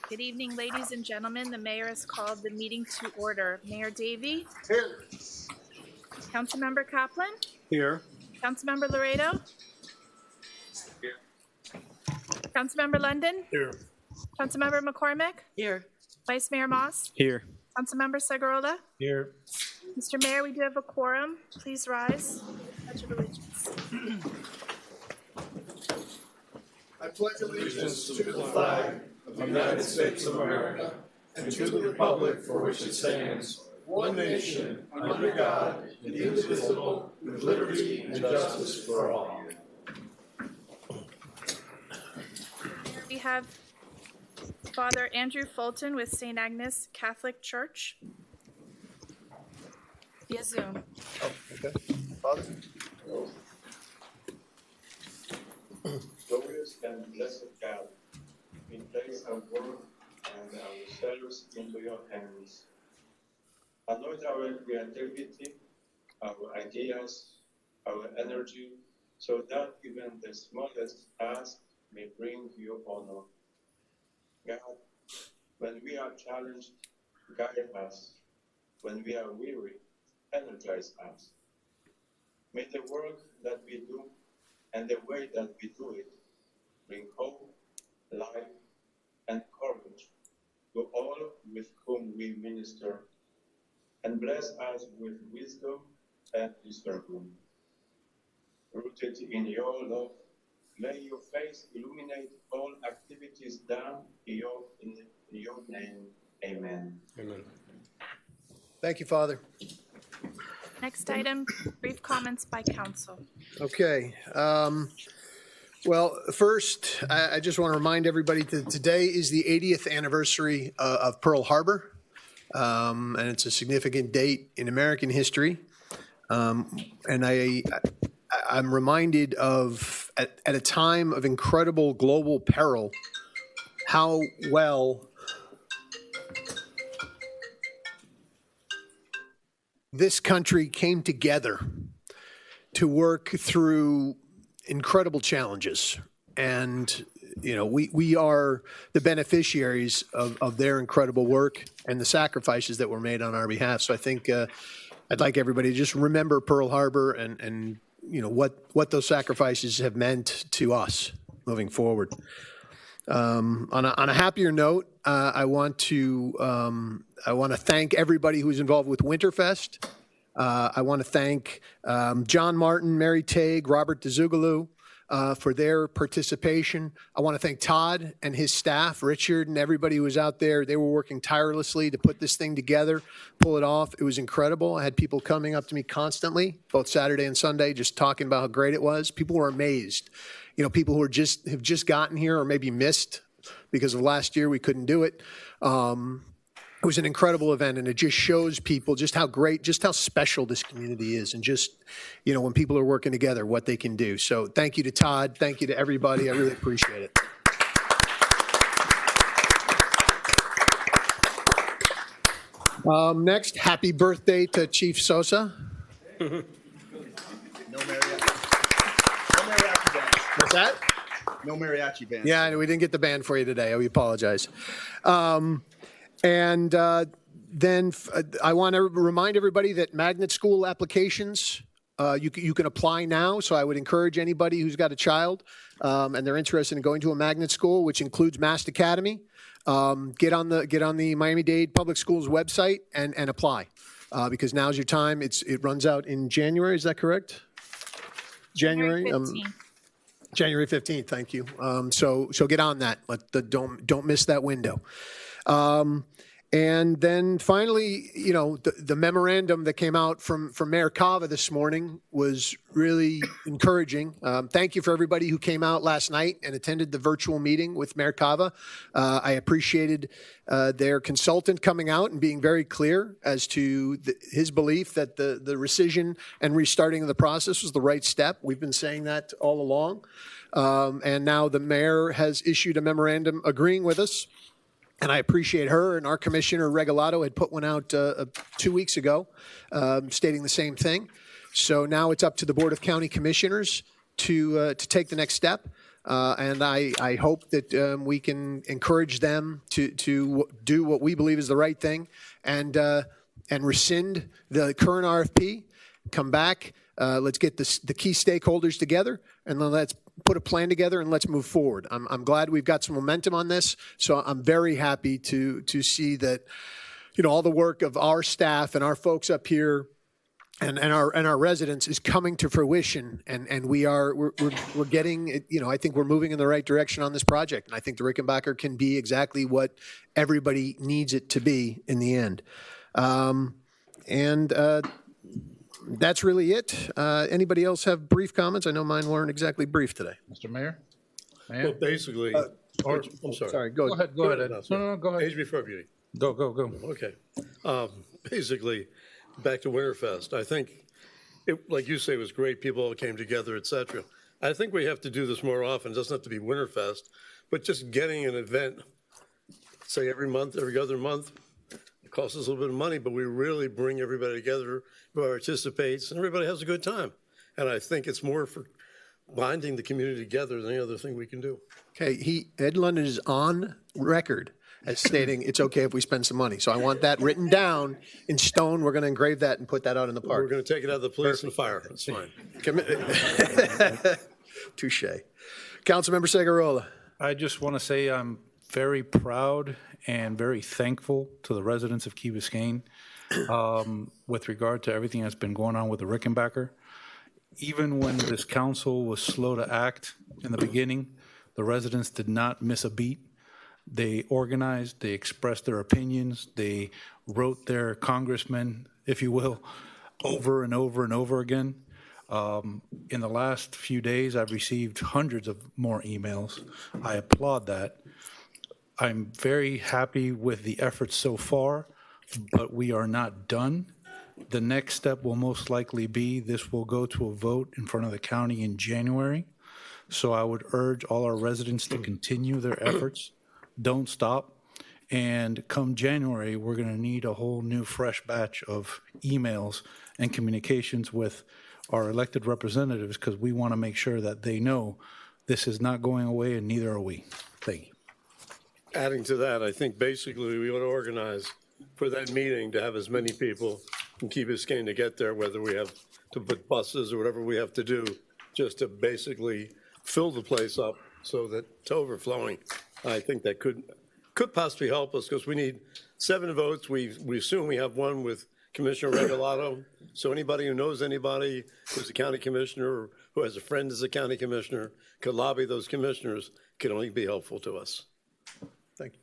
Good evening, ladies and gentlemen. The mayor has called the meeting to order. Mayor Davey? Here. Councilmember Kaplan? Here. Councilmember Laredo? Here. Councilmember London? Here. Councilmember McCormick? Here. Vice Mayor Moss? Here. Councilmember Segurola? Here. Mr. Mayor, we do have a quorum. Please rise. Pledge of Allegiance. I pledge allegiance to the flag of the United States of America and to the republic for which it stands, one nation, under God, indivisible, with liberty and justice for all. We have Father Andrew Fulton with St. Agnes Catholic Church via Zoom. Oh, okay. Father? Glorious and blessed God, we place our work and ourselves into your hands. Anoint our creativity, our ideas, our energy, so that even the smallest task may bring you honor. God, when we are challenged, guide us. When we are weary, energize us. May the work that we do and the way that we do it bring hope, life, and courage to all with whom we minister, and bless us with wisdom and discernment. Rooted in your love, may your face illuminate all activities done in your name. Amen. Amen. Thank you, Father. Next item, brief comments by council. Okay. Well, first, I just want to remind everybody that today is the 80th anniversary of Pearl Harbor, and it's a significant date in American history. And I'm reminded of, at a time of incredible global peril, how well this country came together to work through incredible challenges. And, you know, we are the beneficiaries of their incredible work and the sacrifices that were made on our behalf. So I think I'd like everybody to just remember Pearl Harbor and you know, what those sacrifices have meant to us moving forward. On a happier note, I want to thank everybody who's involved with Winterfest. I want to thank John Martin, Mary Tague, Robert DeZugalu for their participation. I want to thank Todd and his staff, Richard and everybody who was out there. They were working tirelessly to put this thing together, pull it off. It was incredible. I had people coming up to me constantly, both Saturday and Sunday, just talking about how great it was. People were amazed. You know, people who have just gotten here or maybe missed because of last year we couldn't do it. It was an incredible event, and it just shows people just how great, just how special this community is, and just, you know, when people are working together, what they can do. So thank you to Todd. Thank you to everybody. I really appreciate it. Next, happy birthday to Chief Sosa. No mariachi band. What's that? No mariachi band. Yeah, we didn't get the band for you today. We apologize. And then I want to remind everybody that magnet school applications, you can apply now. So I would encourage anybody who's got a child and they're interested in going to a magnet school, which includes Mast Academy, get on the Miami-Dade Public Schools website and apply because now's your time. It runs out in January. Is that correct? January 15th. January 15th. Thank you. So get on that. Don't miss that window. And then finally, you know, the memorandum that came out from Mayor Cava this morning was really encouraging. Thank you for everybody who came out last night and attended the virtual meeting with Mayor Cava. I appreciated their consultant coming out and being very clear as to his belief that the rescission and restarting of the process was the right step. We've been saying that all along. And now the mayor has issued a memorandum agreeing with us. And I appreciate her, and our commissioner, Regalado, had put one out 2 weeks ago stating the same thing. So now it's up to the Board of County Commissioners to take the next step. And I hope that we can encourage them to do what we believe is the right thing and rescind the current RFP, come back, let's get the key stakeholders together, and then let's put a plan together and let's move forward. I'm glad we've got some momentum on this, so I'm very happy to see that, you know, all the work of our staff and our folks up here and our residents is coming to fruition, and we're getting, you know, I think we're moving in the right direction on this project, and I think the Rickenbacker can be exactly what everybody needs it to be in the end. That's really it. Anybody else have brief comments? I know mine weren't exactly brief today. Mr. Mayor? Well, basically, I'm sorry. Sorry, go ahead. Go ahead. No, go ahead. Age before beauty. Go. Okay. Basically, back to Winterfest. I think, like you say, it was great. People all came together, etc. I think we have to do this more often. It doesn't have to be Winterfest, but just getting an event, say every month, every other month. It costs us a little bit of money, but we really bring everybody together who participates, and everybody has a good time. And I think it's more for binding the community together than any other thing we can do. Okay, Ed London is on record as stating it's okay if we spend some money. So I want that written down in stone. We're going to engrave that and put that out in the park. We're going to take it out of the police and fire. That's fine. Touche. Councilmember Segarola. I just want to say I'm very proud and very thankful to the residents of Key Biscayne with regard to everything that's been going on with the Rickenbacker. Even when this council was slow to act in the beginning, the residents did not miss a beat. They organized, they expressed their opinions, they wrote their congressmen, if you will, over and over and over again. In the last few days, I've received hundreds of more emails. I applaud that. I'm very happy with the efforts so far, but we are not done. The next step will most likely be this will go to a vote in front of the county in January. So I would urge all our residents to continue their efforts. Don't stop. And come January, we're going to need a whole new fresh batch of emails and communications with our elected representatives because we want to make sure that they know this is not going away and neither are we. Thank you. Adding to that, I think basically we ought to organize for that meeting to have as many people from Key Biscayne to get there, whether we have to put buses or whatever we have to do, just to basically fill the place up so that it's overflowing. I think that could possibly help us because we need 7 votes. We assume we have 1 with Commissioner Regalado. So anybody who knows anybody who's a county commissioner or who has a friend as a county commissioner could lobby those commissioners, can only be helpful to us. Thank you.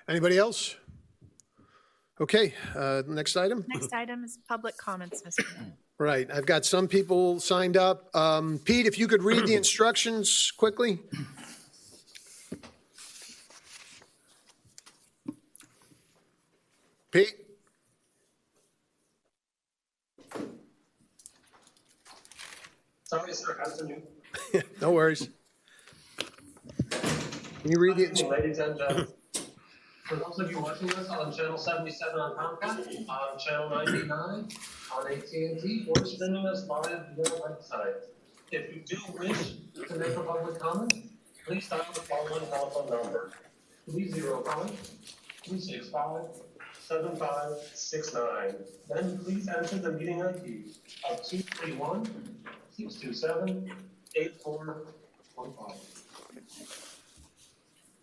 Anybody else? Okay, next item. Next item is public comments, Mr. Mayor. Right, I've got some people signed up. Pete, if you could read the instructions quickly. Pete? Sorry, sir, afternoon. No worries. Can you read the instructions? Ladies and gentlemen, for those of you watching us on channel 77 on Comcast, on channel 99 on AT&T, or streaming us via the website. If you do wish to make a public comment, please dial the following telephone number: 305-265-7569. Then please enter the meeting ID of 231-627-8415.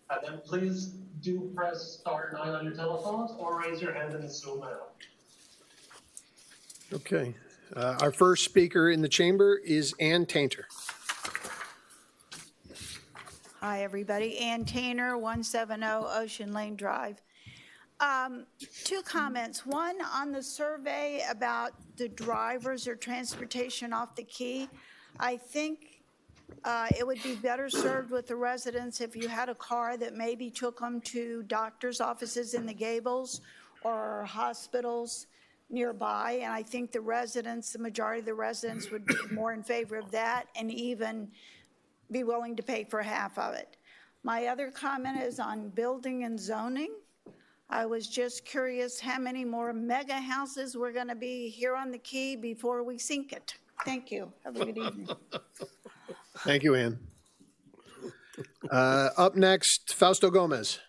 And then please do press *9 on your telephones or raise your hand in the Zoom app. Okay. Our first speaker in the chamber is Ann Tainter. Hi, everybody. Ann Tainter, 170 Ocean Lane Drive. 2 comments. One on the survey about the drivers or transportation off the key. I think it would be better served with the residents if you had a car that maybe took them to doctor's offices in the Gables or hospitals nearby. And I think the residents, the majority of the residents would be more in favor of that and even be willing to pay for half of it. My other comment is on building and zoning. I was just curious how many more mega houses we're going to be here on the Key before we sink it. Thank you. Have a good evening. Thank you, Ann. Up next, Fausto Gomez.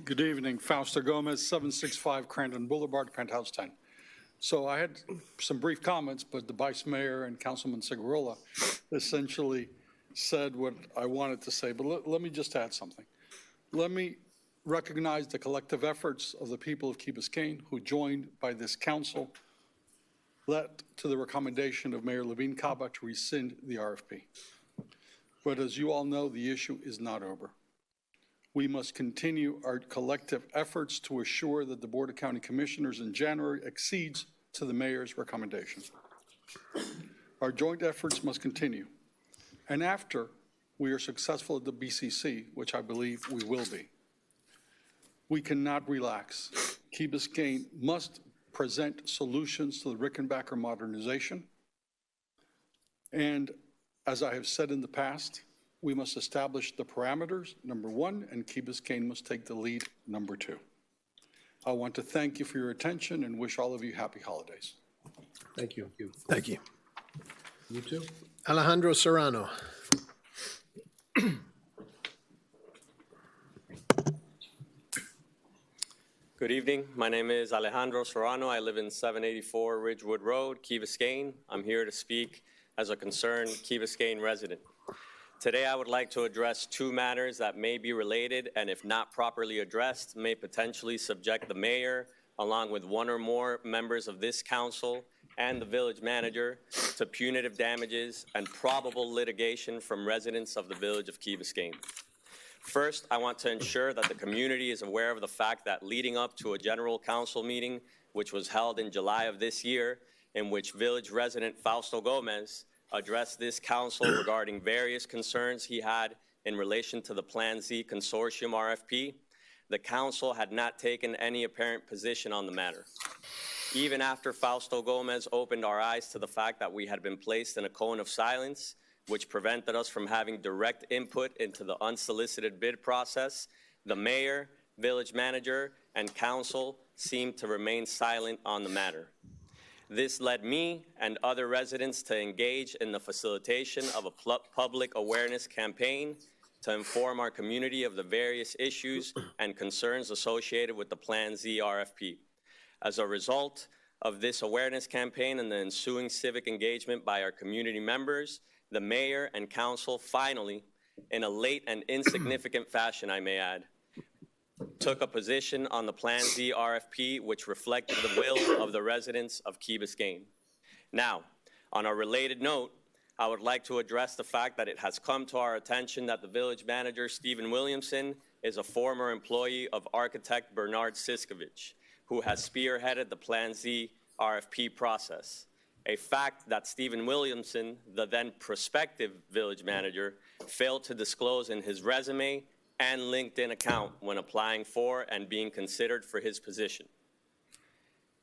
Good evening, Fausto Gomez, 765 Crandon Boulevard, Penthouse 10. So I had some brief comments, but the Vice Mayor and Councilman Segurola essentially said what I wanted to say. But let me just add something. Let me recognize the collective efforts of the people of Key Biscayne who joined by this council led to the recommendation of Mayor Levine Cava to rescind the RFP. But as you all know, the issue is not over. We must continue our collective efforts to assure that the Board of County Commissioners in January accedes to the mayor's recommendation. Our joint efforts must continue. And after we are successful at the BCC, which I believe we will be, we cannot relax. Key Biscayne must present solutions to the Rickenbacker modernization. And as I have said in the past, we must establish the parameters, number one, and Key Biscayne must take the lead, number two. I want to thank you for your attention and wish all of you happy holidays. Thank you. Thank you. You too. Alejandro Serrano. Good evening. My name is Alejandro Serrano. I live in 784 Ridgewood Road, Key Biscayne. I'm here to speak as a concerned Key Biscayne resident. Today, I would like to address two matters that may be related and, if not properly addressed, may potentially subject the mayor, along with one or more members of this council and the village manager, to punitive damages and probable litigation from residents of the village of Key Biscayne. First, I want to ensure that the community is aware of the fact that leading up to a general council meeting, which was held in July of this year, in which village resident Fausto Gomez addressed this council regarding various concerns he had in relation to the Plan Z Consortium RFP, the council had not taken any apparent position on the matter. Even after Fausto Gomez opened our eyes to the fact that we had been placed in a cone of silence, which prevented us from having direct input into the unsolicited bid process, the mayor, village manager, and council seemed to remain silent on the matter. This led me and other residents to engage in the facilitation of a public awareness campaign to inform our community of the various issues and concerns associated with the Plan Z RFP. As a result of this awareness campaign and the ensuing civic engagement by our community members, the mayor and council finally, in a late and insignificant fashion, I may add, took a position on the Plan Z RFP, which reflected the will of the residents of Key Biscayne. Now, on a related note, I would like to address the fact that it has come to our attention that the village manager, Stephen Williamson, is a former employee of architect Bernard Siskovich, who has spearheaded the Plan Z RFP process. A fact that Stephen Williamson, the then prospective village manager, failed to disclose in his resume and LinkedIn account when applying for and being considered for his position.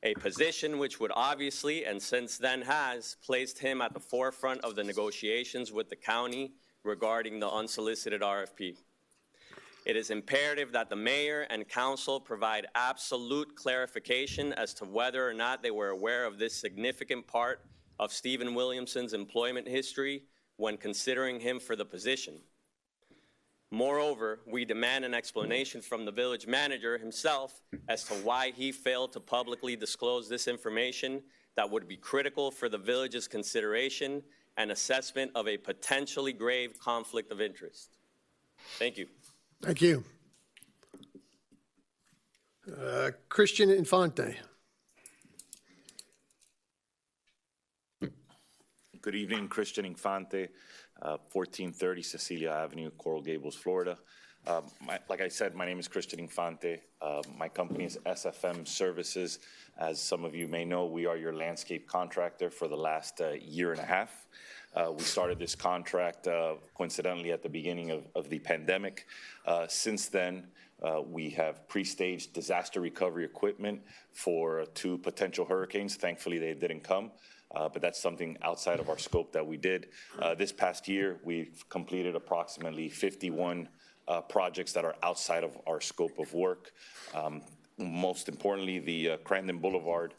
A position which would obviously, and since then has, placed him at the forefront of the negotiations with the county regarding the unsolicited RFP. It is imperative that the mayor and council provide absolute clarification as to whether or not they were aware of this significant part of Stephen Williamson's employment history when considering him for the position. Moreover, we demand an explanation from the village manager himself as to why he failed to publicly disclose this information that would be critical for the village's consideration and assessment of a potentially grave conflict of interest. Thank you. Thank you. Christian Infante. Good evening, Christian Infante, 1430 Cecilia Avenue, Coral Gables, Florida. Like I said, my name is Christian Infante. My company is SFM Services. As some of you may know, we are your landscape contractor for the last year and a half. We started this contract coincidentally at the beginning of the pandemic. Since then, we have pre-staged disaster recovery equipment for 2 potential hurricanes. Thankfully, they didn't come, but that's something outside of our scope that we did. This past year, we've completed approximately 51 projects that are outside of our scope of work. Most importantly, the Crandon Boulevard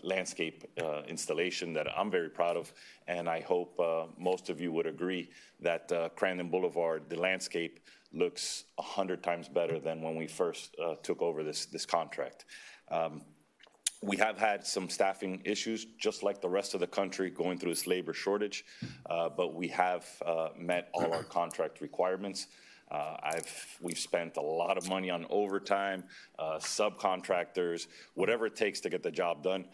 landscape installation that I'm very proud of, and I hope most of you would agree that Crandon Boulevard, the landscape, looks 100 times better than when we first took over this contract. We have had some staffing issues, just like the rest of the country, going through this labor shortage, but we have met all our contract requirements. We've spent a lot of money on overtime, subcontractors, whatever it takes to get the job done.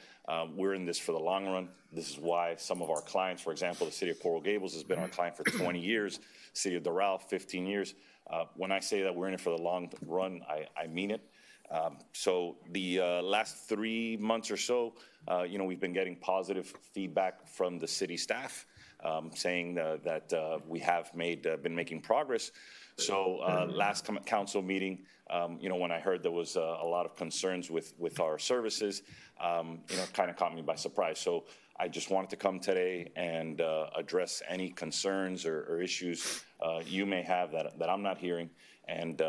We're in this for the long run. This is why some of our clients, for example, the city of Coral Gables has been our client for 20 years, city of Doral, 15 years. When I say that we're in it for the long run, I mean it. So the last 3 months or so, we've been getting positive feedback from the city staff saying that we have been making progress. So last council meeting, when I heard there was a lot of concerns with our services, kind of caught me by surprise. So I just wanted to come today and address any concerns or issues you may have that I'm not hearing, and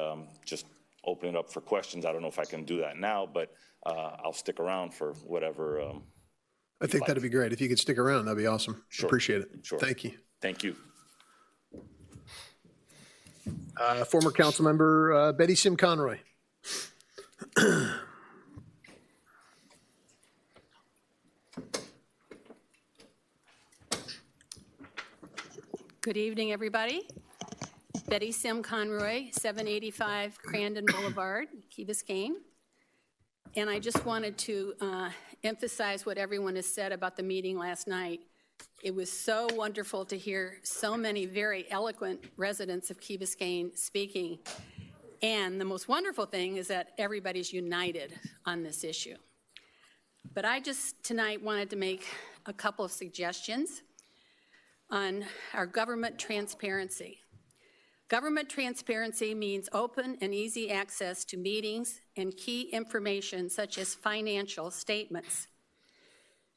just open it up for questions. I don't know if I can do that now, but I'll stick around for whatever. I think that'd be great. If you could stick around, that'd be awesome. Sure. Appreciate it. Sure. Thank you. Thank you. Former council member Betty Sim Conroy. Good evening, everybody. Betty Sim Conroy, 785 Crandon Boulevard, Key Biscayne. And I just wanted to emphasize what everyone has said about the meeting last night. It was so wonderful to hear so many very eloquent residents of Key Biscayne speaking. And the most wonderful thing is that everybody's united on this issue. But I just tonight wanted to make a couple of suggestions on our government transparency. Government transparency means open and easy access to meetings and key information such as financial statements.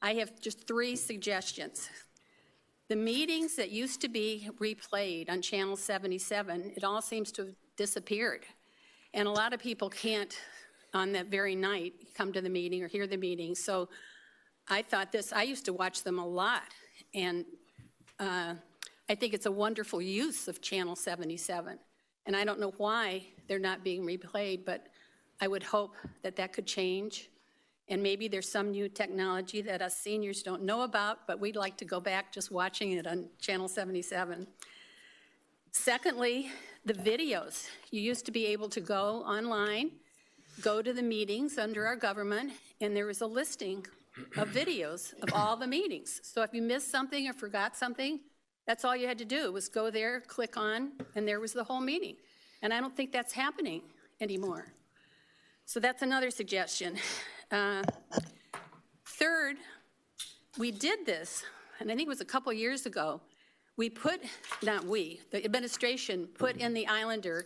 I have just 3 suggestions. The meetings that used to be replayed on Channel 77, it all seems to have disappeared. And a lot of people can't, on that very night, come to the meeting or hear the meeting. So I thought I used to watch them a lot. And I think it's a wonderful use of Channel 77. And I don't know why they're not being replayed, but I would hope that that could change. And maybe there's some new technology that us seniors don't know about, but we'd like to go back just watching it on Channel 77. Secondly, the videos. You used to be able to go online, go to the meetings under our government, and there was a listing of videos of all the meetings. So if you missed something or forgot something, that's all you had to do was go there, click on, and there was the whole meeting. And I don't think that's happening anymore. So that's another suggestion. Third, we did this, and I think it was a couple years ago. The administration put in the Islander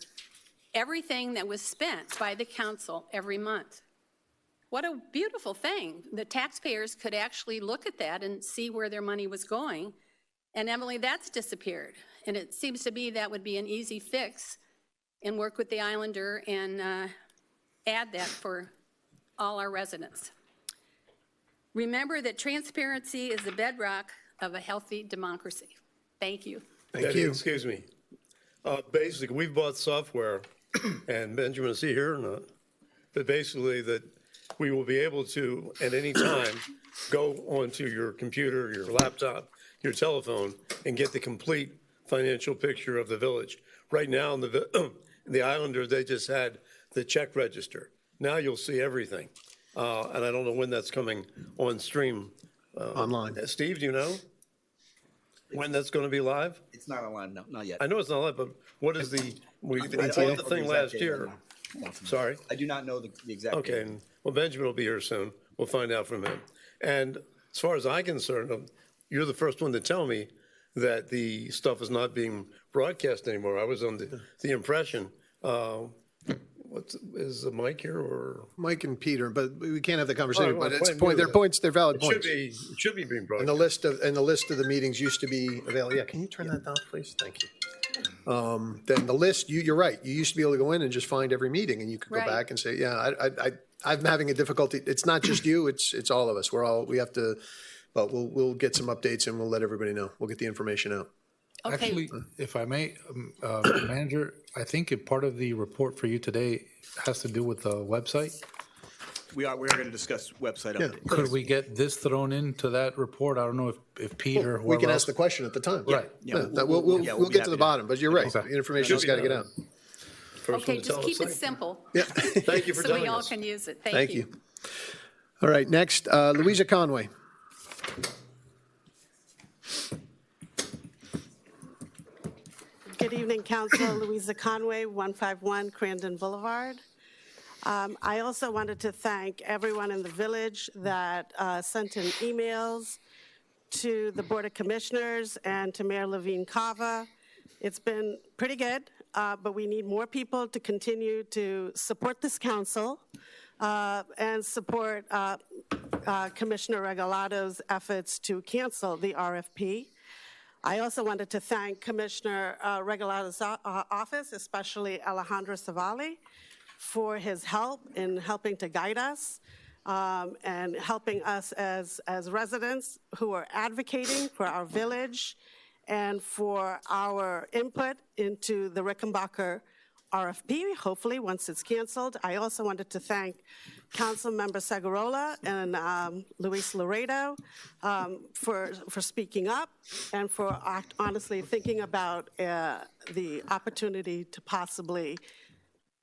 everything that was spent by the council every month. What a beautiful thing. The taxpayers could actually look at that and see where their money was going. And Emily, that's disappeared. And it seems to me that would be an easy fix, and work with the Islander and add that for all our residents. Remember that transparency is the bedrock of a healthy democracy. Thank you. Thank you. Excuse me. Basically, we've bought software, and Benjamin, is he here or not? But basically that we will be able to, at any time, go onto your computer, your laptop, your telephone, and get the complete financial picture of the village. Right now, in the Islander, they just had the check register. Now you'll see everything. And I don't know when that's coming on stream. Online. Steve, do you know when that's going to be live? It's not online, no, not yet. I know it's not live, but what is we bought the exact thing last date year. right now. Sorry? I do not know the exact Okay, date. and, well, Benjamin will be here soon. We'll find out from him. And as far as I'm concerned, you're the first one to tell me that the stuff is not being broadcast anymore. I was under the impression is the Mike here or? Mike and Peter, but we can't have the conversation, Oh, but well, it's fine, point, do they're that. points, they're valid It should points. be, it should be being And the broadcast. list of the meetings used to be available. Yeah, can you turn that off, please? Thank you. Then the list, you're right. You used to be able to go in and just find every meeting and you could go Right. back and say, yeah, I'm having a difficulty. It's not just you, it's all of us. We have to, but we'll get some updates and we'll let everybody know. We'll get the information out. Okay. Actually, if I may, Manager, I think a part of the report for you today has to do with the website. We're going to discuss website update. Could we get this thrown into that report? I don't know if Peter, We whoever can else. ask the question at the time. Right. Yeah, We'll be get to the happy bottom, but you're right. Okay. The information's got to get out. First Okay, one to just tell keep us, it thank you. simple. Yeah. Thank you for So telling we all us. can use it. Thank you. All right, next, Louisa Conway. Good evening, Council. Louisa Conway, 151 Crandon Boulevard. I also wanted to thank everyone in the village that sent in emails to the Board of Commissioners and to Mayor Levine Cava. It's been pretty good, but we need more people to continue to support this council and support Commissioner Regalado's efforts to cancel the RFP. I also wanted to thank Commissioner Regalado's office, especially Alejandro Savali, for his help in helping to guide us and helping us as residents who are advocating for our village and for our input into the Rickenbacker RFP, hopefully once it's canceled. I also wanted to thank Councilmember Segurola and Luis Laredo for speaking up and for honestly thinking about the opportunity to possibly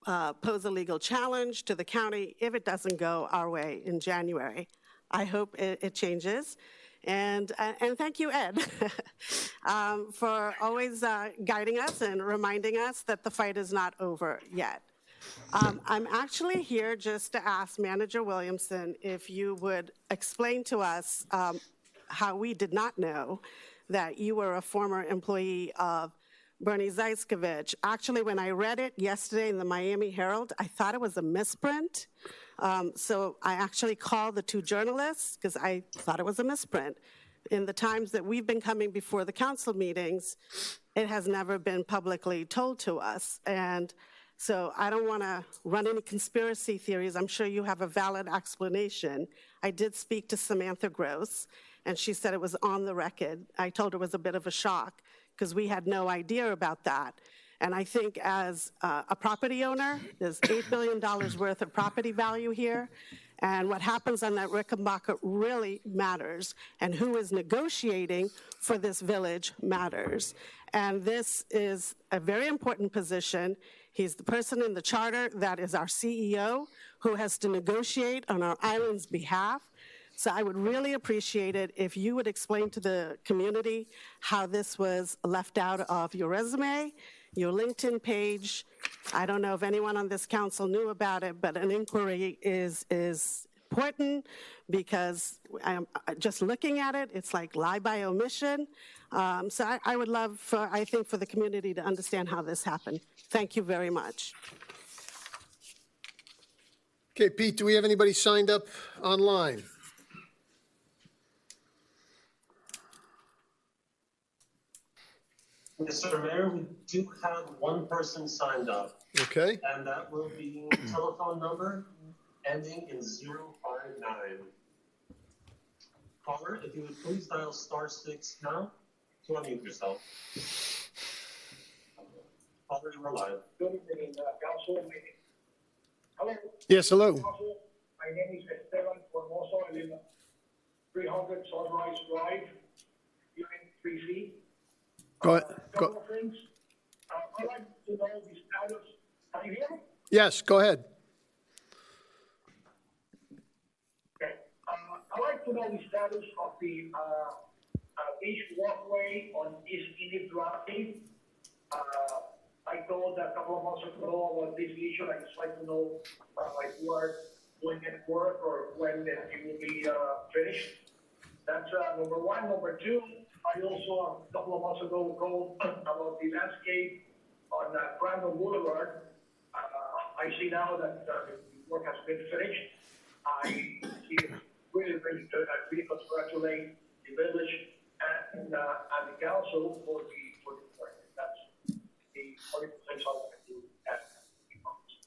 pose a legal challenge to the county if it doesn't go our way in January. I hope it changes. And thank you, Ed, for always guiding us and reminding us that the fight is not over yet. I'm actually here just to ask Manager Williamson if you would explain to us how we did not know that you were a former employee of Bernie Zeiskovich. Actually, when I read it yesterday in the Miami Herald, I thought it was a misprint. So I actually called the two journalists because I thought it was a misprint. In the times that we've been coming before the council meetings, it has never been publicly told to us. And so I don't want to run any conspiracy theories. I'm sure you have a valid explanation. I did speak to Samantha Gross, and she said it was on the record. I told her it was a bit of a shock because we had no idea about that. And I think as a property owner, there's $8 billion worth of property value here. And what happens on that Rickenbacker really matters. And who is negotiating for this village matters. And this is a very important position. He's the person in the charter that is our CEO who has to negotiate on our island's behalf. So I would really appreciate it if you would explain to the community how this was left out of your resume, your LinkedIn page. I don't know if anyone on this council knew about it, but an inquiry is important because I'm just looking at it, it's like lie by omission. So I would love, I think, for the community to understand how this happened. Thank you very much. Okay, Pete, do we have anybody signed up online? Mr. Mayor, we do have one person signed up, Okay. and that will be telephone number ending in 059. Caller, if you would please dial *6 now to unmute yourself. Caller, you are live. Good evening, Council. Hello. Yes, hello. Council. My name is Esteban Formoso. I live at 300 Sunrise Drive, Unit 3C. Go ahead. Couple of things. I'd like to know the status. Can you hear me? Yes, go ahead. Okay. I'd like to know the status of the beach walkway on East Unit Drive. I told a couple of months ago about this issue. I just like to know if you are doing any work or when it will be finished. That's number one. Number two, I also a couple of months ago called about the landscape on Crandall Boulevard. I I see now that the work has been finished. I really congratulate the village and the council for the work. That's the only thing I want to do at the moment.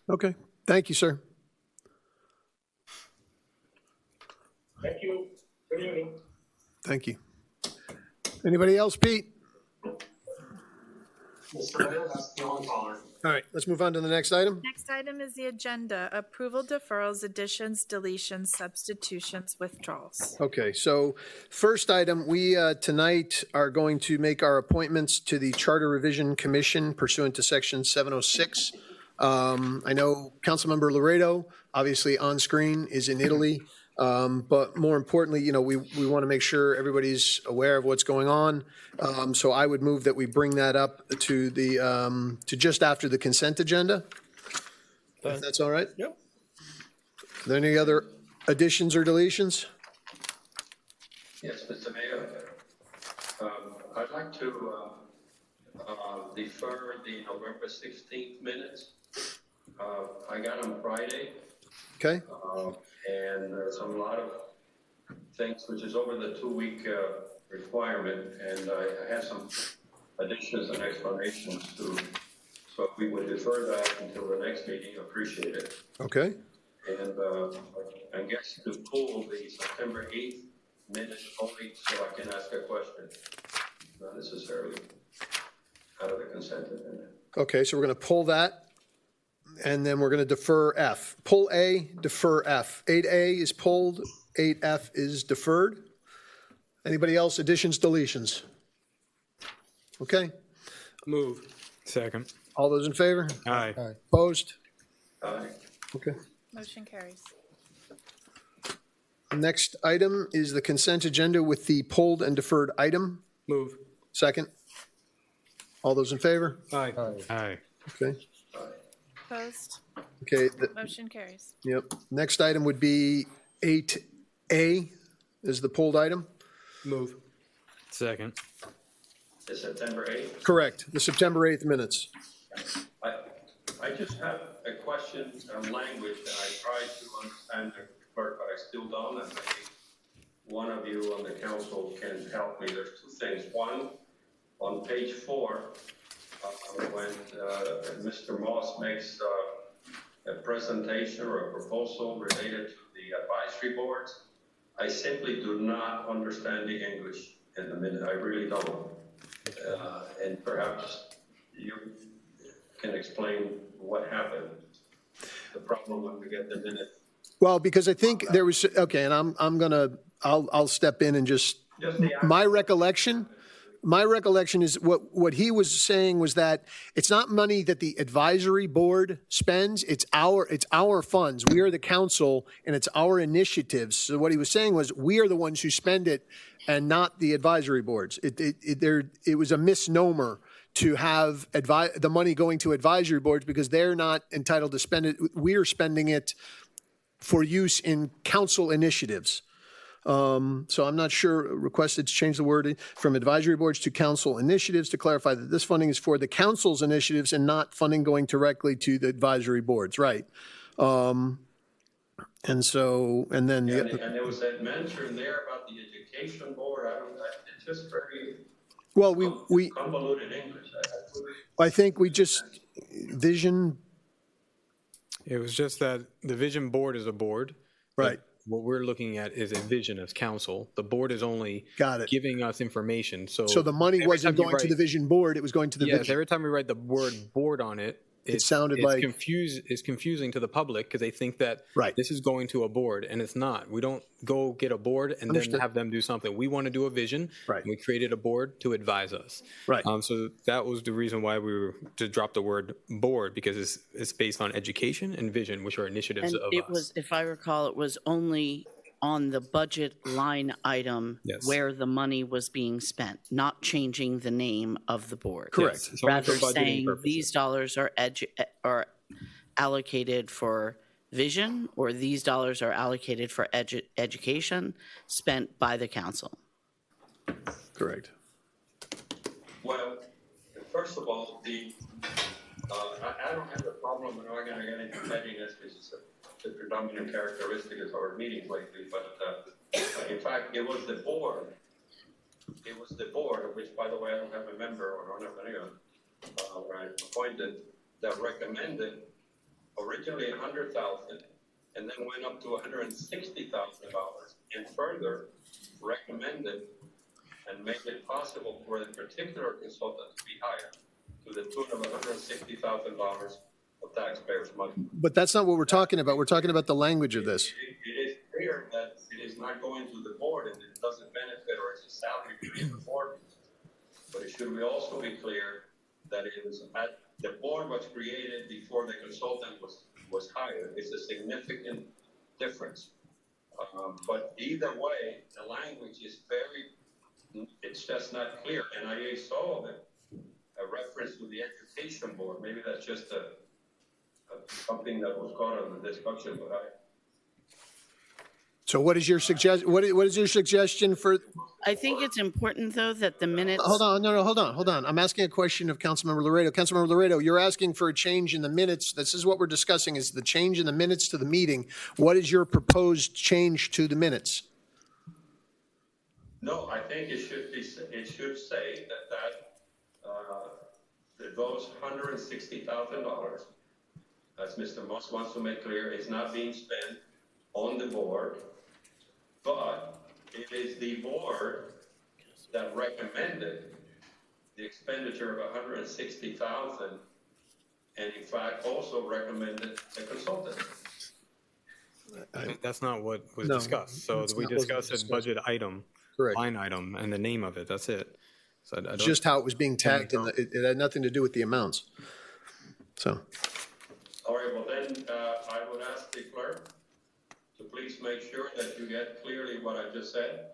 Okay, thank you, sir. Thank you. Good evening. Thank you. Anybody else, Pete? Mr. Mayor, that's the only caller. All right, let's move on to the next item. Next item is the agenda, approval, deferrals, additions, deletions, substitutions, withdrawals. Okay, so first item, we tonight are going to make our appointments to the Charter Revision Commission pursuant to Section 706. I know Councilmember Laredo, obviously on screen, is in Italy. But more importantly, you know, we want to make sure everybody's aware of what's going on. So I would move that we bring that up to the to just after the consent agenda. If that's all right? Yep. Are there any other additions or deletions? Yes, Mr. Mayor. I'd like to defer the November 16th minutes. I got them Friday. Okay. And there's a lot of things which is over the 2-week requirement, and I have some additions and explanations to. So if we would defer that until the next meeting, appreciate it. Okay. And I guess to pull the September 8th minutes only so I can ask a question, not necessarily out of the consent agenda. Okay, so we're going to pull that. And then we're going to defer F. Pull A, defer F. 8A is pulled, 8F is deferred. Anybody else? Additions, deletions? Okay. Move. Second. All those in favor? Aye. Opposed? Aye. Okay. Motion carries. Next item is the consent agenda with the pulled and deferred item. Move. Second. All those in favor? Aye. Aye. Okay. Opposed? Okay. Motion carries. Yep. Next item would be 8A is the pulled item. Move. Second. The September 8th? Correct. The September 8th minutes. I just have a question on language that I tried to understand the clerk, but I still don't. And maybe one of you on the council can help me. There's two things. One, on page 4, when Mr. Moss makes a presentation or a proposal related to the advisory boards, I simply do not understand the English in the minute. I really don't. And perhaps you can explain what happened, the problem when we get the minute. Well, because I think there was, okay, and I'll step in and just my recollection is what he was saying was that it's not money that the advisory board spends. It's our funds. We are the council and it's our initiatives. So what he was saying was we are the ones who spend it and not the advisory boards. It was a misnomer to have the money going to advisory boards because they're not entitled to spend it. We are spending it for use in council initiatives. So I'm not sure, requested to change the word from advisory boards to council initiatives to clarify that this funding is for the council's initiatives and not funding going directly to the advisory boards, right? And then and there was that mention there about the education board. It's just very we convoluted English. I think we just vision. It was just that the vision board is a board. Right. What we're looking at is a vision as council. The board is only giving us information. So the money wasn't going to the vision board, it was going to the vision. Yes, every time we write the word board on it, it sounded like it's confusing to the public because they think that this is going to a board and it's not. We don't go get a board and then have them do something. We want to do a vision. Right. And we created a board to advise us. Right. So that was the reason why we were to drop the word board because it's based on education and vision, which are initiatives of it us. was, if I recall, it was only on the budget line item where the money was being spent, not changing the name of the board. Correct. Yes, rather saying these dollars are allocated for vision or these dollars are allocated for education spent by the council. Correct. Well, first of all, the I don't have a problem, we're not gonna get into pettiness, which is the predominant characteristic of our meetings lately, but in fact, it was the board, of which, by the way, I don't have a member or don't have anyone, appointed, that recommended originally $100,000 and then went up to $160,000 and further recommended and made it possible for the particular consultant to be hired to the tune of $160,000 of taxpayers' money. But that's not what we're talking about. We're talking about the language of this. It is clear that it is not going to the board and it doesn't benefit or it's a salary to the board. But it should also be clear that it was the board was created before the consultant was hired. It's a significant difference. But either way, the language is it's just not clear. And I saw a reference to the education board. Maybe that's just something that was caught on the discussion, but So what is your what is your suggestion for? I think it's important, though, that the minutes. Hold on, hold on. I'm asking a question of Councilmember Laredo. Councilmember Laredo, you're asking for a change in the minutes. This is what we're discussing, is the change in the minutes to the meeting. What is your proposed change to the minutes? No, I think it should say that those $160,000, as Mr. Moss wants to make clear, is not being spent on the board, but it is the board that recommended the expenditure of $160,000, and in fact also recommended the consultant. That's not what was discussed. So we discussed a budget item, line item, and the name of it. That's it. So I don't, just how it was being tagged, and it had nothing to do with the amounts. So. All right. Well, then I would ask the clerk to please make sure that you get clearly what I just said,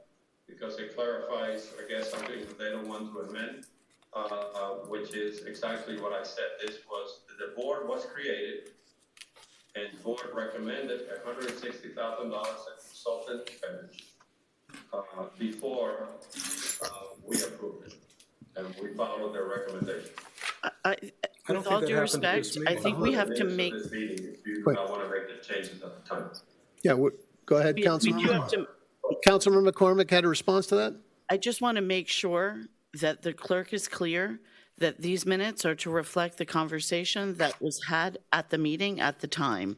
because it clarifies, I guess, something that they don't want to amend, which is exactly what I said. This was, the board was created, and the board recommended $160,000 in consultant expenditure before we approved it, and we followed their recommendation. With all due respect, I think we have to make. If you do not want to make the changes at the time. Yeah, go ahead, Councilmember. Councilmember McCormick had a response to that? I just want to make sure that the clerk is clear that these minutes are to reflect the conversation that was had at the meeting at the time,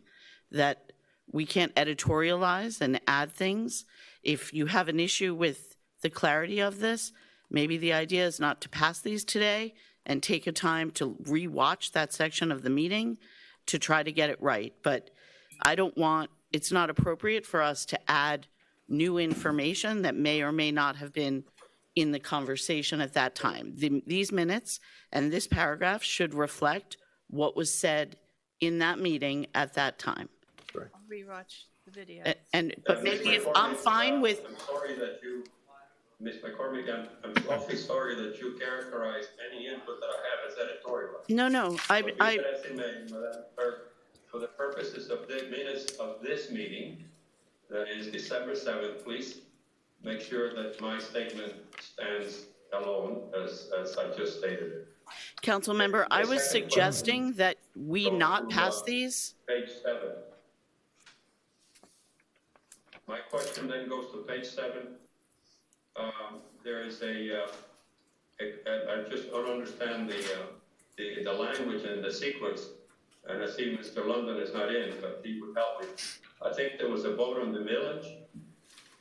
that we can't editorialize and add things. If you have an issue with the clarity of this, maybe the idea is not to pass these today and take a time to rewatch that section of the meeting to try to get it right. But it's not appropriate for us to add new information that may or may not have been in the conversation at that time. These minutes and this paragraph should reflect what was said in that meeting at that time. I'll rewatch the video. But maybe if I'm fine with. I'm sorry that you, Ms. McCormick, I'm awfully sorry that you characterized any input that I have as editorial. No, For the purposes of the minutes of this meeting, that is December 7th, please make sure that my statement stands alone as I just stated it. Council member, I was suggesting that we not pass these. Page 7. My question then goes to page 7. There is I just don't understand the language and the sequence. And I see Mr. London is not in, but he would help me. I think there was a vote on the millage.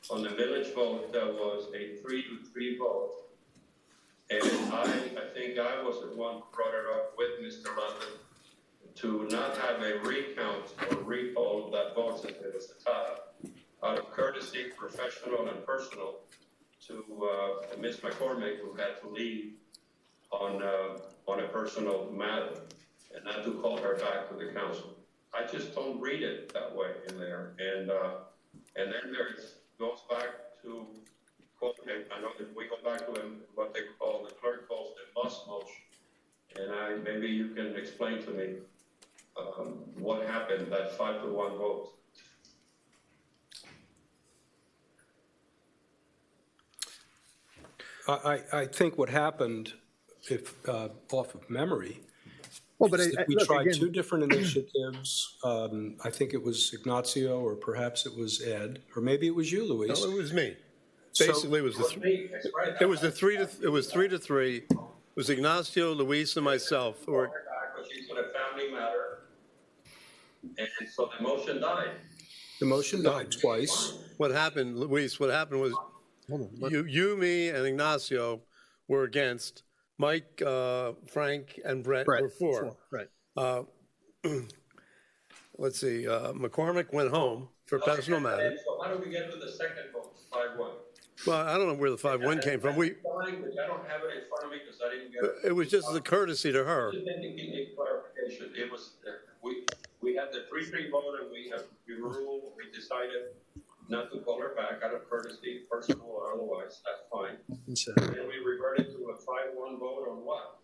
On the millage vote, there was a 3-3 vote. And I think I was the one who brought it up with Mr. London to not have a recount or repoll of that vote, since it was a tie, out of courtesy, professional and personal, to Ms. McCormick, who had to leave on a personal matter, and not to call her back to the council. I just don't read it that way in there. And then goes back to, quote, I know that we go back to what they call, the clerk calls the must motion. And maybe you can explain to me what happened, that 5-1 vote. I think what happened, if off of memory, Well, but We look, tried again, 2 different initiatives. I think it was Ignacio, or perhaps it was Ed, or maybe it was you, Luis. No, it was me. So- Basically, it was the 3 to 3. It was Ignacio, Luis, and myself. She's got a family matter, and so the motion died. The motion died twice. What happened, Luis, what happened was you, me, and Ignacio were against. Mike, Frank, and Brett were for. Right. Let's see, McCormick went home for personal matters. So how do we get to the second vote, 5-1? Well, I don't know where the 5-1 came from. I don't have it in front of me because I didn't get it. It was just as a courtesy to her. Just need clarification. It was, we had the 3-3 vote, and we decided not to call her back out of courtesy, personal or otherwise. That's fine. And then we reverted to a 5-1 vote on what?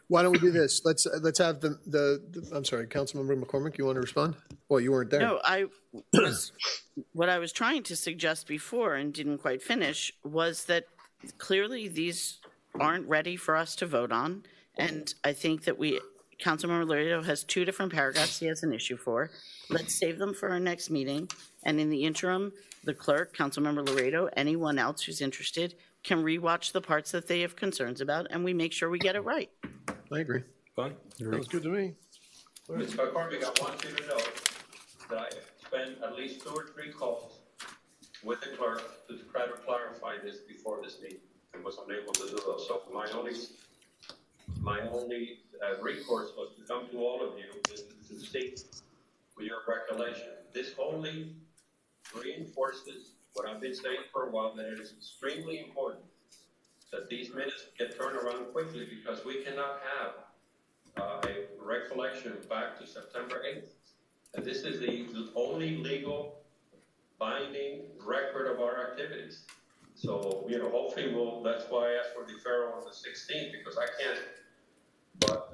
why don't we do this? Let's have I'm sorry, Councilmember McCormick, you want to respond? Well, you weren't there. No, what I was trying to suggest before and didn't quite finish was that clearly these aren't ready for us to vote on. And I think that Councilmember Laredo has 2 different paragraphs he has an issue for. Let's save them for our next meeting. And in the interim, the clerk, Councilmember Laredo, anyone else who's interested can rewatch the parts that they have concerns about, and we make sure we get it right. I agree. Fine. Sounds good to me. Ms. McCormick, I want you to know that I spent at least 2 or 3 calls with the clerk to try to clarify this before this meeting, and was unable to do so. So my only recourse was to come to all of you to seek for your recollection. This only reinforces what I've been saying for a while, that it is extremely important that these minutes get turned around quickly, because we cannot have a recollection back to September 8th. And this is the only legal binding record of our activities. So, hopefully that's why I asked for deferral on the 16th, because I can't. But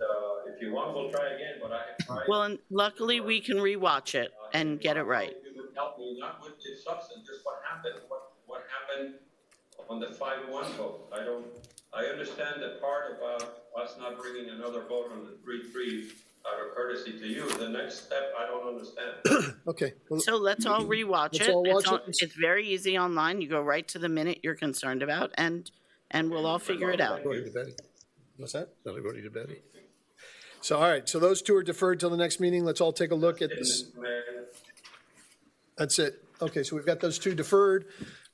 if you want, we'll try again, but I tried. Well, and luckily we can rewatch it and get it right. You would help me, not with the substance, just what happened on the 5-1 vote. I understand the part about us not bringing another vote on the 3-3 out of courtesy to you. The next step, I don't understand. Okay. So let's all rewatch it. It's very easy online. You go right to the minute you're concerned about, and we'll all figure it out. What's that? Everybody to Betty. So, all right. So those 2 are deferred till the next meeting. Let's all take a look at this. That's it. Okay. So we've got those 2 deferred.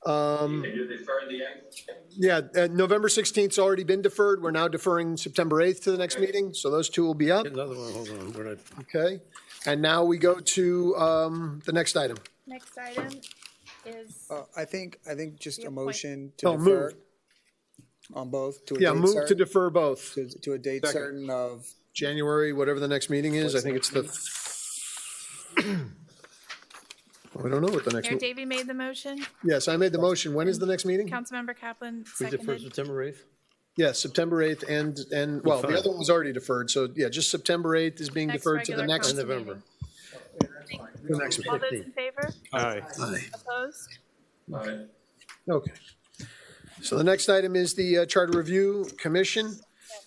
Can you defer the end? Yeah. November 16th has already been deferred. We're now deferring September 8th to the next meeting. So those 2 will be up. Another one. Hold on. Okay. And now we go to the next item. Next item is. I think just a motion to defer move. on both. To a Yeah, date move to certain, defer both. to a date certain of January, whatever the next meeting is. I think it's the. I don't know what the next. Mayor Davey made the motion. Yes, I made the motion. When is the next meeting? Councilmember Kaplan We defer seconded. September 8th? Yes, September 8th and well, the other one was already deferred. So yeah, just September 8th is being Next deferred to the regular next. council November. The next All those in favor? Aye. Opposed? Aye. Okay. So the next item is the Charter Review Commission.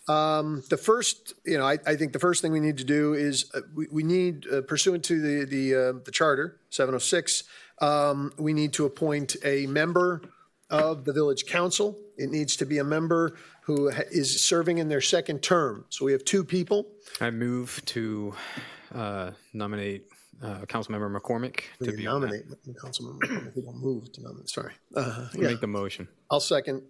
The first, I think the first thing we need to do is we need, pursuant to the Charter 706, we need to appoint a member of the Village Council. It needs to be a member who is serving in their second term. So we have 2 people. I move to nominate Councilmember McCormick to be nominate Councilmember McCormick. We don't move to nominate. Sorry. Make the motion. I'll second.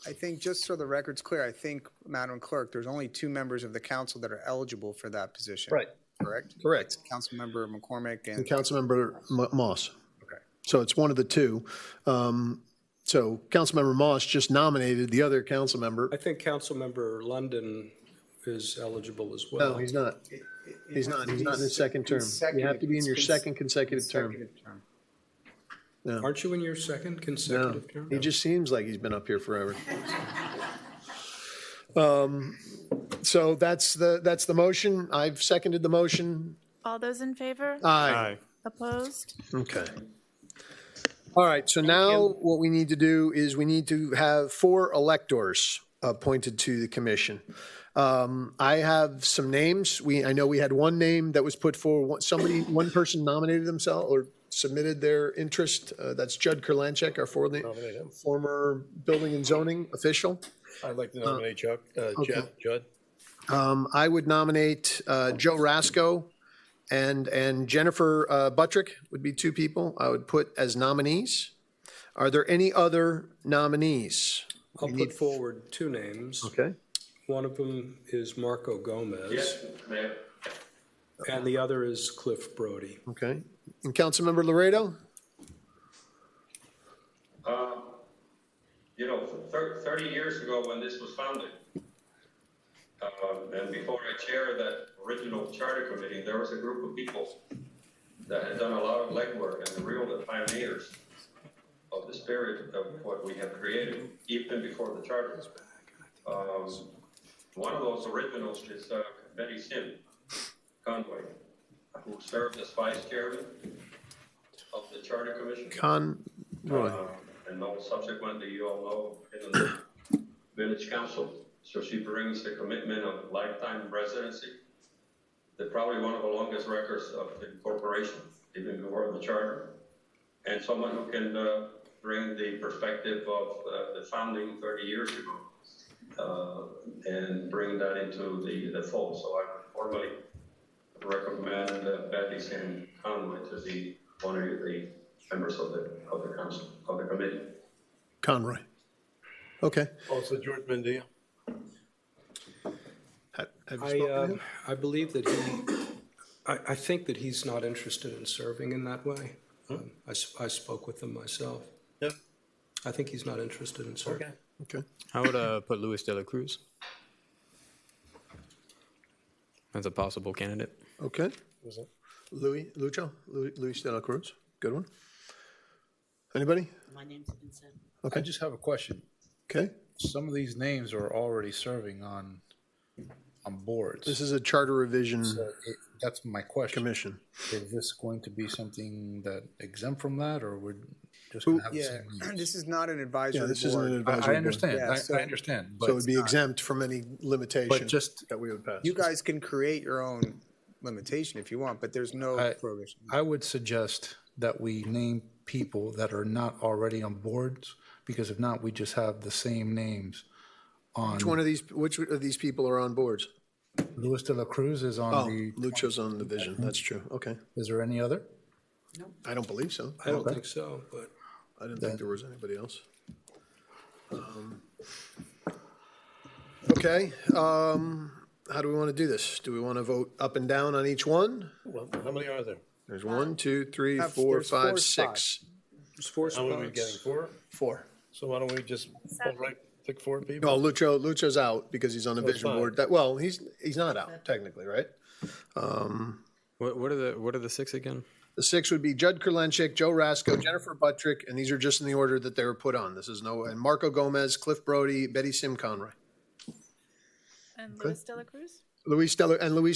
I think just so the record's clear, I think, Madam Clerk, there's only 2 members of the council that are eligible for that position. Right. Correct? Correct. Councilmember McCormick And Councilmember Moss. Okay. So it's one of the 2. So Councilmember Moss just nominated the other council member. I think Councilmember London is eligible as well. No, he's not. He's not. He's not in his second term. You have to be in your second consecutive term. No. Aren't you in your second consecutive term? He just seems like he's been up here forever. So that's the motion. I've seconded the motion. All those in favor? Aye. Opposed? Okay. All right. So now what we need to do is we need to have 4 electors appointed to the commission. I have some names. I know we had one name that was put forward. One person nominated themselves or submitted their interest. That's Judd Kurlanchek, our former building and zoning official. I'd like to nominate Judd. I would nominate Joe Rasco and Jennifer Buttrick would be two people I would put as nominees. Are there any other nominees? I'll put forward two names. Okay. One of them is Marco Gomez. Yes, Mayor. And the other is Cliff Brody. Okay. And Councilmember Laredo? You know, 30 years ago when this was founded, and before I chaired that original charter committee, there was a group of people that had done a lot of legwork and the real pioneers of the spirit of what we have created, even before the charter. One of those originals is Betty Sim Conway, who served as vice chairman of the Charter Commission. Conroy. And all subsequently, you all know, in the village council. So she brings the commitment of lifetime residency, probably one of the longest records of the corporation, even before the charter, and someone who can bring the perspective of the founding 30 years ago and bring that into the fold. So I would formally recommend Betty Sim Conway to be one of the members of the council, of the committee. Conroy. Okay. Also George Mendia. I believe that I think that he's not interested in serving in that way. I spoke with him myself. Yep. I think he's not interested in serving. Okay. I would put Luis de la Cruz as a possible candidate. Okay. Luis de la Cruz. Good one. Anybody? My name's been said. Okay. I just have a question. Okay. Some of these names are already serving on boards. This is a charter revision. So that's my question. Commission. Is this going to be something that exempt from that, or we're just going to have the same names? This is not an advisory board. Yeah, this isn't an advisory I understand. Yeah, I understand. So it would be exempt from any limitation just that we would pass. You guys can create your own limitation if you want, but there's no prohibition. I would suggest that we name people that are not already on boards, because if not, we just have the same names on. Which of these people are on boards? Luis de la Cruz is on the. Lucho's on the vision. That's true. Okay. Is there any other? No. I don't believe so. I don't think so, but. I didn't think there was anybody else. Okay. How do we want to do this? Do we want to vote up and down on each one? Well, how many are there? There's 1, 2, 3, 4, there's 5, four 6. There's 4 How many are we getting? 4? 4. So why don't we just pick 4 people? No, Lucho's out because he's on the So it's vision 5. board. He's not out technically, right? What are the 6 again? The 6 would be Judd Kurlanchik, Joe Rasco, Jennifer Buttrick, and these are just in the order that they were put on. This is and Marco Gomez, Cliff Brody, Betty Sim Conroy. And Luis de la Cruz? Luis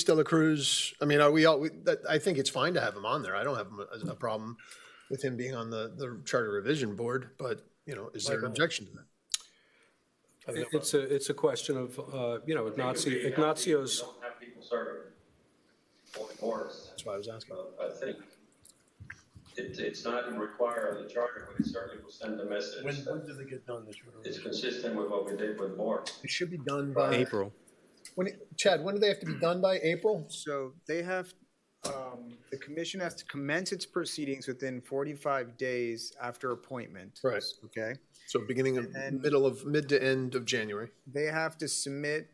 de la Cruz. I mean, I think it's fine to have him on there. I don't have a problem with him being on the Charter Revision Board, but, is there an objection to that? It's a question of, Ignacio's. Don't have people serving on boards. That's why I was asking. I think it's not required in the charter, but it certainly will send a message. When do they get done, the charter? It's consistent with what we did with board. It should be done by April. Chad, when do they have to be done by? April? So they have, the commission has to commence its proceedings within 45 days after appointment. Right. Okay. So mid to end of January. They have to submit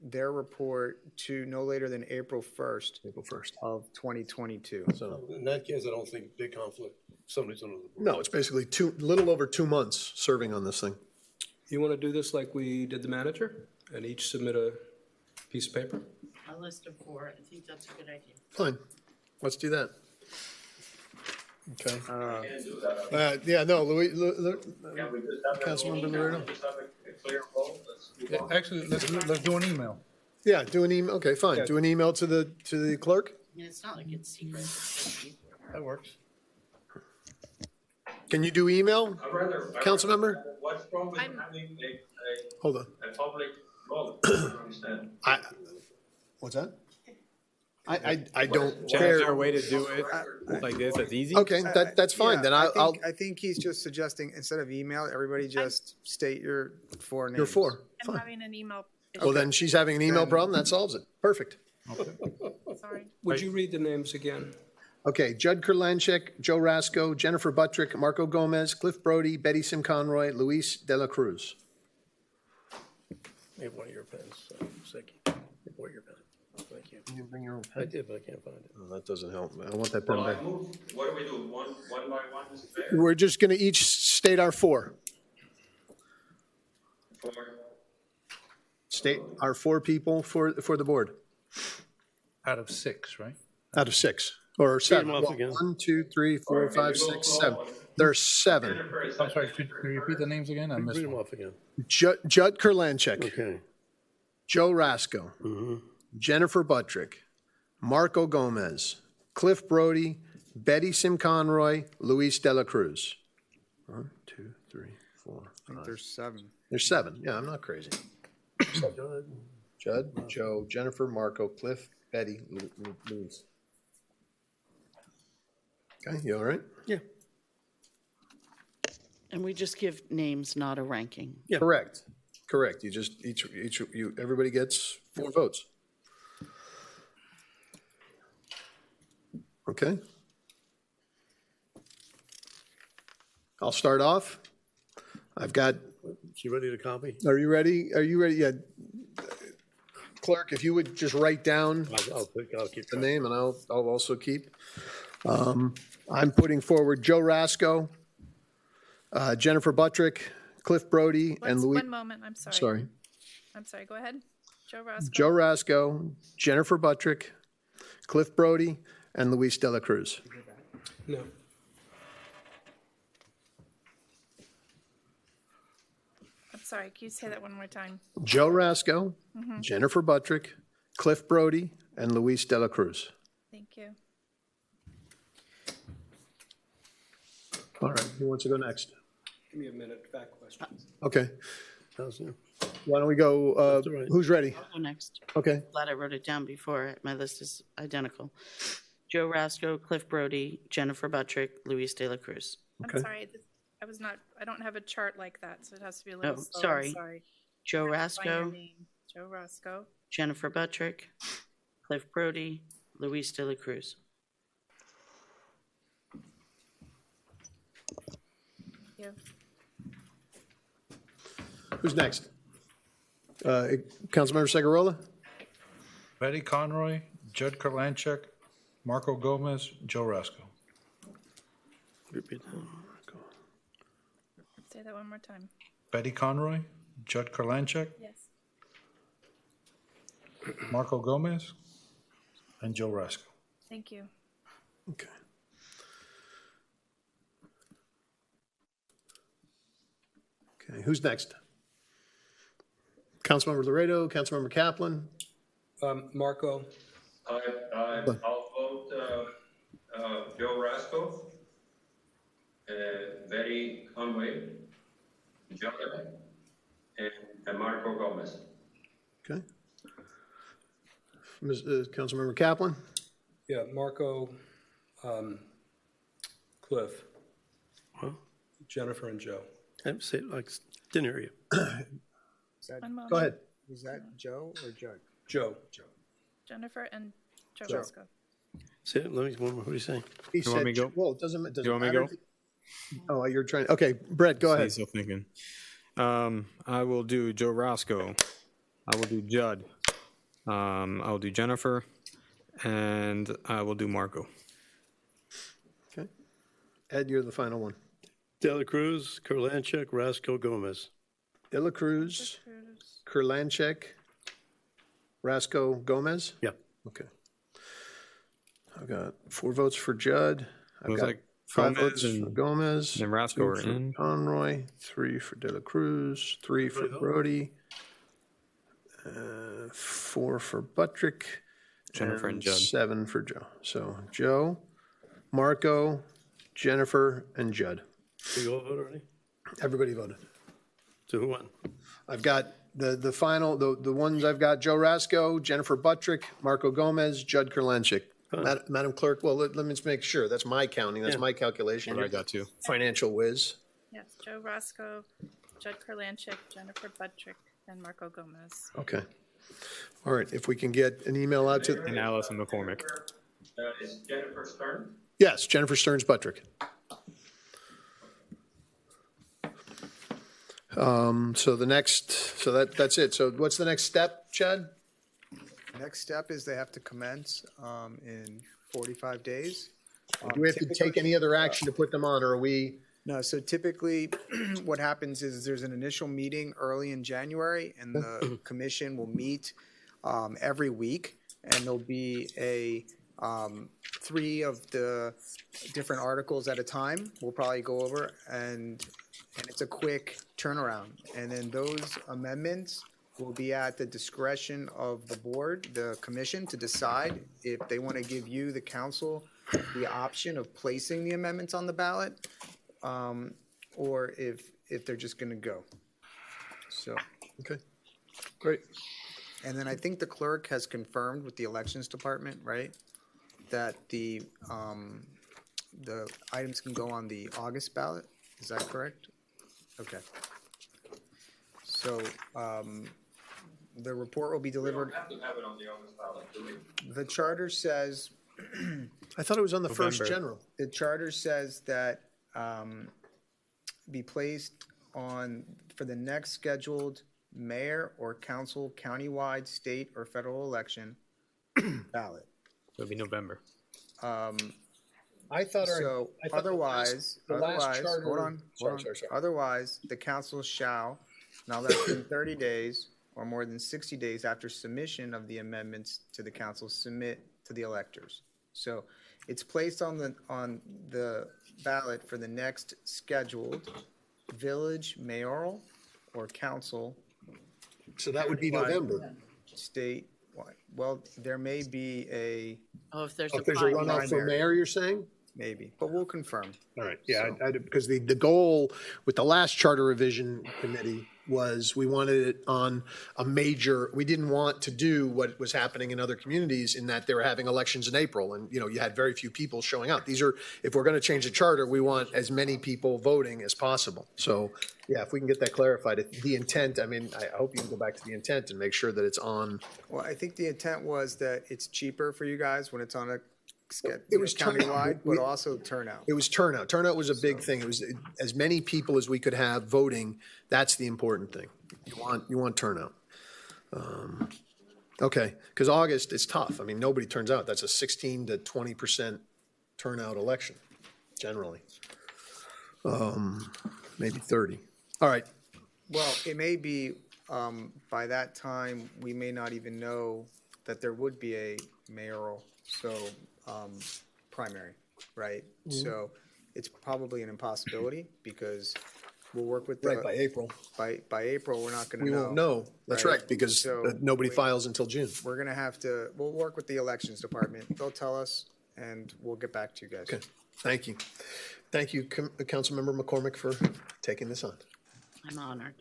their report to no later than April 1st. Of 2022. So in that case, I don't think big conflict. Somebody's on the board. No, it's basically little over 2 months serving on this thing. You want to do this like we did the manager and each submit a piece of paper? A list of 4. I think that's a good idea. Fine. Let's do that. Okay. Can't do that. Councilmember Laredo. Just have a clear vote. Let's move on. Actually, let's do an email. Yeah, do an email. Okay, fine. Yeah. Do an email to the clerk. Yeah, it's not like it's secret. That works. Can you do email? I'd rather- Councilmember? What's wrong with I'm- having Hold on. a public Well, I don't understand. What's that? I don't Chad, care. is there a way to do it like this? That's easy. Okay, that's fine. Then I'll. I think he's just suggesting, instead of email, everybody just state your 4 names. Your 4. I'm Fine. having an email. Well, then she's having an email problem. That solves it. Perfect. Sorry. Would you read the names again? Okay, Judd Kurlanchek, Joe Rasco, Jennifer Buttrick, Marco Gomez, Cliff Brody, Betty Sim Conroy, Luis De La Cruz. I have one of your pens, Zeki. One of your pens. Thank you. You bring your own I did, but I can't find it. Oh, that doesn't help. I want that pen Well, back. I move, what do we do, one by one, Mr. Mayor? We're just going to each state our 4. For- State our 4 people for the board. Out of 6, right? Out of 6 or 7. them off again. 1, 2, 3, 4, 5, 6, 7. There's 7. Jennifer is I'm sorry, could you repeat the names again? I missed Read them one. off again. Judd Kurlanchek, Okay. Joe Rasco, Jennifer Buttrick, Marco Gomez, Cliff Brody, Betty Sim Conroy, Luis De La Cruz. 1, 2, 3, 4, I think 5. there's 7. There's 7. Yeah, I'm not crazy. Judd, Joe, Jennifer, Marco, Cliff, Betty, Luis. Okay, you all right? Yeah. And we just give names, not a ranking. Yeah. Correct. You just, everybody gets 4 votes. Okay. I'll start off. I've got, She ready to copy? are you ready? Yeah. Clerk, if you would just write down I'll keep the name, and I'll also keep. I'm putting forward Joe Rasco, Jennifer Buttrick, Cliff Brody, and Louis. One moment, I'm sorry. Sorry. I'm sorry, go ahead. Joe Roscoe. Joe Rasco, Jennifer Buttrick, Cliff Brody, and Luis De La Cruz. No. I'm sorry, can you say that one more time? Joe Rasco, Jennifer Buttrick, Cliff Brody, and Luis De La Cruz. Thank you. All right, who wants to go next? Give me a minute, back questions. Okay, How's it? why don't we go, That's all right. who's ready? I'll go next. Okay, Glad I wrote it down before. My list is identical. Joe Rasco, Cliff Brody, Jennifer Buttrick, Luis De La Cruz. Okay. I'm sorry, I don't have a chart like that, so it has to be a little Oh, slower. sorry. I'm sorry. Joe Find your Rasco, name. Joe Roscoe. Jennifer Buttrick, Cliff Brody, Luis De La Cruz. Yeah. who's next? Councilmember Segurola? Betty Conroy, Judd Kurlanchek, Marco Gomez, Joe Rasco. Repeat that. Say that one more time. Betty Conroy, Judd Kurlanchek, Yes. Marco Gomez, and Joe Rasco. Thank you. Okay. Okay, who's next? Councilmember Laredo, Councilmember Kaplan? Marco, I'll vote Joe Rasco, Betty Conway, John, and Marco Gomez. Okay. Councilmember Kaplan? yeah, Marco, Cliff, Jennifer and Joe. I'm saying, like, didn't hear you. Is that, One moment. Go ahead. is that Joe or Judd? Joe. Jennifer and Joe Joe. Roscoe. Say it, let me, what are you saying? He You want said, me to go? well, it doesn't You want me to matter. Oh, you're trying, okay, Brett, go ahead. Still thinking. I will do Joe Rasco. I will do Judd. I will do Jennifer, and I will do Marco. Okay. Ed, you're the final one. De La Cruz, Kurlanchek, Rasco, Gomez. De La Cruz, Kurlanchek, Rasco, Gomez? Yeah. Okay. I've got 4 votes for Judd. I've Looks got like 5 Gomez votes for and- Gomez. and Rasco 2 are for in. Conroy, 3 for De La Cruz, 3 for Brody, 4 for Buttrick. Jennifer and Judd. 7 for Joe. So Joe, Marco, Jennifer, and Judd. You all vote already? Everybody voted. So who won? I've got the final, the ones I've got, Joe Rasco, Jennifer Buttrick, Marco Gomez, Judd Kurlanchik. Madam Clerk, well, let me just make sure. That's my counting. That's my calculation. What I got too. Financial whiz. Yes, Joe Roscoe, Judd Kurlanchik, Jennifer Buttrick, and Marco Gomez. Okay. All right, if we can get an email out to. And Allison McCormick. Is Jennifer Stern? Yes, Jennifer Stearns Buttrick. So the next, that's it. So what's the next step, Chad? Next step is they have to commence in 45 days. Do we have to take any other action to put them on, or are we? No, so typically what happens is there's an initial meeting early in January, and the commission will meet every week, and there'll be a 3 of the different articles at a time. We'll probably go over, and it's a quick turnaround. And then those amendments will be at the discretion of the board, the commission, to decide if they want to give you, the council, the option of placing the amendments on the ballot, or if they're just going to go. So. Okay, great. And then I think the clerk has confirmed with the elections department, right, that the items can go on the August ballot. Is that correct? Okay. So the report will be delivered. We don't have to have it on the August ballot, do we? The charter says. I thought it was on the November. first general. The charter says that be placed on for the next scheduled mayor or council countywide, state, or federal election ballot. It'll be November. I thought so. Otherwise, charter. Hold on. Sorry. Otherwise, the council shall, not less than 30 days or more than 60 days after submission of the amendments to the council, submit to the electors. So, it's placed on the ballot for the next scheduled village, mayoral, or council. So that would be November. State. Well, there may be a. Oh, if there's a runoff for mayor, you're saying? Maybe, but we'll confirm. All right, yeah, because the goal with the last charter revision committee was we wanted it on a major, we didn't want to do what was happening in other communities in that they were having elections in April and, you had very few people showing up. These are, if we're going to change the charter, we want as many people voting as possible. So, yeah, if we can get that clarified, the intent, I hope you can go back to the intent and make sure that it's on. Well, I think the intent was that it's cheaper for you guys when it's on a it was countywide, but also turnout. It was turnout. Turnout was a big thing. It was as many people as we could have voting. That's the important thing. You want turnout. Okay, because August is tough. Nobody turns out. That's a 16 to 20% turnout election, generally. Maybe 30. All right. Well, it may be by that time we may not even know that there would be a mayoral. So. Primary, right? Mm-hmm. So it's probably an impossibility because we'll work with by April. By April, we're not going to know. We won't know. That's right, because nobody files until June. We're going to have to. We'll work with the elections department. They'll tell us, and we'll get back to you guys. Okay. Thank you, Councilmember McCormick, for taking this on. I'm honored.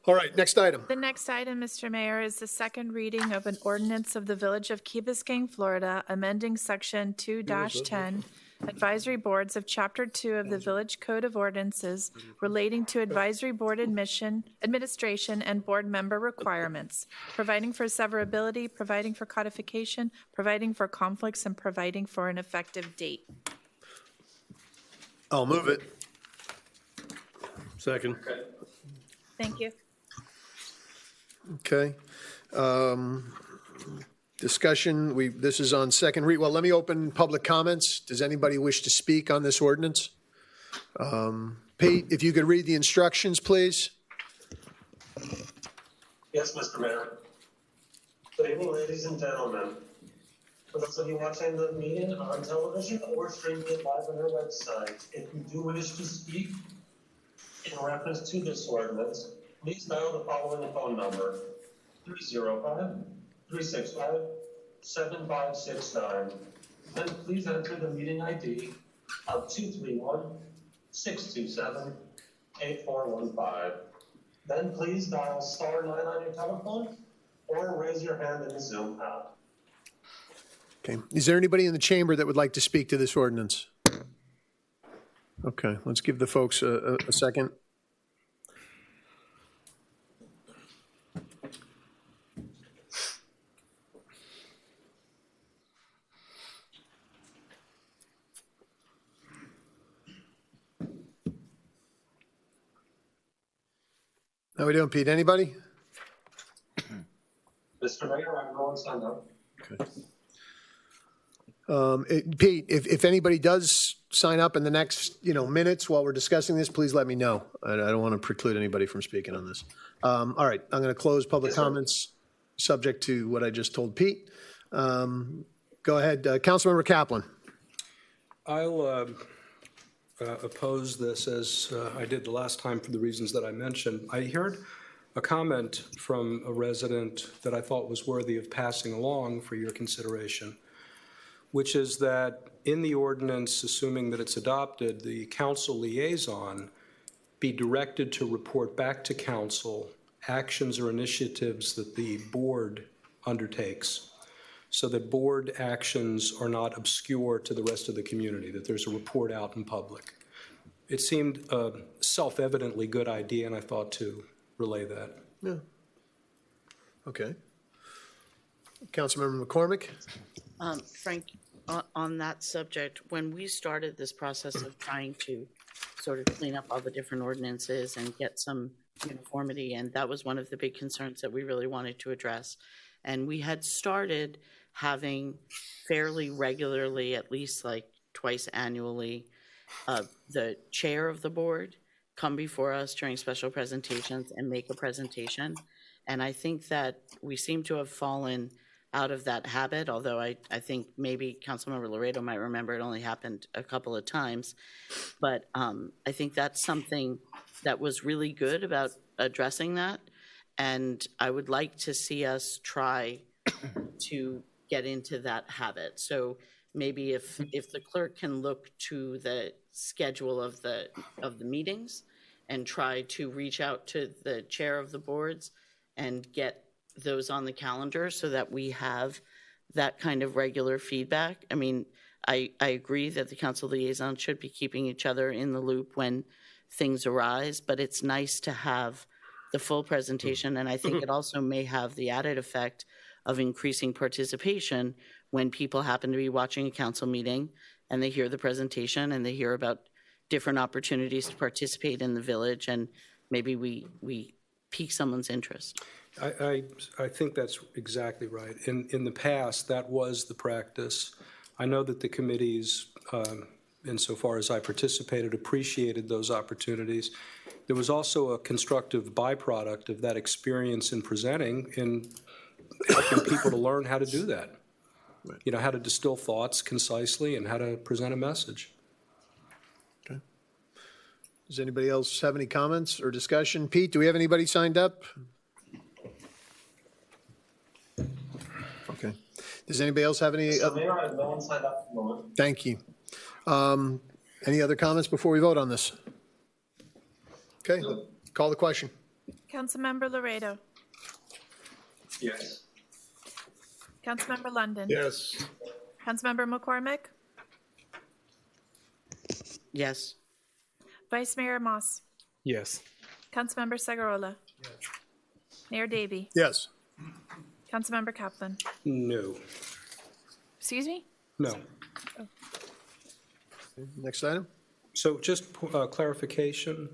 All right, next item. The next item, Mr. Mayor, is the second reading of an ordinance of the Village of Key Biscayne, Florida, amending Section 2-10, Advisory Boards of Chapter 2 of the Village Code of Ordinances relating to advisory board administration and board member requirements, providing for severability, providing for codification, providing for conflicts, and providing for an effective date. I'll move it. Second. Thank you. Okay. Discussion, this is on second read. Well, let me open public comments. Does anybody wish to speak on this ordinance? Pete, if you could read the instructions, please. Yes, Mr. Mayor. Good evening, ladies and gentlemen. For those of you watching the meeting on television or streaming it live on our website, if you do wish to speak in reference to this ordinance, please dial the following phone number, 305-365-7569, and please enter the meeting ID of 231-627-8415. then please dial *9 on your telephone or raise your hand in the Zoom app. Okay. Is there anybody in the chamber that would like to speak to this ordinance? Okay, let's give the folks a second. How we doing, Pete? Anybody? Mr. Mayor, I have no one signed up. Okay. Pete, if anybody does sign up in the next, minutes while we're discussing this, please let me know. I don't want to preclude anybody from speaking on this. All right, I'm going to close public comments subject to what I just told Pete. Go ahead, Councilmember Kaplan. I'll oppose this as I did the last time for the reasons that I mentioned. I heard a comment from a resident that I thought was worthy of passing along for your consideration, which is that in the ordinance, assuming that it's adopted, the council liaison be directed to report back to council actions or initiatives that the board undertakes, so that board actions are not obscure to the rest of the community, that there's a report out in public. It seemed a self-evidently good idea, and I thought to relay that. Yeah. Okay. Councilmember McCormick? Frank, on that subject, when we started this process of trying to sort of clean up all the different ordinances and get some uniformity, and that was one of the big concerns that we really wanted to address. And we had started having fairly regularly, at least like twice annually, the chair of the board come before us during special presentations and make a presentation. And I think that we seem to have fallen out of that habit, although I think maybe Councilmember Laredo might remember it only happened a couple of times. But I think that's something that was really good about addressing that. And I would like to see us try to get into that habit. So maybe if the clerk can look to the schedule of the meetings and try to reach out to the chair of the boards and get those on the calendar so that we have that kind of regular feedback. I mean, I agree that the council liaison should be keeping each other in the loop when things arise, but it's nice to have the full presentation. And I think it also may have the added effect of increasing participation when people happen to be watching a council meeting and they hear the presentation and they hear about different opportunities to participate in the village, and maybe we pique someone's interest. I think that's exactly right. In the past, that was the practice. I know that the committees, insofar as I participated, appreciated those opportunities. There was also a constructive byproduct of that experience in presenting in helping people to learn how to do that. Right. You know, how to distill thoughts concisely and how to present a message. Okay. Does anybody else have any comments or discussion? Pete, do we have anybody signed up? Okay. Does anybody else have any? Mayor, I have no one signed up at the moment. Thank you. Any other comments before we vote on this? Okay. No. Call the question. Councilmember Laredo. Yes. Councilmember London. Yes. Councilmember McCormick. Yes. Vice Mayor Moss. Yes. Councilmember Segurola. Yes. Mayor Davey. Yes. Councilmember Kaplan. No. Excuse me? No. Oh. Next item. So just clarification,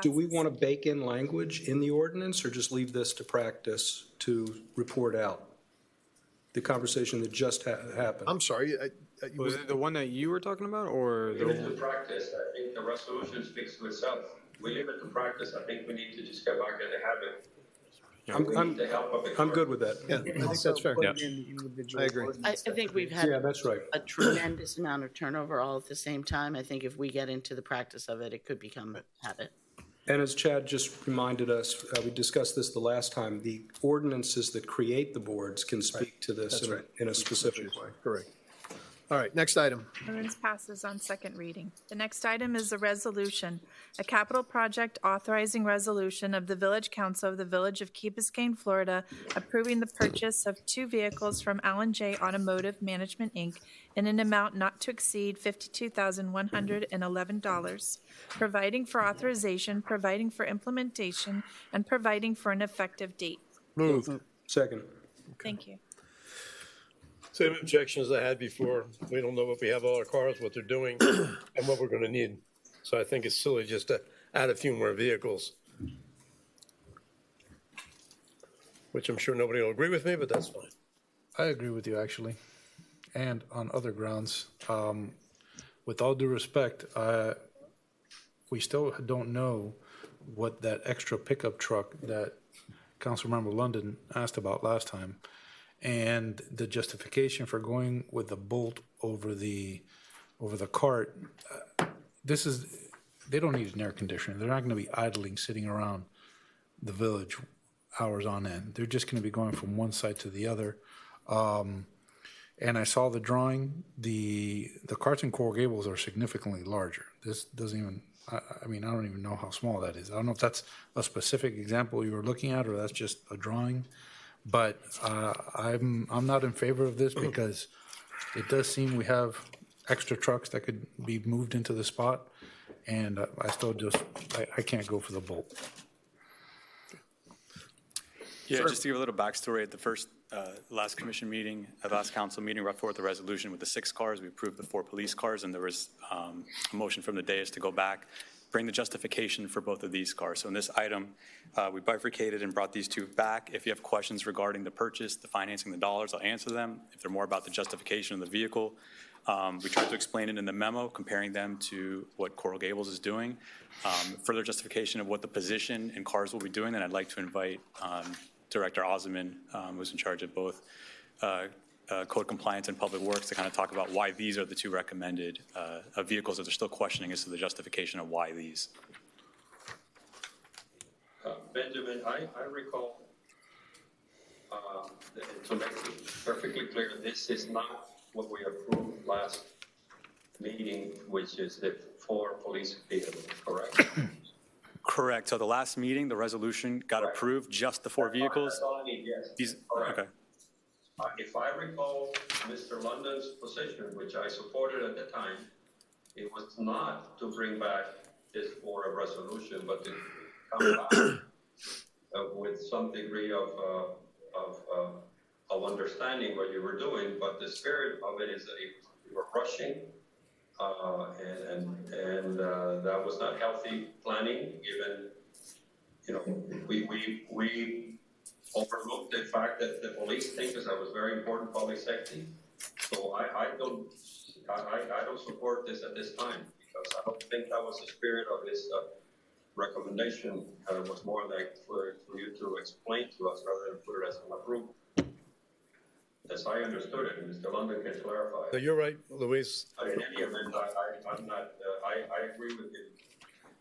do we want to bake in language in the ordinance or just leave this to practice to report out the conversation that just happened? I'm sorry. Was it the one that you were talking about, or we leave it to practice? I think the resolution speaks to itself. We leave it to practice. I think we need to just get back in the habit. I'm good with that. Yeah, I think that's fair. Yeah. I agree. I think we've had that's right. a tremendous amount of turnover all at the same time. I think if we get into the practice of it, it could become a habit. And as Chad just reminded us, we discussed this the last time, the ordinances that create the boards can speak to this in a specific way. Correct. All right, next item. Ordinance passes on second reading. The next item is a resolution, a capital project authorizing resolution of the Village Council of the Village of Key Biscayne, Florida, approving the purchase of 2 vehicles from Allen J. Automotive Management, Inc. in an amount not to exceed $52,111, providing for authorization, providing for implementation, and providing for an effective date. Moved. Second. Thank you. Same objections I had before. We don't know if we have all our cars, what they're doing, and what we're going to need. So I think it's silly just to add a few more vehicles, which I'm sure nobody will agree with me, but that's fine. I agree with you, actually, and on other grounds. With all due respect, we still don't know what that extra pickup truck that Councilmember London asked about last time, and the justification for going with the Bolt over the cart. They don't need an air conditioner. They're not going to be idling, sitting around the village hours on end. They're just going to be going from one side to the other. And I saw the drawing. The carts in Coral Gables are significantly larger. This doesn't even, I mean, I don't even know how small that is. I don't know if that's a specific example you were looking at or that's just a drawing. But I'm not in favor of this because it does seem we have extra trucks that could be moved into the spot. And I still I can't go for the Bolt. Yeah, sure. Just to give a little backstory, at the last commission meeting, at the last council meeting, brought forth a resolution with the 6 cars. We approved the 4 police cars, and there was a motion from the dais to go back, bring the justification for both of these cars. So in this item, we bifurcated and brought these 2 back. If you have questions regarding the purchase, the financing, the dollars, I'll answer them. If they're more about the justification of the vehicle, we tried to explain it in the memo, comparing them to what Coral Gables is doing. Further justification of what the position and cars will be doing, then I'd like to invite Director Osman, who's in charge of both code compliance and public works, to kind of talk about why these are the 2 recommended vehicles that they're still questioning as to the justification of why these. Benjamin, I recall, to make it perfectly clear, this is not what we approved last meeting, which is the 4 police vehicles, correct? Correct. So the last meeting, the resolution got approved, just the 4 vehicles. That's all I need, yes. Okay. If I recall Mr. London's position, which I supported at the time, it was not to bring back this for a resolution, but to come back with some degree of understanding what you were doing. But the spirit of it is that you were rushing, and that was not healthy planning, given, you know, we overlooked the fact that the police think that was very important public safety. So I don't support this at this time, because I don't think that was the spirit of this recommendation. It was more like for you to explain to us rather than put it as an approval. As I understood it, Mr. London can clarify. No, you're right, Luis. In any event, I'm not. I agree with you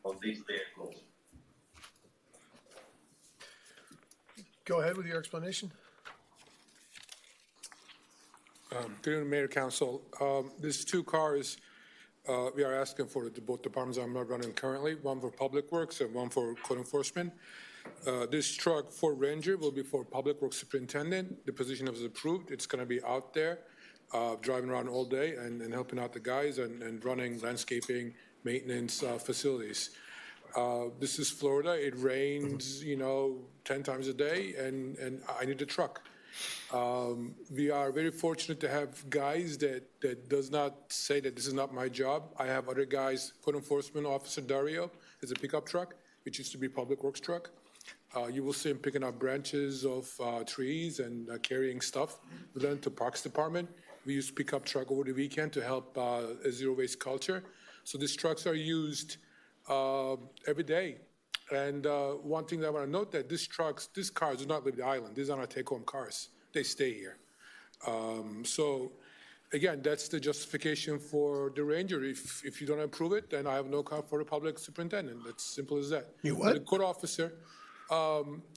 on these vehicles. Go ahead with your explanation. Good evening, Mayor, Council. These 2 cars we are asking for both departments I'm not running currently, one for Public Works and one for Code Enforcement. This truck, Ford Ranger, will be for Public Works Superintendent. The position was approved. It's going to be out there driving around all day and helping out the guys and running landscaping, maintenance facilities. This is Florida. It rains, 10 times a day, and I need a truck. We are very fortunate to have guys that does not say that this is not my job. I have other guys. Code Enforcement Officer Dario is a pickup truck, which used to be Public Works truck. You will see him picking up branches of trees and carrying stuff. We then to Parks Department. We use pickup truck over the weekend to help a zero waste culture. So these trucks are used every day. And one thing that I want to note that these cars do not leave the island. These are not take-home cars. They stay here. So again, that's the justification for the Ranger. If you don't approve it, then I have no car for the public superintendent. It's simple as that. You what? The code officer,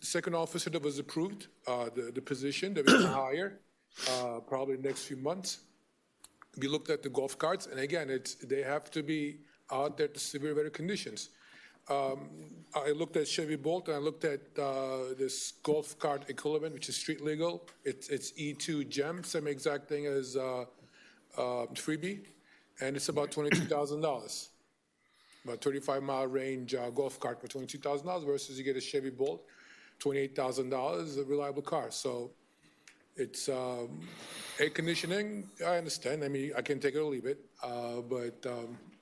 second officer that was approved, the position that we're going to hire probably the next few months. we looked at the golf carts, and again, they have to be out there to severe weather conditions. I looked at Chevy Bolt, and I looked at this golf cart equivalent, which is street legal. It's E2 GEM, same exact thing as Freebie, and it's about $22,000. About 35-mile range golf cart for $22,000 versus you get a Chevy Bolt, $28,000, a reliable car. So it's air conditioning, I understand. I mean, I can take it or leave it, but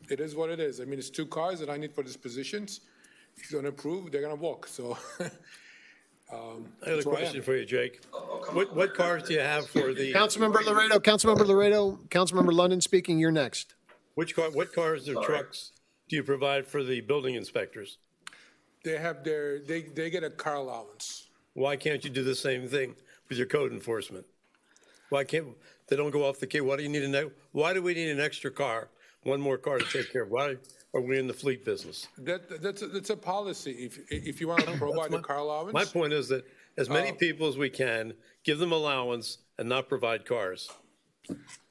it is what it is. I mean, it's 2 cars that I need for these positions. If you don't approve, they're going to walk. So I have a question for you, Jake. What cars do you have for the... Councilmember Laredo, Councilmember London speaking, you're next. What cars or trucks do you provide for the building inspectors? they have they get a car allowance. Why can't you do the same thing with your code enforcement? Why can't they don't go off the key? Why do we need an extra car, one more car to take care of? Why are we in the fleet business? That's a policy. If you want to provide a car allowance. My point is that as many people as we can, give them allowance and not provide cars.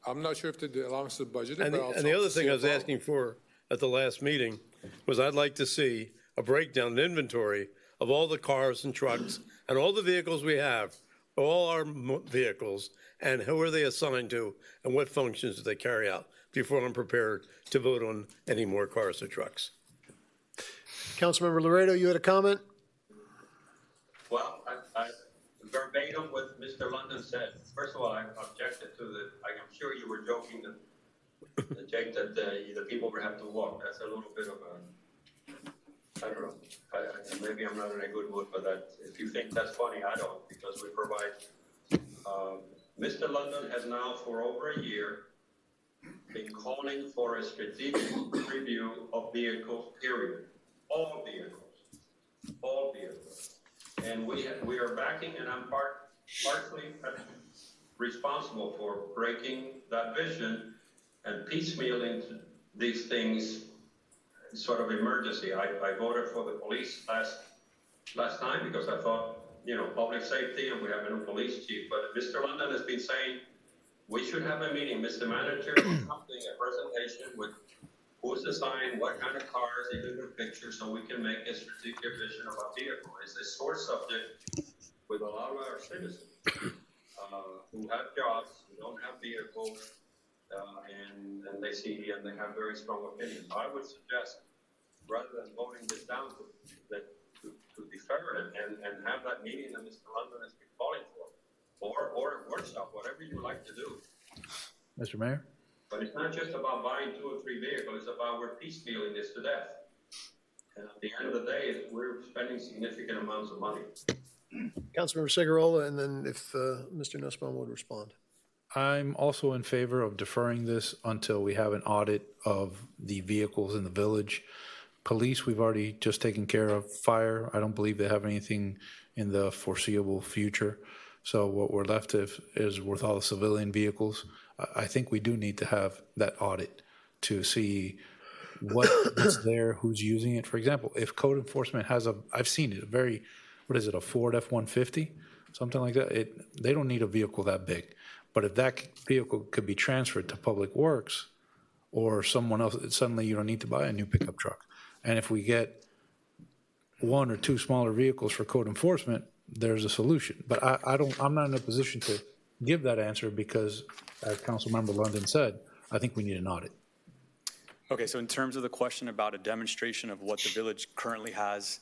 I'm not sure if the allowance is budgeted. And the other thing I was asking for at the last meeting was I'd like to see a breakdown, an inventory of all the cars and trucks and all the vehicles we have, all our vehicles, and who are they assigned to and what functions do they carry out before I'm prepared to vote on any more cars or trucks. Councilmember Laredo, you had a comment? Well, I verbatim what Mr. London said. First of all, I objected to I'm sure you were joking that Jake, that the people would have to walk. That's a little bit of a, I don't know. Maybe I'm not in a good mood for that. If you think that's funny, I don't, because we provide. Mr. London has now for over a year been calling for a strategic review of vehicles, period. All vehicles. And we are backing, and I'm partly responsible for breaking that vision and piecemealing these things sort of emergency. I voted for the police last time because I thought, public safety, and we have a new police chief. But Mr. London has been saying we should have a meeting, Mr. Manager, something, a presentation with who's assigned, what kind of cars, even the picture, so we can make a strategic vision of our vehicle. It's a sore subject with a lot of our citizens who have jobs, who don't have vehicles, and they see and they have very strong opinions. I would suggest, rather than voting this down, to defer it and have that meeting that Mr. London has been calling for, or a workshop, whatever you like to do. Mr. Mayor? But it's not just about buying 2 or 3 vehicles, it's about we're piecemealing this to death. And at the end of the day, we're spending significant amounts of money. Councilmember Segurola, and then if Mr. Nussbaum would respond. I'm also in favor of deferring this until we have an audit of the vehicles in the village. Police, we've already just taken care of. Fire, I don't believe they have anything in the foreseeable future. So what we're left with is with all the civilian vehicles. I think we do need to have that audit to see what is there, who's using it. For example, if code enforcement has I've seen it, a Ford F-150, something like that. They don't need a vehicle that big. But if that vehicle could be transferred to Public Works or someone else, suddenly you don't need to buy a new pickup truck. And if we get 1 or 2 smaller vehicles for code enforcement, there's a solution. But I'm not in a position to give that answer because, as Councilmember London said, I think we need an audit. Okay, so in terms of the question about a demonstration of what the village currently has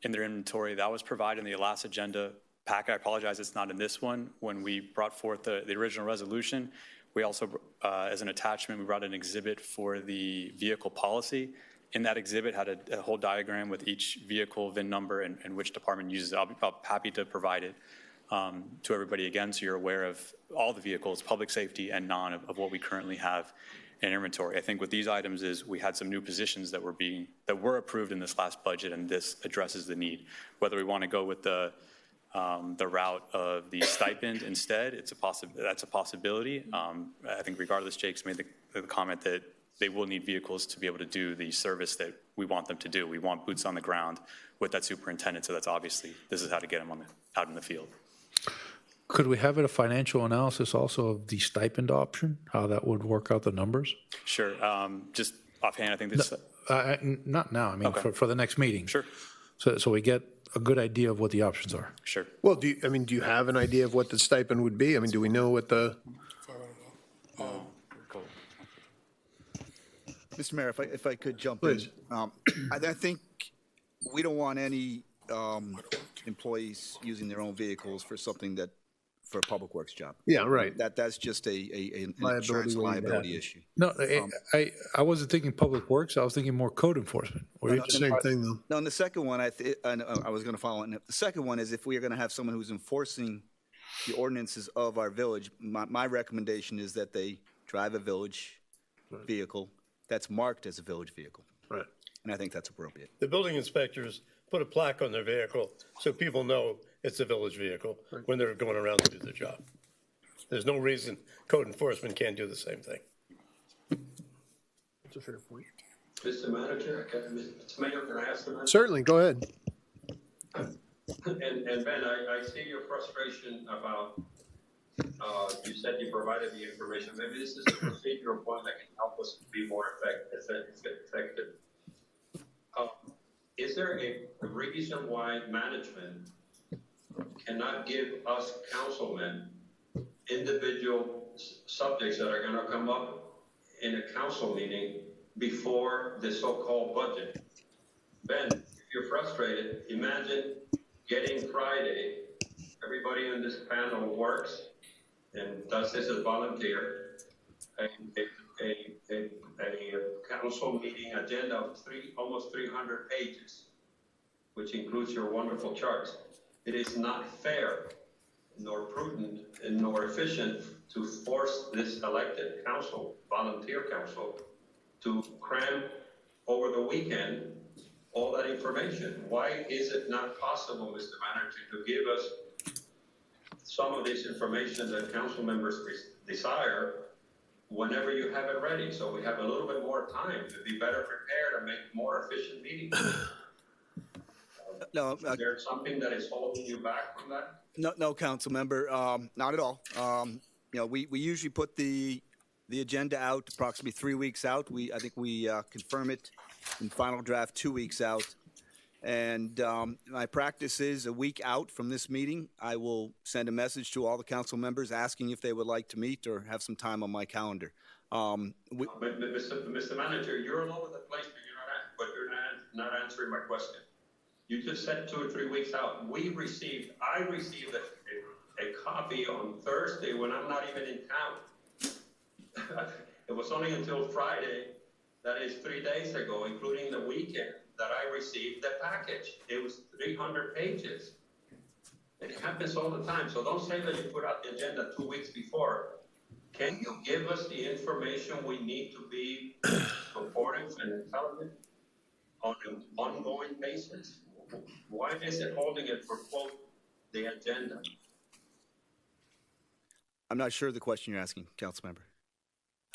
in their inventory, that was provided in the last agenda packet. I apologize, it's not in this one. When we brought forth the original resolution, we also, as an attachment, we brought an exhibit for the vehicle policy. In that exhibit had a whole diagram with each vehicle VIN number and which department uses it. I'll be happy to provide it to everybody again, so you're aware of all the vehicles, public safety and non, of what we currently have in inventory. I think with these items is we had some new positions that were approved in this last budget, and this addresses the need. Whether we want to go with the route of the stipend instead, that's a possibility. I think regardless, Jake's made the comment that they will need vehicles to be able to do the service that we want them to do. We want boots on the ground with that superintendent, so that's obviously, this is how to get them out in the field. Could we have it a financial analysis also of the stipend option, how that would work out the numbers? Sure. Just offhand, I think this. Not now, I mean, Okay. for the next meeting. Sure. So we get a good idea of what the options are. Sure. Well, do you have an idea of what the stipend would be? I mean, do we know what the? Mr. Mayor, if I could jump Please. in. I think we don't want any employees using their own vehicles for something that, for a public works job. Yeah, right. That's just an insurance Liability liability issue. No, I wasn't thinking public works, I was thinking more code enforcement. Same thing, though. No, and the second one, I was going to follow on. The second one is if we are going to have someone who's enforcing the ordinances of our village, my recommendation is that they drive a village vehicle that's marked as a village vehicle. Right. And I think that's appropriate. The building inspectors put a plaque on their vehicle so people know it's a village vehicle when they're going around to do their job. There's no reason code enforcement can't do the same thing. That's a fair point. Mr. Manager, Mr. Mayor, can I ask a question? Certainly, go ahead. And Ben, I see your frustration about, you said you provided the information. Maybe this is a procedural point that can help us be more effective. Is there a reason why management cannot give us councilmen individual subjects that are going to come up in a council meeting before the so-called budget? Ben, if you're frustrated, imagine getting Friday, everybody in this panel works and does this as volunteer, a council meeting agenda of almost 300 pages, which includes your wonderful charts. It is not fair, nor prudent, and nor efficient to force this elected council, volunteer council, to cram over the weekend all that information. Why is it not possible, Mr. Manager, to give us some of this information that council members desire whenever you have it ready, so we have a little bit more time to be better prepared and make more efficient meetings? No, is there something that is holding you back from that? No, council member, not at all. We usually put the agenda out approximately 3 weeks out. I think we confirm it in final draft 2 weeks out. And my practice is a week out from this meeting, I will send a message to all the council members asking if they would like to meet or have some time on my calendar. Mr. Manager, you're all over the place, but you're not answering my question. You just said 2 or 3 weeks out. I received a copy on Thursday when I'm not even in town. It was only until Friday, that is 3 days ago, including the weekend, that I received the package. It was 300 pages. It happens all the time. So don't say that you put out the agenda 2 weeks before. Can you give us the information we need to be supportive and intelligent on an ongoing basis? Why is it holding it for, quote, the agenda? I'm not sure of the question you're asking, council member.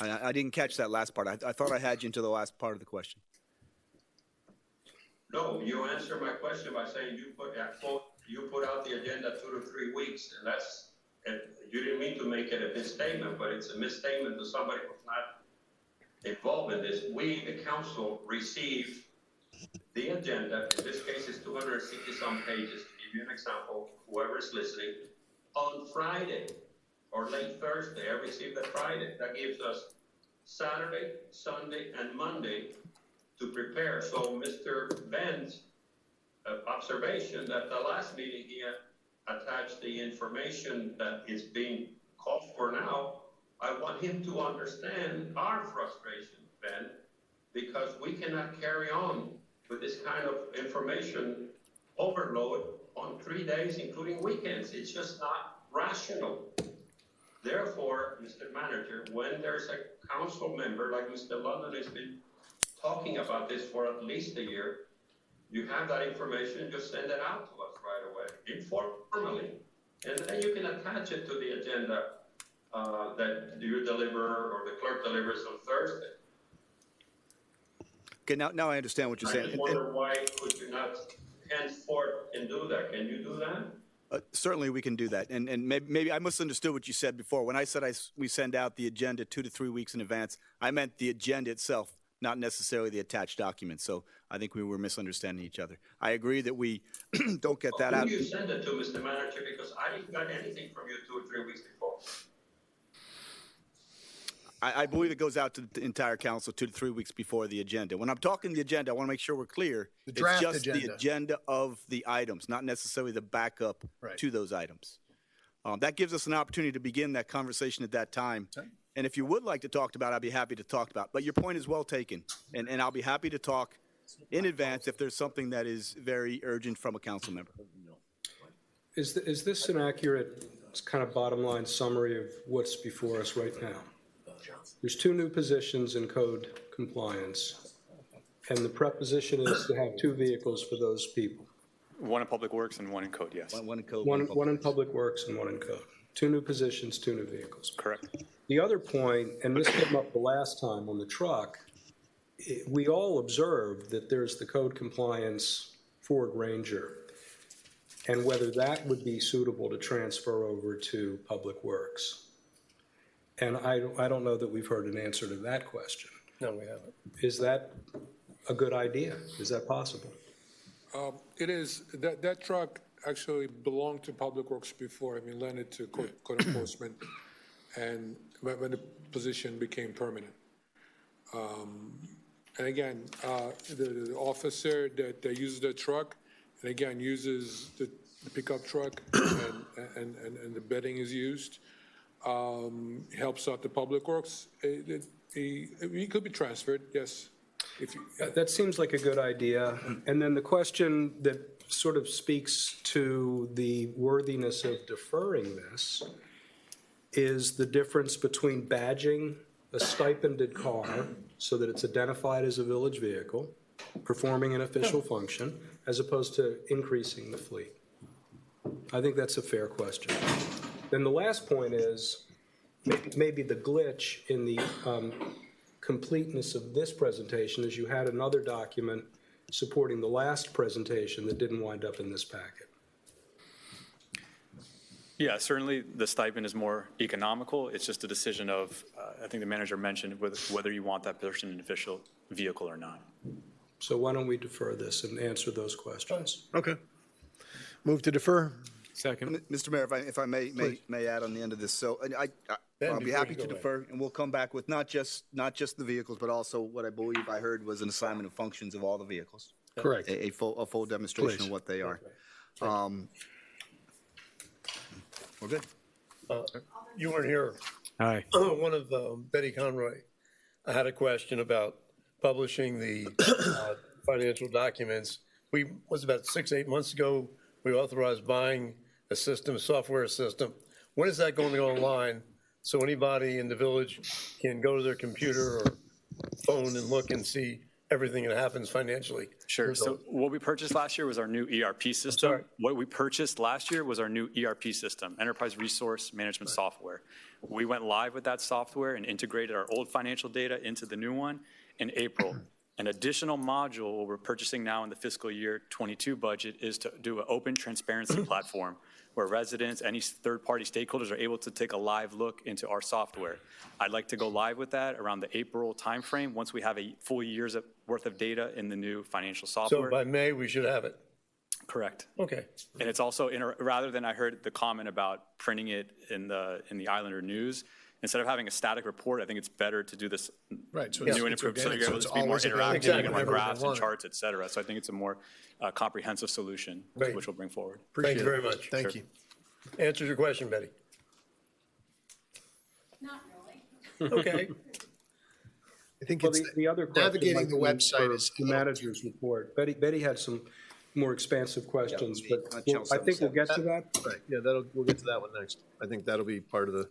I didn't catch that last part. I thought I had you into the last part of the question. No, you answered my question by saying you put out the agenda 2 to 3 weeks, and you didn't mean to make it a misstatement, but it's a misstatement to somebody who's not involved in this. We, the council, received the agenda. In this case, it's 260 some pages. To give you an example, whoever is listening, on Friday or late Thursday, I received it Friday. That gives us Saturday, Sunday, and Monday to prepare. So Mr. Ben's observation that the last meeting he attached the information that is being called for now, I want him to understand our frustration, Ben, because we cannot carry on with this kind of information overload on 3 days, including weekends. It's just not rational. Therefore, Mr. Manager, when there's a council member like Mr. London has been talking about this for at least a year, you have that information, just send it out to us right away, informally. And then you can attach it to the agenda that you deliver or the clerk delivers on Thursday. Okay, now I understand what you're saying. I just wonder why could you not henceforth and do that? Can you do that? Certainly, we can do that. And maybe I misunderstood what you said before. When I said we send out the agenda 2 to 3 weeks in advance, I meant the agenda itself, not necessarily the attached document. So I think we were misunderstanding each other. I agree that we don't get that out. Who do you send it to, Mr. Manager? Because I didn't get anything from you 2 or 3 weeks before. I believe it goes out to the entire council 2 to 3 weeks before the agenda. When I'm talking the agenda, I want to make sure we're clear. The draft it's just agenda. the agenda of the items, not necessarily the backup to those items. That gives us an opportunity to begin that conversation at that time. And if you would like to talk about it, I'd be happy to talk about it. But your point is well taken, and I'll be happy to talk in advance if there's something that is very urgent from a council member. Is this an accurate kind of bottom line summary of what's before us right now? There's 2 new positions in code compliance, and the preposition is to have 2 vehicles for those people. One in Public Works and one in code, yes. One in code. One in Public Works and one in code. 2 new positions, 2 new vehicles. Correct. The other point, and this came up the last time on the truck, we all observed that there's the code compliance Ford Ranger, and whether that would be suitable to transfer over to Public Works. And I don't know that we've heard an answer to that question. No, we haven't. Is that a good idea? Is that possible? It is. That truck actually belonged to Public Works before. I mean, lent it to code enforcement, and when the position became permanent. And again, the officer that uses the truck, and again uses the pickup truck, and the bedding is used. Helps out the Public Works. He could be transferred, yes. That seems like a good idea. And then the question that sort of speaks to the worthiness of deferring this is the difference between badging a stipended car so that it's identified as a village vehicle, performing an official function, as opposed to increasing the fleet. I think that's a fair question. Then the last point is maybe the glitch in the completeness of this presentation is you had another document supporting the last presentation that didn't wind up in this packet. Yeah, certainly the stipend is more economical. It's just a decision of, I think the manager mentioned, whether you want that person in an official vehicle or not. So why don't we defer this and answer those questions? Okay. Move to defer. Second. Mr. Mayor, if I may add on the end of this. So I'll be happy to defer, and we'll come back with not just the vehicles, but also what I believe I heard was an assignment of functions of all the vehicles. Correct. A full demonstration of what they are. We're good. You weren't here. Hi. One of Betty Conroy, I had a question about publishing the financial documents. Was about 6-8 months ago, we authorized buying a system, a software system. When is that going to go online so anybody in the village can go to their computer or phone and look and see everything that happens financially? Sure. So what we purchased last year was our new ERP system. What we purchased last year was our new ERP system, Enterprise Resource Management Software. We went live with that software and integrated our old financial data into the new one in April. An additional module what we're purchasing now in the fiscal year 22 budget is to do an open transparency platform where residents, any third-party stakeholders are able to take a live look into our software. I'd like to go live with that around the April timeframe once we have a full year's worth of data in the new financial software. So by May, we should have it? Correct. Okay. And it's also, rather than I heard the comment about printing it in the Islander News, instead of having a static report, I think it's better to do this new and improved, so you're able to be more interactive, you get more graphs and charts, et cetera. So I think it's a more comprehensive solution, which we'll bring forward. Thank you very much. Thank you. Answers your question, Betty. Not really. Okay. I think Well, it's the other question navigating the might be website for is the manager's report. Betty had some more expansive questions, but I think we'll get to that. Right. Yeah, we'll get to that one next. I think that'll be part of the.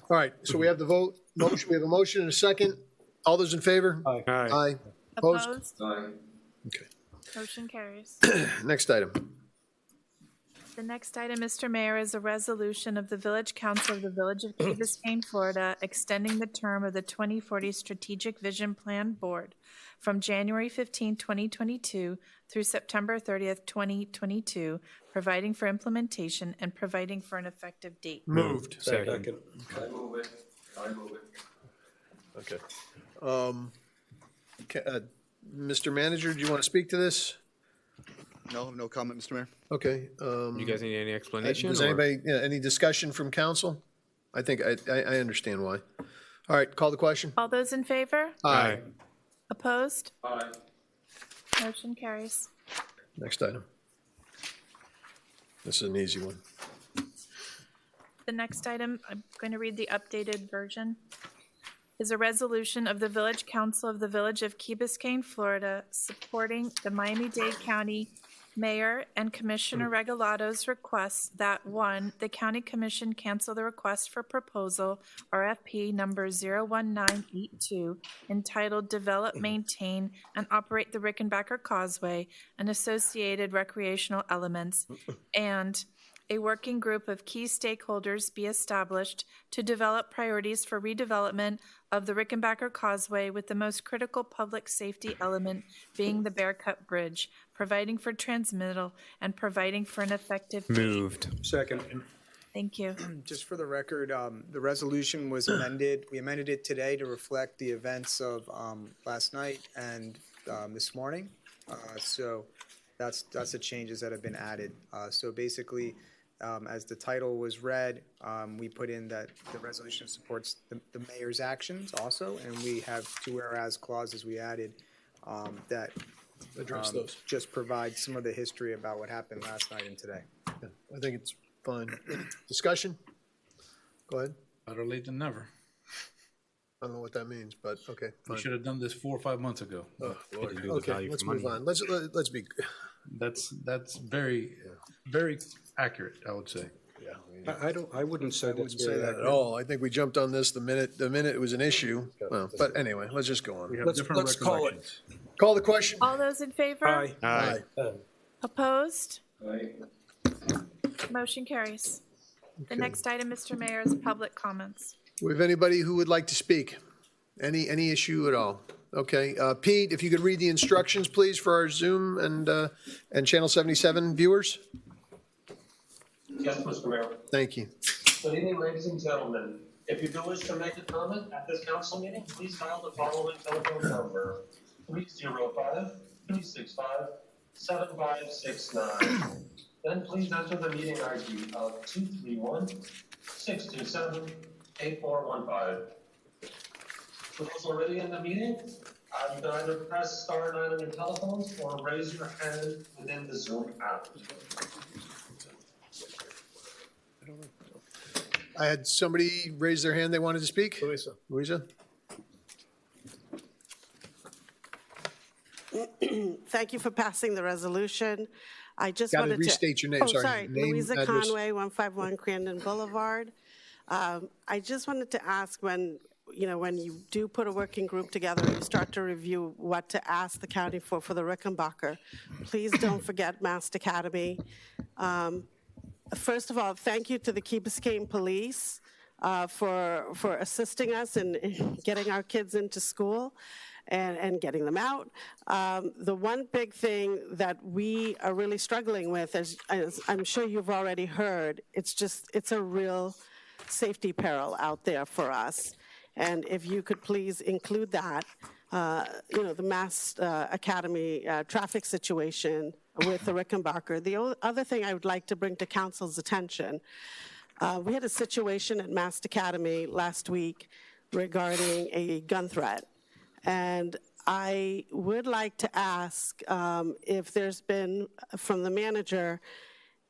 All right. So we have the vote. Motion. We have a motion and a second. All those in favor? Aye. Aye. Opposed? Okay. Motion carries. Next item. The next item, Mr. Mayor, is a resolution of the Village Council of the Village of Key Biscayne, Florida, extending the term of the 2040 Strategic Vision Plan Board from January 15, 2022 through September 30th, 2022 providing for implementation, and providing for an effective date. Moved. Second. I move it. Okay. Mr. Manager, do you want to speak to this? No comment, Mr. Mayor. Okay. You guys need any explanation? Does or- anybody, any discussion from council? I think I understand why. All right, call the question. All those in favor? Aye. Opposed? Aye. Motion carries. Next item. This is an easy one. The next item, I'm going to read the updated version, is a resolution of the Village Council of the Village of Key Biscayne, Florida, supporting the Miami-Dade County Mayor and Commissioner Regalato's request that, 1, the County Commission cancel the request for proposal, RFP number 01982, entitled Develop, Maintain, and Operate the Rickenbacker Causeway and Associated Recreational Elements, and a working group of key stakeholders be established to develop priorities for redevelopment of the Rickenbacker Causeway, with the most critical public safety element being the Bear Cut Bridge, providing for transmittal and providing for an effective. Moved. Second. Thank you. Just for the record, the resolution was amended. We amended it today to reflect the events of last night and this morning. So that's the changes that have been added. So basically, as the title was read, we put in that the resolution supports the mayor's actions also, and we have 2 whereas clauses we added that Address those. just provide some of the history about what happened last night and today. Yeah, I think it's fine. Discussion? Go ahead. Better late than never. I don't know what that means, but okay. We Fine. should have done this 4 or 5 months ago. Oh, Lord. do the Okay, value let's for move money. on. Let's be. That's very, very accurate, I would say. Yeah. I wouldn't say I that's wouldn't say very that at accurate. all. I think we jumped on this the minute it was an issue. Well, but anyway, let's just go on. We have different Let's call it. recollections. Call the question. All those in favor? Aye. Aye. Opposed? Aye. Motion carries. The next item, Mr. Mayor, is public comments. Do we have anybody who would like to speak? Any issue at all? Okay, Pete, if you could read the instructions, please, for our Zoom and Channel 77 viewers. Yes, Mr. Mayor. Thank you. Good evening, ladies and gentlemen. If you do wish to make a comment at this council meeting, please dial the following telephone number: 305-365-7569. Then please enter the meeting ID of 231-627-8415. For those already in the meeting, you can either press *9 on your telephones or raise your hand within the Zoom app. I had somebody raise their hand they wanted to speak. Louisa. Thank you for passing the resolution. I just Gotta wanted to restate your name, Oh, sorry. sorry, Name, Louisa address. Conway, 151 Crandon Boulevard. I just wanted to ask when you do put a working group together, you start to review what to ask the county for the Rickenbacker. Please don't forget Mast Academy. First of all, thank you to the Key Biscayne Police for assisting us in getting our kids into school and getting them out. The one big thing that we are really struggling with, as I'm sure you've already heard, it's a real safety peril out there for us. And if you could please include that, the Mass Academy traffic situation with the Rickenbacker. The other thing I would like to bring to council's attention, we had a situation at Mass Academy last week regarding a gun threat. And I would like to ask if there's been, from the manager,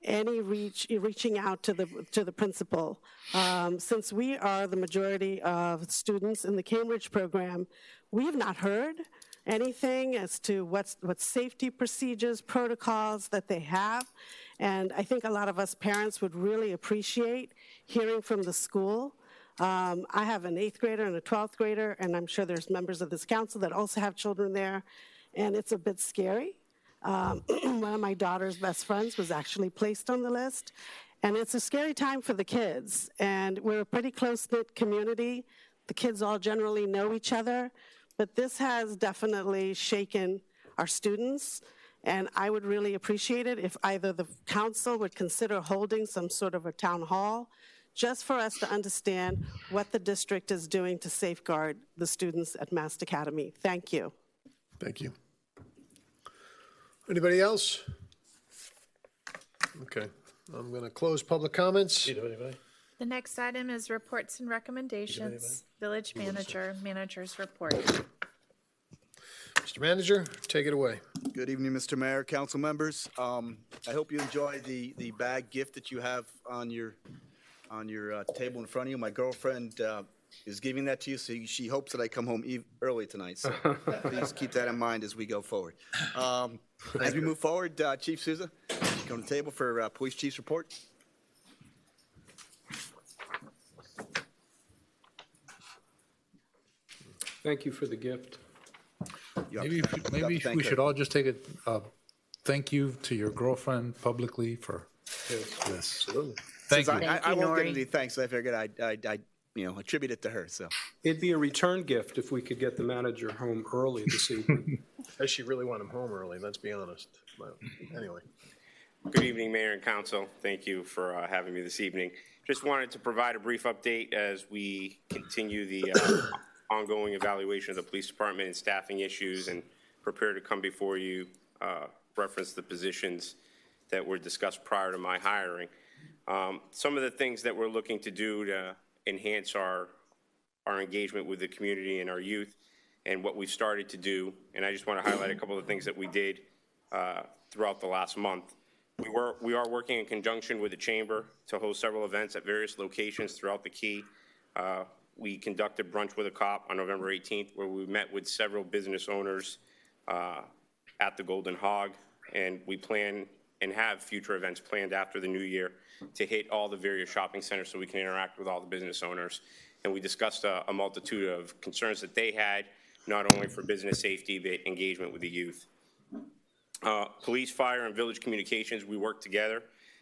any reaching out to the principal. Since we are the majority of students in the Cambridge program, we have not heard anything as to what safety procedures, protocols that they have. And I think a lot of us parents would really appreciate hearing from the school. I have an 8th grader and a 12th grader, and I'm sure there's members of this council that also have children there, and it's a bit scary. One of my daughter's best friends was actually placed on the list, and it's a scary time for the kids. And we're a pretty close-knit community. The kids all generally know each other, but this has definitely shaken our students. And I would really appreciate it if either the council would consider holding some sort of a town hall just for us to understand what the district is doing to safeguard the students at Mast Academy. Thank you. Thank you. Anybody else? Okay, I'm going to close public comments. The next item is reports and recommendations. Village manager, manager's report. Mr. Manager, take it away. Good evening, Mr. Mayor, council members. I hope you enjoy the bag gift that you have on your table in front of you. My girlfriend is giving that to you, so she hopes that I come home early tonight. So please keep that in mind as we go forward. As we move forward, Chief Souza, come to the table for police chief's report. Thank you for the gift. Maybe we should all just take a thank you to your girlfriend publicly for this. Thank you. I won't get any thanks. I figured I'd attribute it to her. So it'd be a return gift if we could get the manager home early this evening. Does she really want him home early? Let's be honest. But anyway. Good evening, Mayor and Council. Thank you for having me this evening. Just wanted to provide a brief update as we continue the ongoing evaluation of the police department and staffing issues, and prepare to come before you, reference the positions that were discussed prior to my hiring. Some of the things that we're looking to do to enhance our engagement with the community and our youth, and what we've started to do, and I just want to highlight a couple of things that we did throughout the last month. We are working in conjunction with the Chamber to host several events at various locations throughout the Key. We conducted Brunch with a Cop on November 18th, where we met with several business owners at the Golden Hog, and we plan and have future events planned after the new year to hit all the various shopping centers so we can interact with all the business owners. And we discussed a multitude of concerns that they had, not only for business safety, but engagement with the youth. Police, fire, and village communications, we worked together,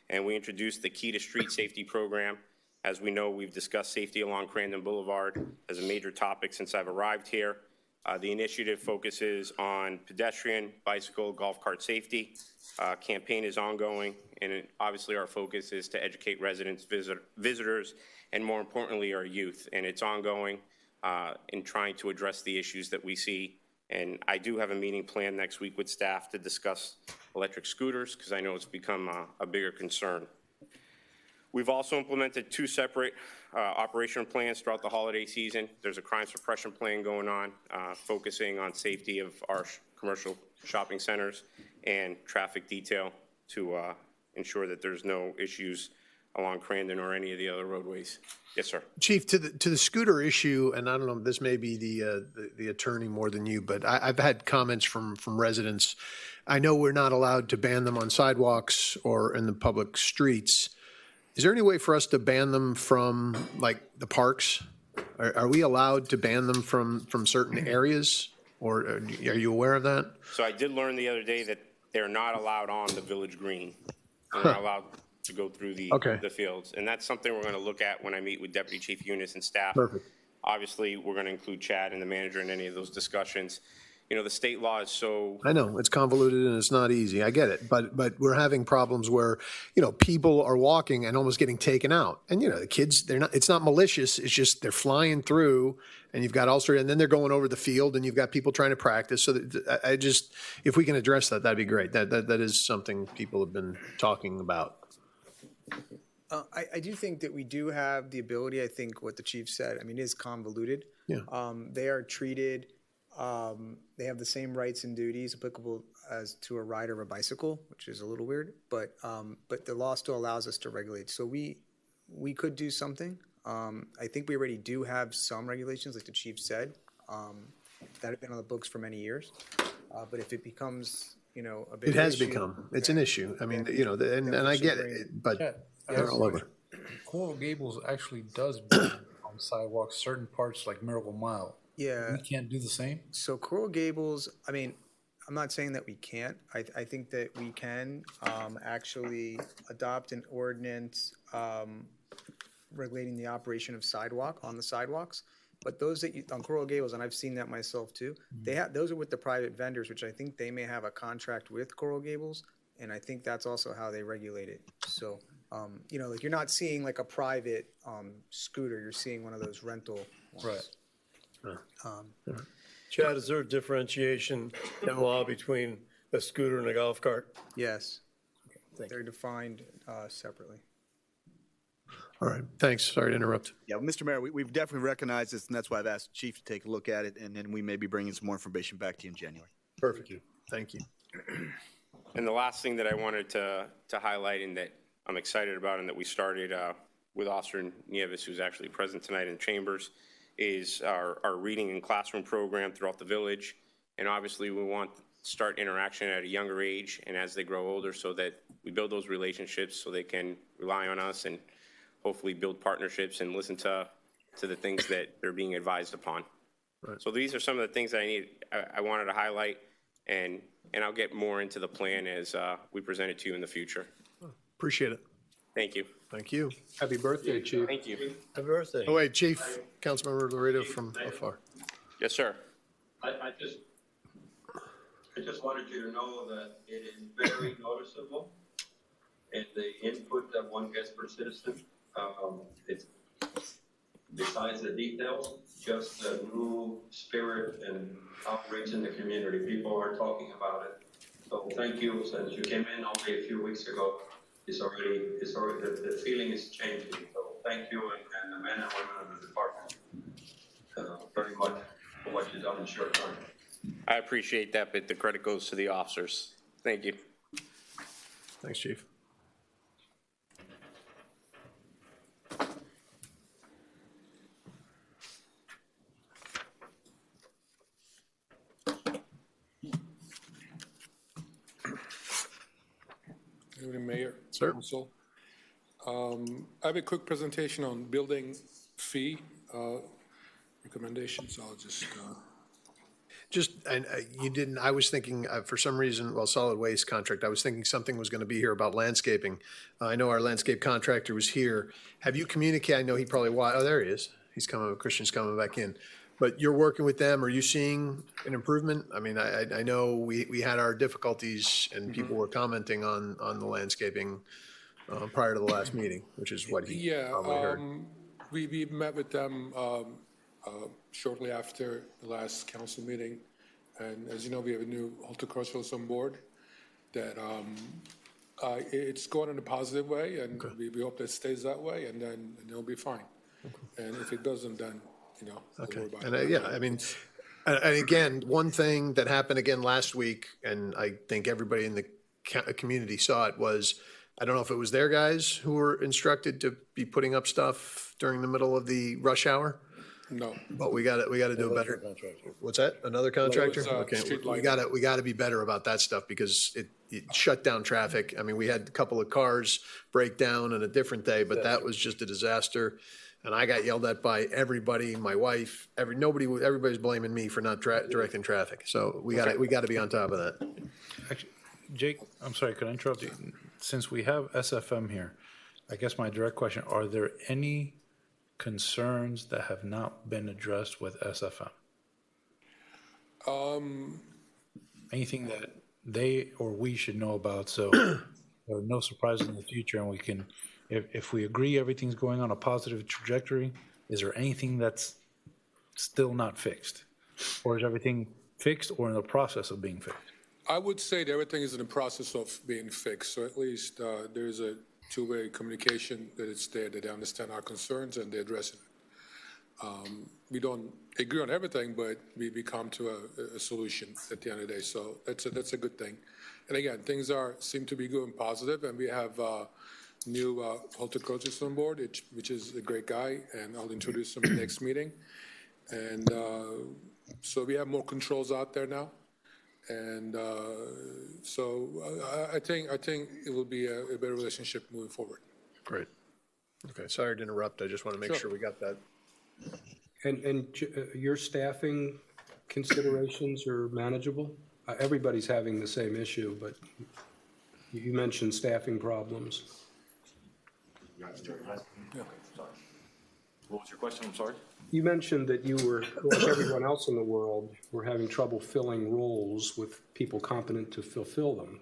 and we introduced the Key to Street Safety program. As we know, we've discussed safety along Crandon Boulevard as a major topic since I've arrived here. The initiative focuses on pedestrian, bicycle, golf cart safety. Campaign is ongoing, and obviously our focus is to educate residents, visitors, and more importantly, our youth. And it's ongoing in trying to address the issues that we see. And I do have a meeting planned next week with staff to discuss electric scooters, because I know it's become a bigger concern. We've also implemented 2 separate operation plans throughout the holiday season. There's a crime suppression plan going on, focusing on safety of our commercial shopping centers and traffic detail to ensure that there's no issues along Crandon or any of the other roadways. Yes, sir. Chief, to the scooter issue, and I don't know, this may be the attorney more than you, but I've had comments from residents. I know we're not allowed to ban them on sidewalks or in the public streets. Is there any way for us to ban them from, like, the parks? Are we allowed to ban them from certain areas, or are you aware of that? So I did learn the other day that they're not allowed on the village green. They're not allowed to go through the fields, and that's something we're going to look at when I meet with Deputy Chief Eunice and staff. Perfect. Obviously, we're going to include Chad and the manager in any of those discussions. You know, the state law is so... I know, it's convoluted and it's not easy. I get it. But we're having problems where, people are walking and almost getting taken out. And, the kids, it's not malicious. It's just they're flying through, and you've got all sorts, and then they're going over the field, and you've got people trying to practice. So if we can address that, that'd be great. That is something people have been talking about. I do think that we do have the ability. I think what the chief said, it is convoluted. Yeah. They are treated... they have the same rights and duties applicable as to a ride or a bicycle, which is a little weird, but the law still allows us to regulate. So we could do something. I think we already do have some regulations, like the chief said, that have been on the books for many years. But if it becomes, a big It has issue, become. It's an issue. And I get it, but they're all over. Coral Gables actually does ban on sidewalks certain parts like Miracle Mile. Yeah. We can't do the same? So Coral Gables, I'm not saying that we can't. I think that we can actually adopt an ordinance regulating the operation of on the sidewalks. But those that on Coral Gables, and I've seen that myself too, those are with the private vendors, which I think they may have a contract with Coral Gables, and I think that's also how they regulate it. So, like you're not seeing like a private scooter, you're seeing one of those rental ones. Right. Chad, is there a differentiation in law between a scooter and a golf cart? Yes. They're defined separately. All right, thanks. Sorry to interrupt. Yeah, well, Mr. Mayor, we've definitely recognized this, and that's why I've asked the chief to take a look at it, and then we may be bringing some more information back to you in January. Perfect. Thank you. And the last thing that I wanted to highlight and that I'm excited about and that we started with Officer Nieves, who's actually present tonight in chambers, is our reading and classroom program throughout the village. And obviously we want to start interaction at a younger age and as they grow older so that we build those relationships so they can rely on us and hopefully build partnerships and listen to the things that they're being advised upon. Right. So these are some of the things that I wanted to highlight, and I'll get more into the plan as we present it to you in the future. Appreciate it. Thank you. Thank you. Happy birthday, Chief. Thank you. Happy birthday. Oh, wait, Chief, Councilmember Laredo from afar. Yes, sir. I just wanted you to know that it is very noticeable in the input that one gets per citizen. It's besides the details, just the new spirit and outreach in the community. People are talking about it. So thank you. Since you came in only a few weeks ago, it's already the feeling is changing. So thank you and the men and women of the department very much for what you've done in short time. I appreciate that, but the credit goes to the officers. Thank you. Thanks, Chief. Good evening, Mayor. Sir. Council. I have a quick presentation on building fee recommendations. I'll just. You didn't, I was thinking, for some reason, solid waste contract, I was thinking something was going to be here about landscaping. I know our landscape contractor was here. Have you communicated, I know he probably, there he is. He's coming, Christian's coming back in. But you're working with them, are you seeing an improvement? I mean, I know we had our difficulties and people were commenting on the landscaping prior to the last meeting, which is what he probably heard. We met with them shortly after the last council meeting. And as you know, we have a new horticulturalist on board that it's going in a positive way, and we hope that it stays that way, and then it'll be fine. And if it doesn't, then, Okay. And I mean, and again, one thing that happened again last week, and I think everybody in the community saw it, was, I don't know if it was their guys who were instructed to be putting up stuff during the middle of the rush hour. No. But we got to do a better. What's that? Another contractor? Okay. We got to be better about that stuff because it shut down traffic. I mean, we had a couple of cars break down on a different day, but that was just a disaster. And I got yelled at by everybody, my wife, everybody's blaming me for not directing traffic. So we got to be on top of that. Actually, Jake, I'm sorry, could I interrupt you? Since we have SFM here, I guess my direct question, are there any concerns that have not been addressed with SFM? Anything that they or we should know about, so there are no surprises in the future, and we can, if we agree everything's going on a positive trajectory, is there anything that's still not fixed? Or is everything fixed or in the process of being fixed? I would say that everything is in the process of being fixed. So at least there's a two-way communication that it's there, that they understand our concerns and they're addressing it. We don't agree on everything, but we come to a solution at the end of the day. So that's a good thing. And again, things seem to be going positive, and we have new horticulturist on board, which is a great guy, and I'll introduce him in the next meeting. And so we have more controls out there now. And so I think it will be a better relationship moving forward. Great. Okay, sorry to interrupt. I just want to make sure we got that. And your staffing considerations are manageable? Everybody's having the same issue, but you mentioned staffing problems. What was your question? I'm sorry. You mentioned that you were, like everyone else in the world, were having trouble filling roles with people competent to fulfill them.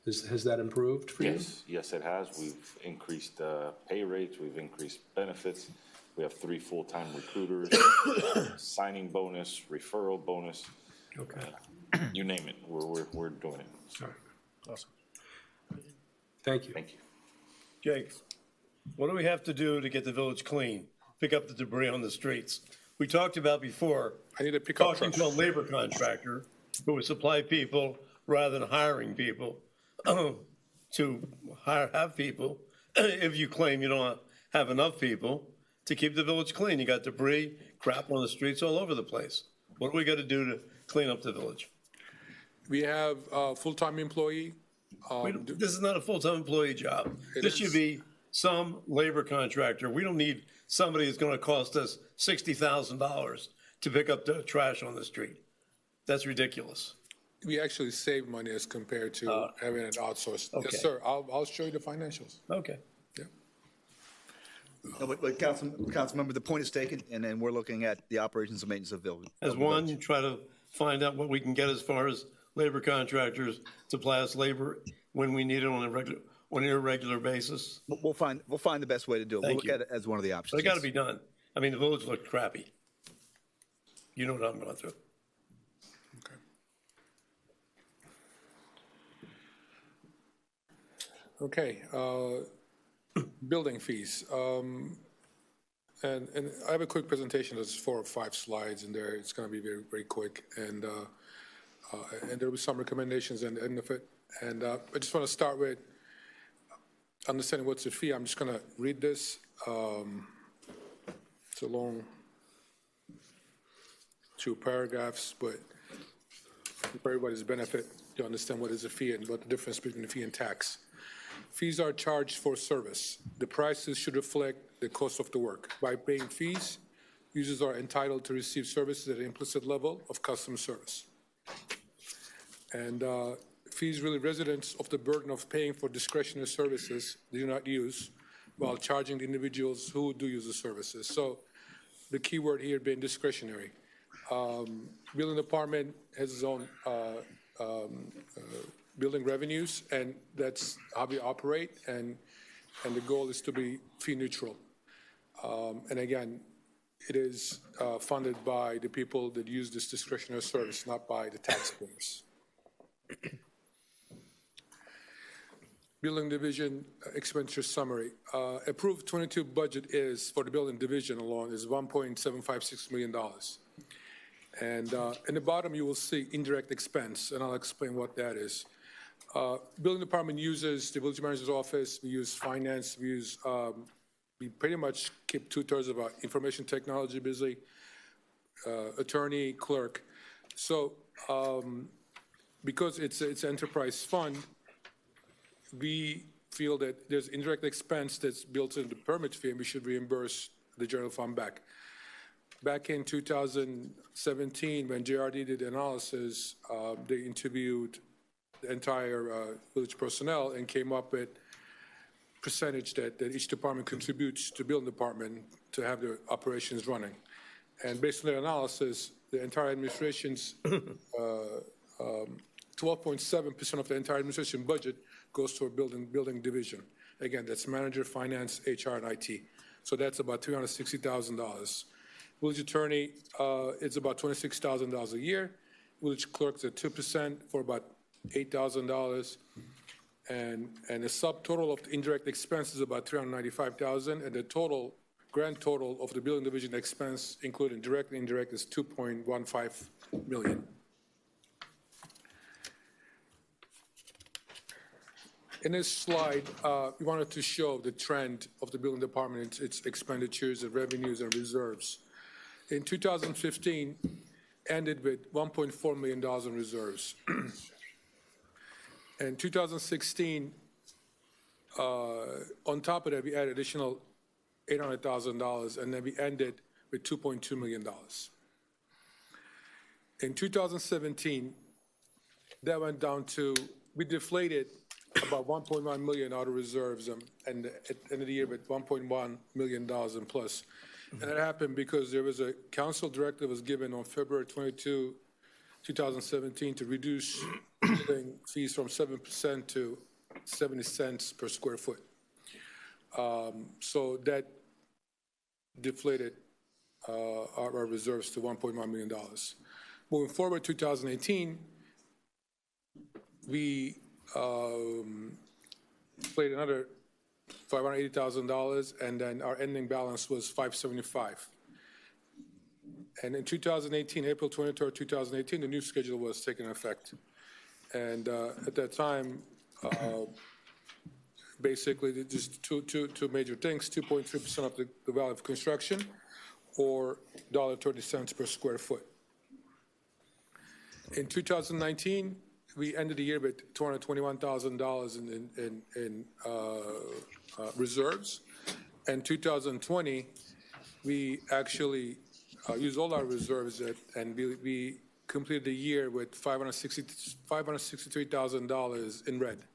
Has that improved for you? Yes, it has. We've increased pay rates. We've increased benefits. We have 3 full-time recruiters, signing bonus, referral bonus. Okay. You name it, we're doing it. All right. Awesome. Thank you. Thank you. Jake, what do we have to do to get the village clean? Pick up the debris on the streets. We talked about before. I need to pick up talking to a labor contractor who would supply people rather than hiring people to have people. If you claim you don't have enough people to keep the village clean, you got debris, crap on the streets all over the place. What do we got to do to clean up the village? We have a full-time employee. This is not a full-time employee job. This should be some labor contractor. We don't need somebody that's going to cost us $60,000 to pick up the trash on the street. That's ridiculous. We actually save money as compared to having it outsourced. Okay. Yes, sir. I'll show you the financials. Okay. Yeah. No, but Councilmember, the point is taken, and then we're looking at the operations and maintenance of building. As one, try to find out what we can get as far as labor contractors to supply us labor when we need it on an irregular basis. We'll find the best way to do it. We'll look at it as one of the options. But it got to be done. I mean, the village looked crappy. You know what I'm going through. Okay. Building fees. And I have a quick presentation. There's 4 or 5 slides in there. It's going to be very, very quick. And there will be some recommendations at the end of it. And I just want to start with understanding what's the fee. I'm just going to read this. It's a long 2 paragraphs, but for everybody's benefit, to understand what is a fee and what the difference between the fee and tax. Fees are charged for service. The prices should reflect the cost of the work. By paying fees, users are entitled to receive services at an implicit level of customer service. And fees relieve residents of the burden of paying for discretionary services they do not use while charging the individuals who do use the services. So the key word here being discretionary. Building department has its own building revenues, and that's how we operate, and the goal is to be fee neutral. And again, it is funded by the people that use this discretionary service, not by the taxpayers. Building division expenditure summary. Approved 22 budget is, for the building division alone, is $1.756 million. And in the bottom, you will see indirect expense, and I'll explain what that is. Building department uses the village manager's office. We use finance. We pretty much keep 2/3 of our information technology busy, attorney, clerk. So because it's an enterprise fund, we feel that there's indirect expense that's built into the permit fee, and we should reimburse the general fund back. Back in 2017, when JRD did the analysis, they interviewed the entire village personnel and came up with percentage that each department contributes to building department to have their operations running. And based on their analysis, the entire administration's 12.7% of the entire administration budget goes to a building division. Again, that's manager, finance, HR, and IT. So that's about $360,000. Village attorney, it's about $26,000 a year. Village clerk's at 2% for about $8,000. And the subtotal of the indirect expense is about $395,000, and the total, grand total of the building division expense, including direct and indirect, is $2.15 million. In this slide, we wanted to show the trend of the building department, its expenditures, and revenues, and reserves. In 2015, ended with $1.4 million in reserves. In 2016, on top of that, we added additional $800,000, and then we ended with $2.2 million. In 2017, that went down to, we deflated about $1.1 million out of reserves, and at the end of the year with $1.1 million in plus. And that happened because there was a council directive was given on February 22, 2017 to reduce building fees from 7% to 70 cents per square foot. So that deflated our reserves to $1.1 million. Moving forward, 2018, we played another $580,000, and then our ending balance was $575,000. And in 2018, April 23rd, 2018, the new schedule was taken effect. And at that time, basically, just two major things: 2.3% of the value of construction, or $1.30 per square foot. In 2019, we ended the year with $221,000 in reserves. And 2020, we actually used all our reserves, and we completed the year with $563,000 in red.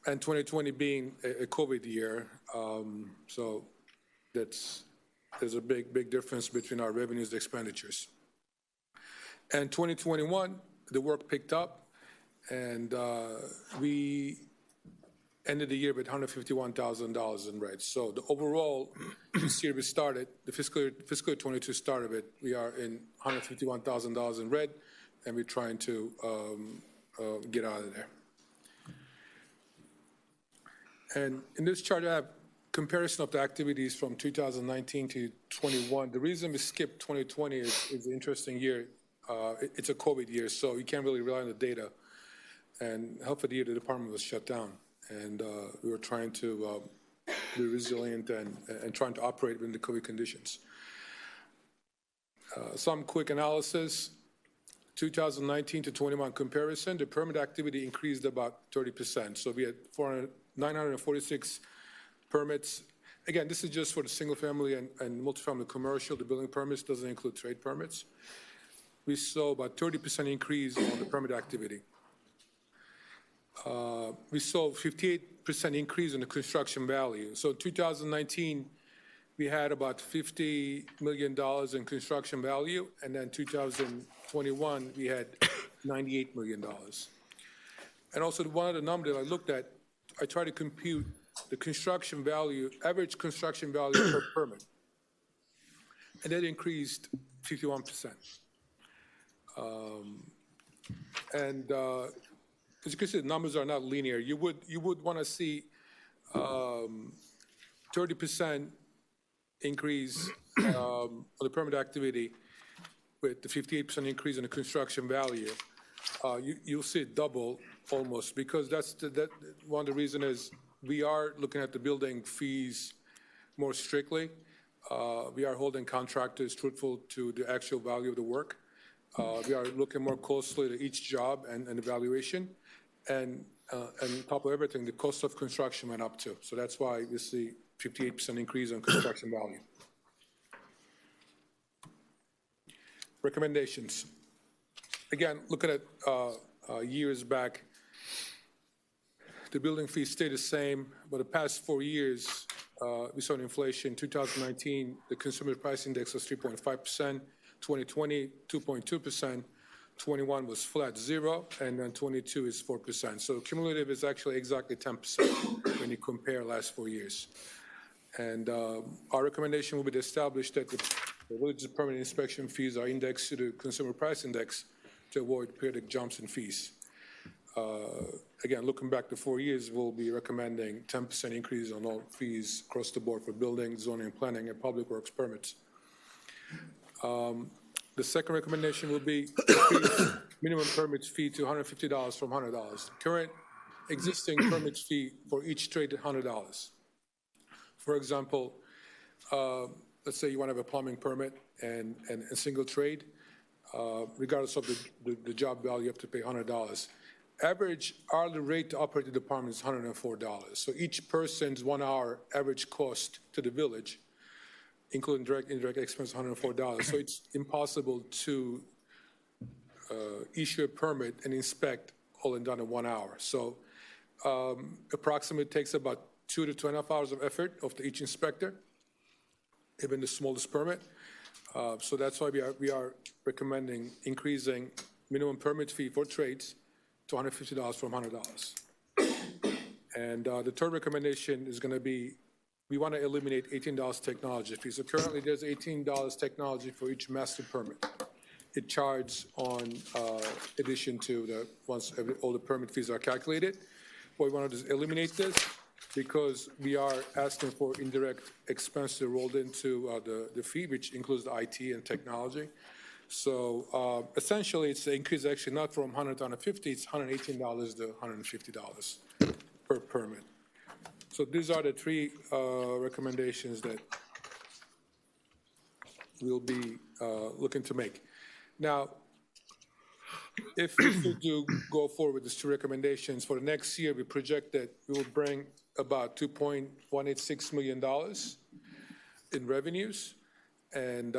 And 2020 being a COVID year, so there's a big difference between our revenues and expenditures. And 2021, the work picked up, and we ended the year with $151,000 in red. So the overall, this year we started, the fiscal year 22 started with, we are in $151,000 in red, and we're trying to get out of there. And in this chart, I have comparison of the activities from 2019 to 21. The reason we skipped 2020 is an interesting year. It's a COVID year, so you can't really rely on the data. And half of the year, the department was shut down. And we were trying to be resilient and trying to operate within the COVID conditions. Some quick analysis. 2019 to 21 comparison, the permit activity increased about 30%. So we had 946 permits. Again, this is just for the single family and multifamily commercial. The building permits doesn't include trade permits. We saw about 30% increase on the permit activity. We saw 58% increase in the construction value. So 2019, we had about $50 million in construction value, and then 2021, we had $98 million. And also one of the numbers I looked at, I tried to compute the construction value, average construction value per permit, and that increased 51%. As you can see, the numbers are not linear. You would want to see 30% increase on the permit activity with the 58% increase in the construction value. You'll see it double almost, because that's one of the reasons is we are looking at the building fees more strictly. We are holding contractors truthful to the actual value of the work. We are looking more closely to each job and evaluation. And on top of everything, the cost of construction went up too. So that's why you see 58% increase on construction value. Recommendations. Again, looking at years back, the building fees stayed the same, but the past 4 years, we saw an inflation. 2019, the consumer price index was 3.5%, 2020, 2.2%, 21 was flat 0, and then 22 is 4%. So cumulative is actually exactly 10% when you compare last 4 years. And our recommendation will be to establish that the village's permanent inspection fees are indexed to the consumer price index to avoid periodic jumps in fees. Again, looking back to 4 years, we'll be recommending 10% increase on all fees across the board for building, zoning, and planning, and public works permits. The second recommendation will be increase minimum permits fee to $150 from $100. Current existing permits fee for each trade is $100. For example, let's say you want to have a plumbing permit and a single trade, regardless of the job value, you have to pay $100. Average hourly rate to operate the department is $104. So each person's 1 hour average cost to the village, including direct, indirect expense, $104. So it's impossible to issue a permit and inspect all and done in 1 hour. So approximately takes about 2 to 2.5 hours of effort of each inspector. even the smallest permit. So that's why we are recommending increasing minimum permit fee for trades to $150 from $100. And the third recommendation is going to be, we want to eliminate $18 technology fee. So currently there's $18 technology for each master permit. It charges on addition to once all the permit fees are calculated. What we want to do is eliminate this because we are asking for indirect expenses rolled into the fee, which includes the IT and technology. So essentially, it's an increase actually not from $100 to $150, it's $118 to $150 per permit. So these are the three recommendations that we'll be looking to make. Now, if we do go forward with these two recommendations, for the next year, we project that we will bring about $2.186 million in revenues. And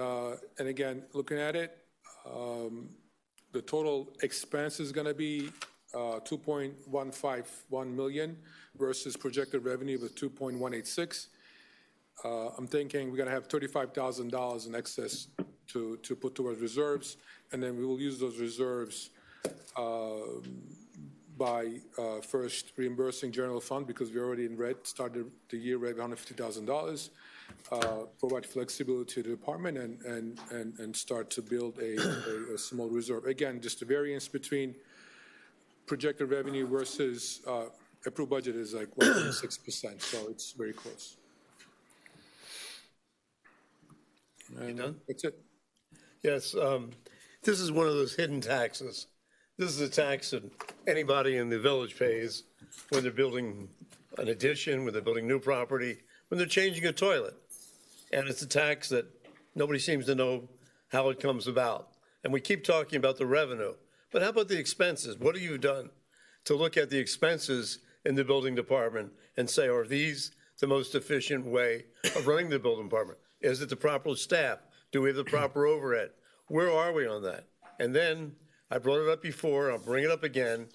again, looking at it, the total expense is going to be $2.151 million versus projected revenue of $2.186. I'm thinking we're going to have $35,000 in excess to put towards reserves, and then we will use those reserves by first reimbursing general fund because we're already in red, started the year red $150,000, provide flexibility to the department and start to build a small reserve. Again, just the variance between projected revenue versus approved budget is like 1.6%, so it's very close. You done? That's it. Yes, this is one of those hidden taxes. This is a tax that anybody in the village pays when they're building an addition, when they're building new property, when they're changing a toilet. And it's a tax that nobody seems to know how it comes about. And we keep talking about the revenue, but how about the expenses? What have you done to look at the expenses in the building department and say, are these the most efficient way of running the building department? Is it the proper staff? Do we have the proper overhead? Where are we on that? And then, I brought it up before, I'll bring it up again.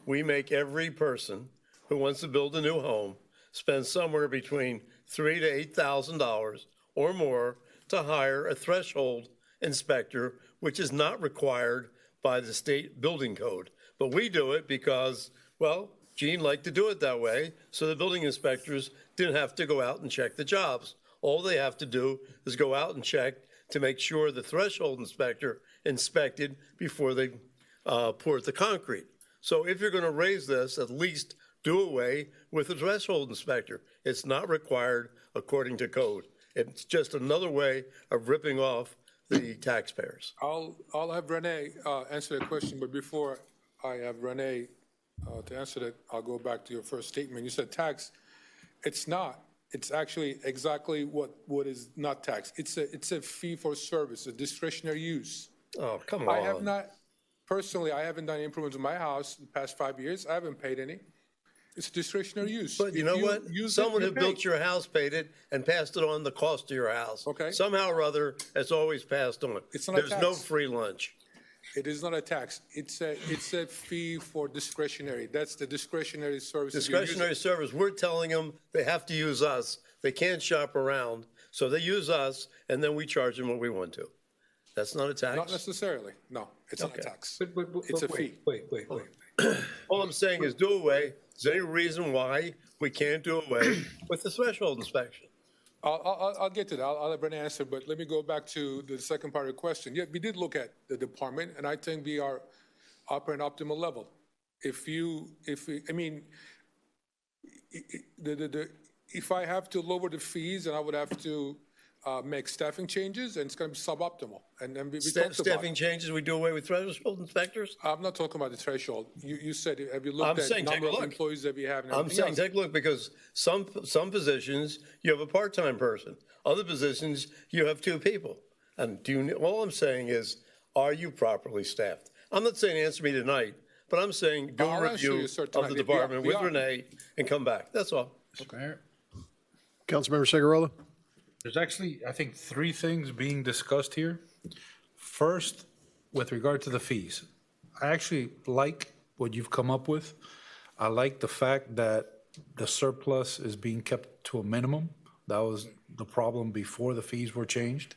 We make every person who wants to build a new home spend somewhere between $3,000 to $8,000 or more to hire a threshold inspector, which is not required by the state building code. But we do it because, well, Gene liked to do it that way, so the building inspectors didn't have to go out and check the jobs. All they have to do is go out and check to make sure the threshold inspector inspected before they poured the concrete. So if you're going to raise this, at least do away with the threshold inspector. It's not required according to code. It's just another way of ripping off the taxpayers. I'll have Renee answer that question, but before I have Renee to answer that, I'll go back to your first statement. You said tax. It's not. It's actually exactly what is not tax. It's a fee for service, a discretionary use. Oh, come on. I have not, personally, I haven't done improvements in my house the past 5 years. I haven't paid any. It's discretionary use. But you know what? Someone who built your house paid it and passed it on the cost of your house. Okay. Somehow or other, it's always passed on. It's not a There's tax. no free lunch. It is not a tax. It's a fee for discretionary. That's the discretionary service. Discretionary service, we're telling them they have to use us. They can't shop around. So they use us, and then we charge them what we want to. That's not a tax? Not necessarily. No, it's not a tax. It's a fee. Wait. All I'm saying is do away. Is there any reason why we can't do away with the threshold inspection? I'll get to that. I'll let Brennan answer, but let me go back to the second part of the question. Yeah, we did look at the department, and I think we are up at an optimal level. If I have to lower the fees, and I would have to make staffing changes, and it's going to be suboptimal. And then we talked about staffing changes, we do away with threshold inspectors? I'm not talking about the threshold. You said, have you looked at the number of employees that we have? And I'm saying take a look, because some positions, you have a part-time person. Other positions, you have two people. And all I'm saying is, are you properly staffed? I'm not saying answer me tonight, but I'm saying do a review of the department with Renee and come back. That's all. Okay. Councilmember Segurola? There's actually, I think, three things being discussed here. First, with regard to the fees, I actually like what you've come up with. I like the fact that the surplus is being kept to a minimum That was the problem before the fees were changed.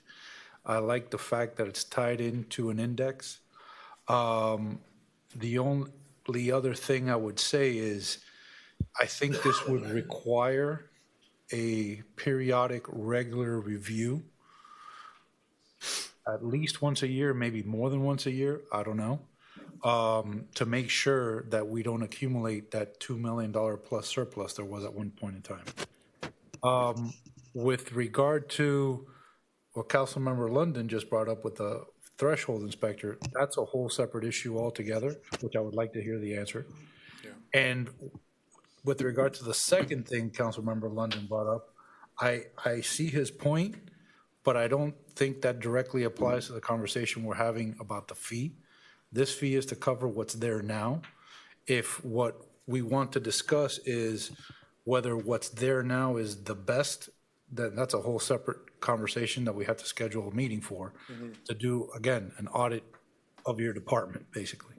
I like the fact that it's tied into an index. The only other thing I would say is I think this would require a periodic, regular review, at least once a year, maybe more than once a year, I don't know, to make sure that we don't accumulate that $2 million plus surplus there was at one point in time. With regard to what Councilmember London just brought up with the threshold inspector, that's a whole separate issue altogether, which I would like to hear the answer. Yeah. And with regard to the second thing Councilmember London brought up, I see his point, but I don't think that directly applies to the conversation we're having about the fee. This fee is to cover what's there now. If what we want to discuss is whether what's there now is the best, then that's a whole separate conversation that we have to schedule a meeting for, to do, again, an audit of your department, basically.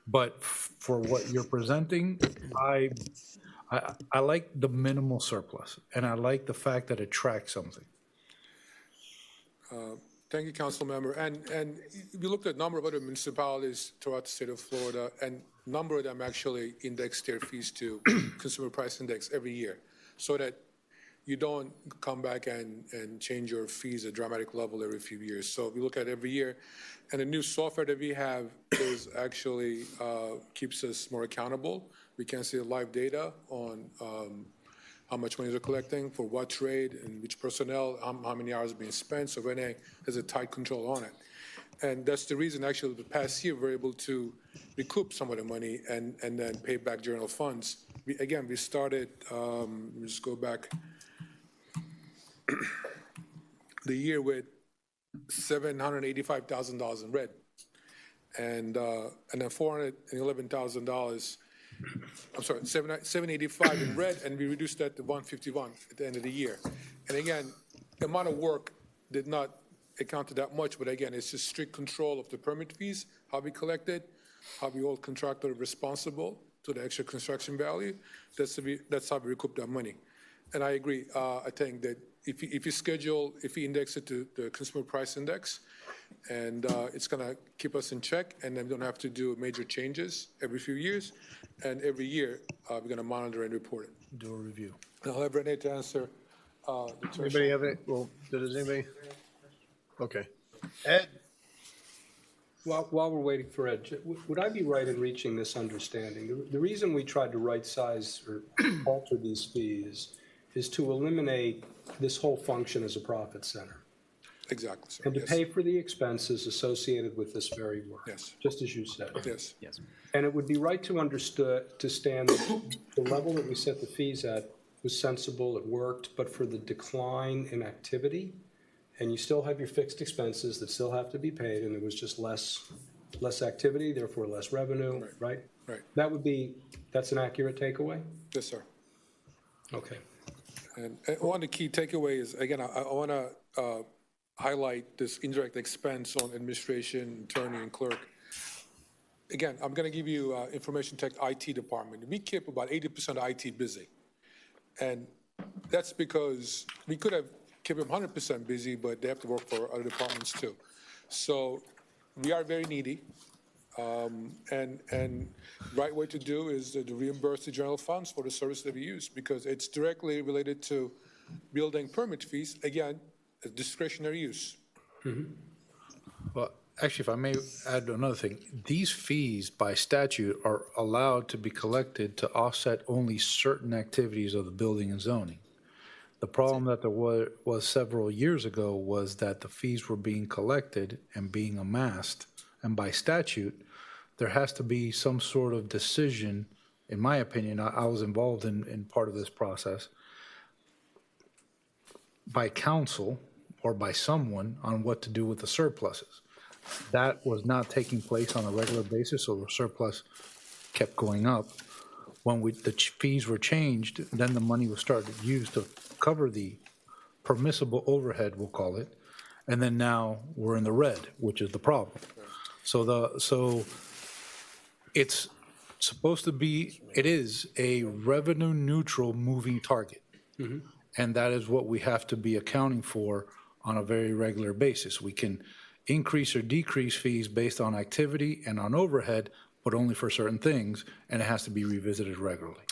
But for what you're presenting, I like the minimal surplus, and I like the fact that it tracks something. Thank you, Council Member. And we looked at a number of other municipalities throughout the state of Florida, and a number of them actually index their fees to consumer price index every year, so that you don't come back and change your fees at a dramatic level every few years. So we look at it every year, and the new software that we have is actually keeps us more accountable. We can see the live data on how much money they're collecting, for what trade, and which personnel, how many hours are being spent, so Renee has a tight control on it. And that's the reason, actually, the past year, we're able to recoup some of the money and then pay back general funds. We started, let me just go back, the year with $785,000 in red, and then $411,000. I'm sorry, 785 in red, and we reduced that to 151 at the end of the year. And again, the amount of work did not account to that much, but again, it's just strict control of the permit fees, how we collect it, how we hold contractor responsible to the extra construction value. That's how we recoup that money. And I agree. I think that if you index it to the consumer price index, and it's going to keep us in check, and then we don't have to do major changes every few years. And every year, we're going to monitor and report it. Do a review. And I'll have Renee to answer. Anybody have it? Well, does anybody? Okay. Ed? While we're waiting for Ed, would I be right in reaching this understanding? The reason we tried to right-size or alter these fees is to eliminate this whole function as a profit center. Exactly, sir. And to pay for the expenses associated with this very work. Yes. Just as you said. Yes. Yes. And it would be right to understand that the level that we set the fees at was sensible, it worked, but for the decline in activity, and you still have your fixed expenses that still have to be paid, and there was just less activity, therefore less revenue, right? Right. That's an accurate takeaway? Yes, sir. Okay. And one of the key takeaways, again, I want to highlight this indirect expense on administration, attorney, and clerk. Again, I'm going to give you information tech IT department. We keep about 80% of IT busy. And that's because we could have kept them 100% busy, but they have to work for other departments too. So we are very needy. And right way to do is to reimburse the general funds for the service that we use, because it's directly related to building permit fees, again, discretionary use. Mm-hmm. Well, actually, if I may add another thing, these fees by statute are allowed to be collected to offset only certain activities of the building and zoning. The problem that there was several years ago was that the fees were being collected and being amassed, and by statute, there has to be some sort of decision. In my opinion, I was involved in part of this process, by council or by someone on what to do with the surpluses. That was not taking place on a regular basis, so the surplus kept going up. When the fees were changed, then the money was started used to cover the permissible overhead, we'll call it, and then now we're in the red, which is the problem. So it's supposed to be, it is a revenue neutral moving target. Mm-hmm. and that is what we have to be accounting for on a very regular basis. We can increase or decrease fees based on activity and on overhead, but only for certain things, and it has to be revisited regularly.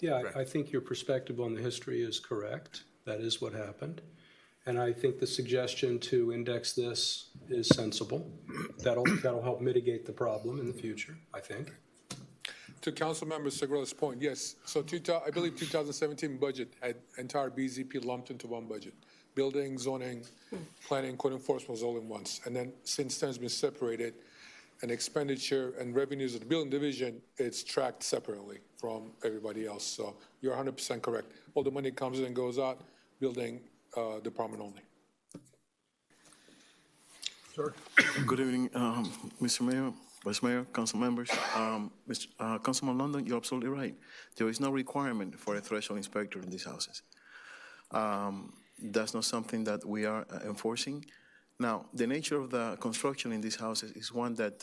Yeah, I think your perspective on the history is correct. That is what happened. And I think the suggestion to index this is sensible. That'll help mitigate the problem in the future, I think. To Councilmember Segura's point, yes. So I believe 2017 budget had entire BZP lumped into one budget. Building, zoning, planning, code enforcement was all in once. And then since then it's been separated, and expenditure and revenues of the building division, it's tracked separately from everybody else. So you're 100% correct. All the money comes in and goes out, building department only. Sir. Good evening, Mr. Mayor, Vice Mayor, council members. Councilman London, you're absolutely right. There is no requirement for a threshold inspector in these houses. That's not something that we are enforcing. Now, the nature of the construction in these houses is one that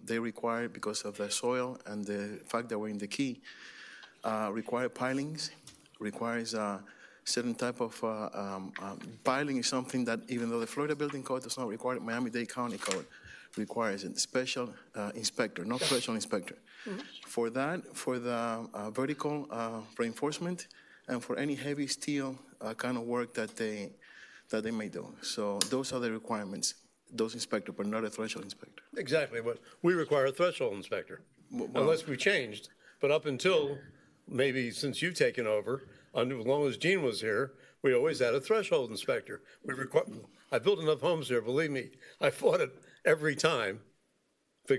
they require, because of the soil and the fact that we're in the key, require pilings, requires certain type of piling is something that, even though the Florida Building Code does not require it, Miami-Dade County Code requires a special inspector, not threshold inspector. Mm-hmm. For that, for the vertical reinforcement, and for any heavy steel kind of work that they may do. So those are the requirements, those inspectors, but not a threshold inspector. Exactly, but we require a threshold inspector, unless we changed. But up until maybe since you've taken over, as long as Gene was here, we always had a threshold inspector. I built enough homes here, believe me, I fought it every time,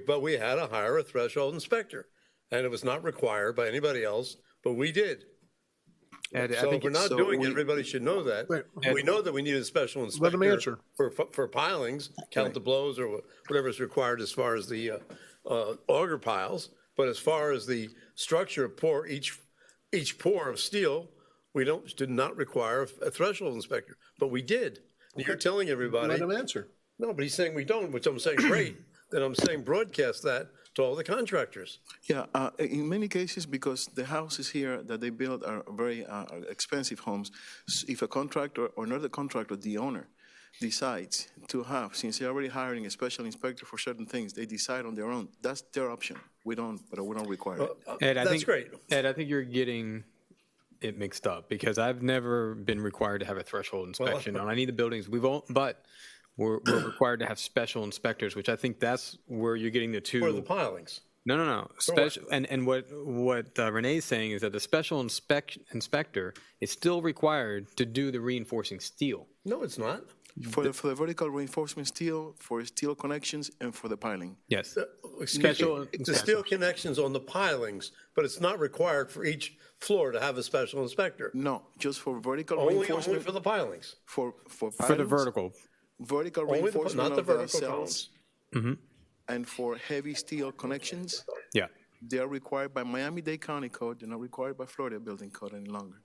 but we had to hire a threshold inspector. And it was not required by anybody else, but we did. Ed, so if we're not doing it, everybody should know that. We know that we need a special inspector. Let him answer. For pilings, count the blows or whatever is required as far as the auger piles. But as far as the structure of pour, each pour of steel, we did not require a threshold inspector, but we did. You're telling everybody. Let him answer. No, but he's saying we don't, which I'm saying great. Then I'm saying broadcast that to all the contractors. Yeah, in many cases, because the houses here that they build are very expensive homes, if a contractor or not the contractor, the owner, decides to have, since they're already hiring a special inspector for certain things, they decide on their own. That's their option. We don't require it. Ed, that's great. Ed, I think you're getting it mixed up, because I've never been required to have a threshold inspection on any of the buildings. But we're required to have special inspectors, which I think that's where you're getting the two. For the pilings. No. Special, and what Renee's saying is that the special inspector is still required to do the reinforcing steel. No, it's not. For the vertical reinforcement steel, for steel connections, and for the piling. Yes. The steel connections on the pilings, but it's not required for each floor to have a special inspector. No, just for vertical Only reinforcement. for the pilings. For pilings, for the vertical reinforcement not the of the vertical cells. Mm-hmm. And for heavy steel connections, yeah, they are required by Miami-Dade County Code. They're not required by Florida Building Code any longer.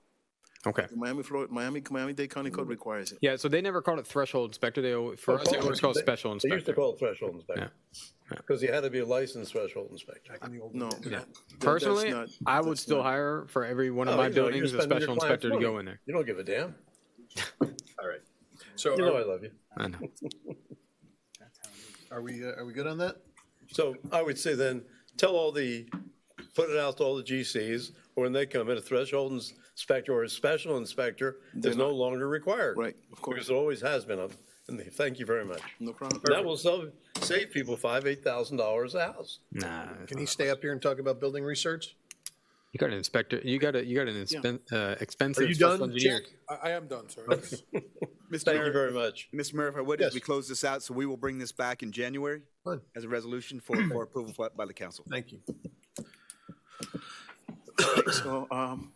Okay. Miami-Dade County Code requires it. Yeah, so they never called it threshold inspector. They always called special inspector. They used to call it threshold inspector. Because you had to be a licensed threshold inspector. No. Yeah. Personally, I would still hire for every one of my buildings a special inspector to go in there. You don't give a damn. All right. So I love you. I know. Are we good on that? So I would say then, put it out to all the GCs, or when they come in, a threshold inspector or a special inspector is no longer required. Right, of course. Because it always has been. And thank you very much. No problem. That will save people $8,000 a house. Nah. Can he stay up here and talk about building research? You got an inspector. You got an expensive. Are you done, engineer. I am done, sir. Thank you very much. Mr. Mayor, if I would, as we close this out, so we will bring this back in January as a resolution for approval by the council. Thank you. So,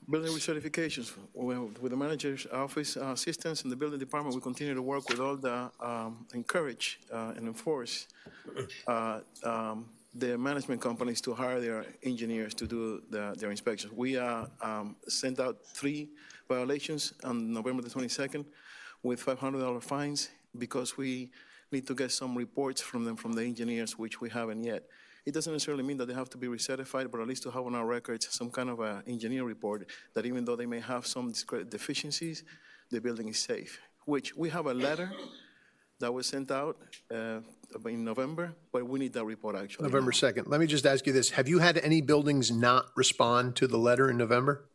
building recertifications with the manager's office assistance in the building department, we continue to work with all the encourage and enforce the management companies to hire their engineers to do their inspections. We sent out 3 violations on November the 22nd with $500 fines, because we need to get some reports from them, from the engineers, which we haven't yet. it doesn't necessarily mean that they have to be recertified, but at least to have on our records some kind of a engineer report that even though they may have some deficiencies, the building is safe, which we have a letter that was sent out in November, but we need that report actually November now. 2nd. Let me just ask you this. Have you had any buildings not respond to the letter in November?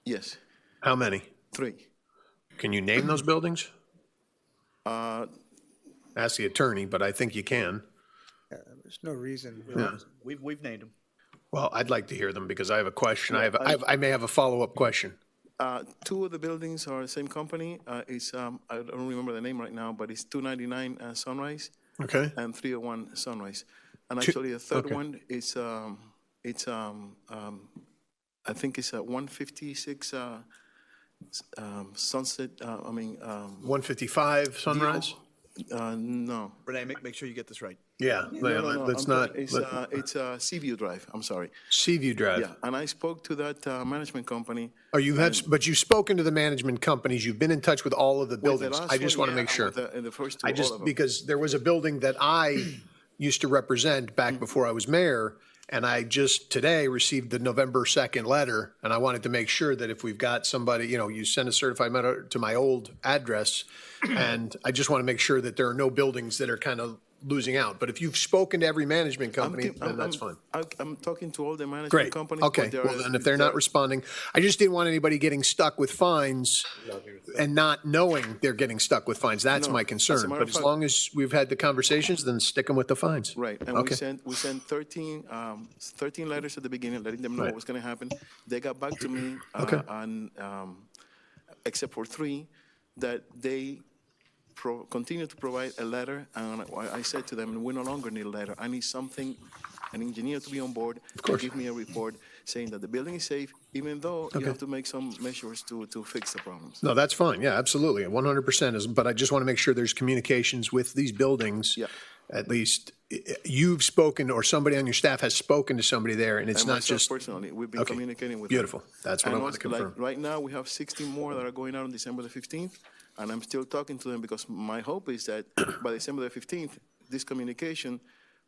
Yes. How many? 3. Can you name those buildings? Ask the attorney, but I think you can. There's no reason. Yeah. We've named them. Well, I'd like to hear them because I have a question. I may have a follow-up question. 2 of the buildings are the same company. It's I don't remember the name right now, but it's 299 Sunrise. Okay. And 301 Sunrise. And actually, the third okay. one is I think it's 156 Sunset. 155 Sunrise. No. Renee, make sure you get this right. Yeah, No, let's not. It's Seaview Drive. I'm sorry. Seaview Drive. Yeah, and I spoke to that management company. Oh, but you've spoken to the management companies. You've been in touch with all of the buildings. I just want to make sure. In the first 2, all of them. Because there was a building that I used to represent back before I was mayor, and I just today received the November 2nd letter, and I wanted to make sure that if we've got somebody, you send a certified letter to my old address, and I just want to make sure that there are no buildings that are kind of losing out. But if you've spoken to every management company, then that's fine. I'm talking to all the management Great. companies. Okay. Well, and if they're not responding, I just didn't want anybody getting stuck with fines and not knowing they're getting stuck with fines. That's my concern. But as long as we've had the conversations, then stick them with the fines. Right. And okay. we sent 13 letters at the beginning, letting them know what was going to happen. They got back to me on, except for 3, that they continue to provide a letter, and I said to them, we no longer need a letter. I need something, an engineer to be on board to give me a report saying that the building is safe, even though you have to make some measures to fix the problems. No, that's fine. Yeah, absolutely. 100% is, but I just want to make sure there's communications with these buildings. Yeah. At least you've spoken or somebody on your staff has spoken to somebody there, and it's not just. Personally, we've been communicating with Beautiful. them. That's what I want to confirm. Like right now, we have 60 more that are going out on December the 15th. And I'm still talking to them because my hope is that by December the 15th, this communication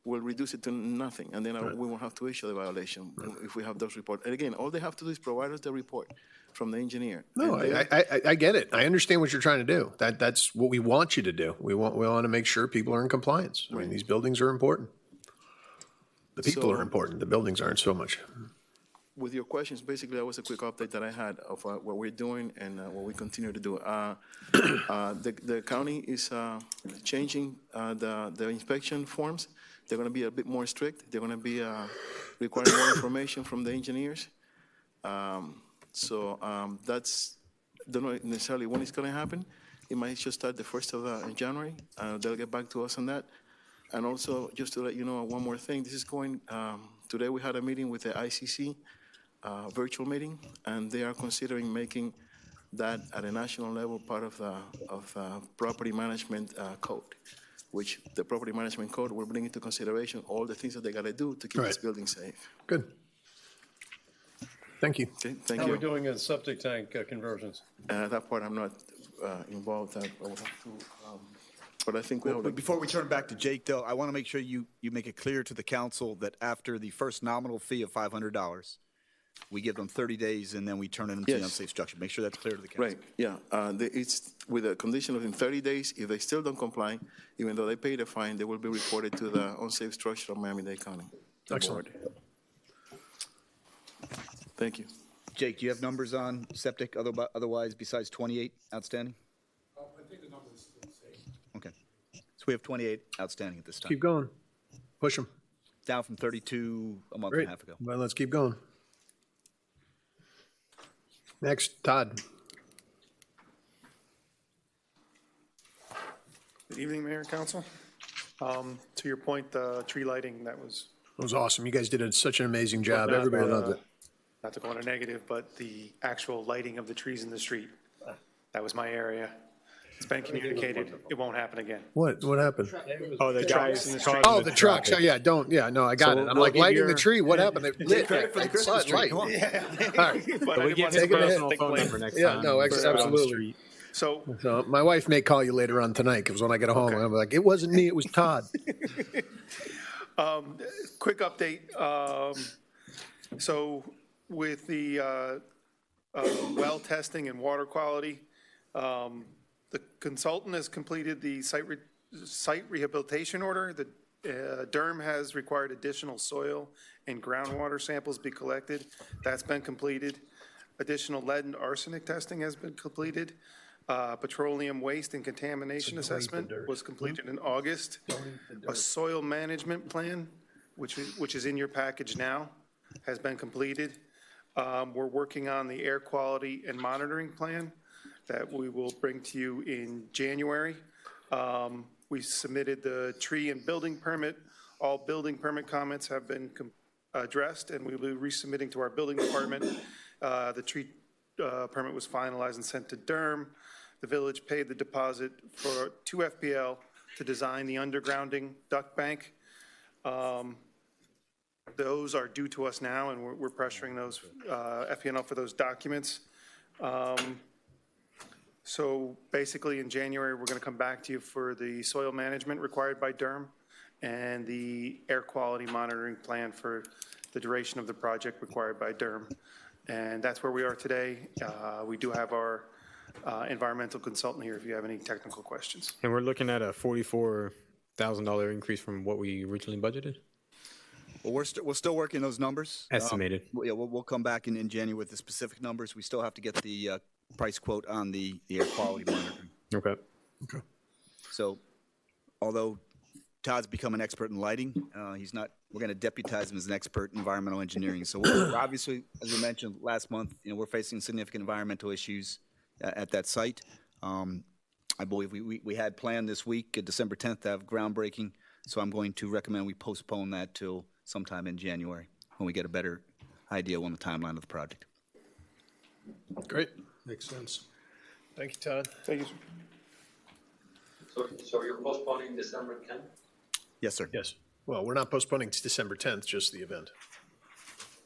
will reduce it to nothing. And then we won't have to issue the violation if we have those reports. And again, all they have to do is provide us the report from the engineer. No, I get it. I understand what you're trying to do. That's what we want you to do. We want to make sure people are in compliance. I mean, these buildings are important. The people are important. The buildings aren't so much. With your questions, basically, that was a quick update that I had of what we're doing and what we continue to do. The county is changing the inspection forms. They're going to be a bit more strict. They're going to be requiring more information from the engineers. That's, don't know necessarily when it's going to happen. It might just start the 1st of January. They'll get back to us on that. And also, just to let you know one more thing, this is going, today we had a meeting with the Icc Virtual Meeting, and they are considering making that at a national level part of property management code, which the property management code will bring into consideration all the things that they got to do to keep this building safe. Good. Thank you. Okay, thank How you. are we doing in septic tank conversions? That part I'm not involved. I will have to, but I think we have. Before we turn back to Jake, though, I want to make sure you make it clear to the council that after the first nominal fee of $500, we give them 30 days and then we turn it into the unsafe structure. Make sure that's clear to the council. Right, yeah. It's with a condition of in 30 days. If they still don't comply, even though they pay the fine, they will be reported to the unsafe structure of Miami-Dade County. Excellent. Thank you. Jake, do you have numbers on septic otherwise besides 28 outstanding? I think the number is still the same. Okay. So we have 28 outstanding at this time. Keep going. Push them. Down from 32 a month and a half ago. Well, let's keep going. Next, Todd. Good evening, Mayor and Council. To your point, the tree lighting, that was awesome. You guys did such an amazing job. Everybody loved it. Not to go on a negative, but the actual lighting of the trees in the street, that was my area. It's been communicated. It won't happen again. What happened? Oh, the guys in the street. Oh, the trucks. Oh, yeah, no, I got it. I'm like, lighting the tree. What happened? They lit credit for the Christmas tree. Come on. Yeah. All right. But we get his personal phone number next time. Yeah, no, absolutely. So my wife may call you later on tonight because when I get home, I'm like, it wasn't me, it was Todd. Quick update. So with the well testing and water quality, the consultant has completed the site rehabilitation order. The DERM has required additional soil and groundwater samples be collected. That's been completed. Additional lead and arsenic testing has been completed. Petroleum waste and contamination assessment was completed in August. A soil management plan, which is in your package now, has been completed. We're working on the air quality and monitoring plan that we will bring to you in January. We submitted the tree and building permit. All building permit comments have been addressed, and we will be resubmitting to our building department. The tree permit was finalized and sent to DERM. The village paid the deposit for 2 FPL to design the undergrounding duct bank. Those are due to us now, and we're pressuring those FPL for those documents. So basically, in January, we're going to come back to you for the soil management required by DERM and the air quality monitoring plan for the duration of the project required by DERM. And that's where we are today. We do have our environmental consultant here if you have any technical questions. And we're looking at a $44,000 increase from what we originally budgeted? Well, we're still working those numbers. Estimated. We'll come back in January with the specific numbers. We still have to get the price quote on the air quality monitoring. Okay. So, although Todd's become an expert in lighting, he's not. We're going to deputize him as an expert in environmental engineering. So, we're obviously, as we mentioned last month, we're facing significant environmental issues at that site. I believe we had planned this week, December 10th, to have groundbreaking. So, I'm going to recommend we postpone that till sometime in January when we get a better idea on the timeline of the project. Great. Makes sense. Thank you, Todd. Thank you. So you're postponing December 10th? Yes, sir. Yes. Well, we're not postponing to December 10th, just the event.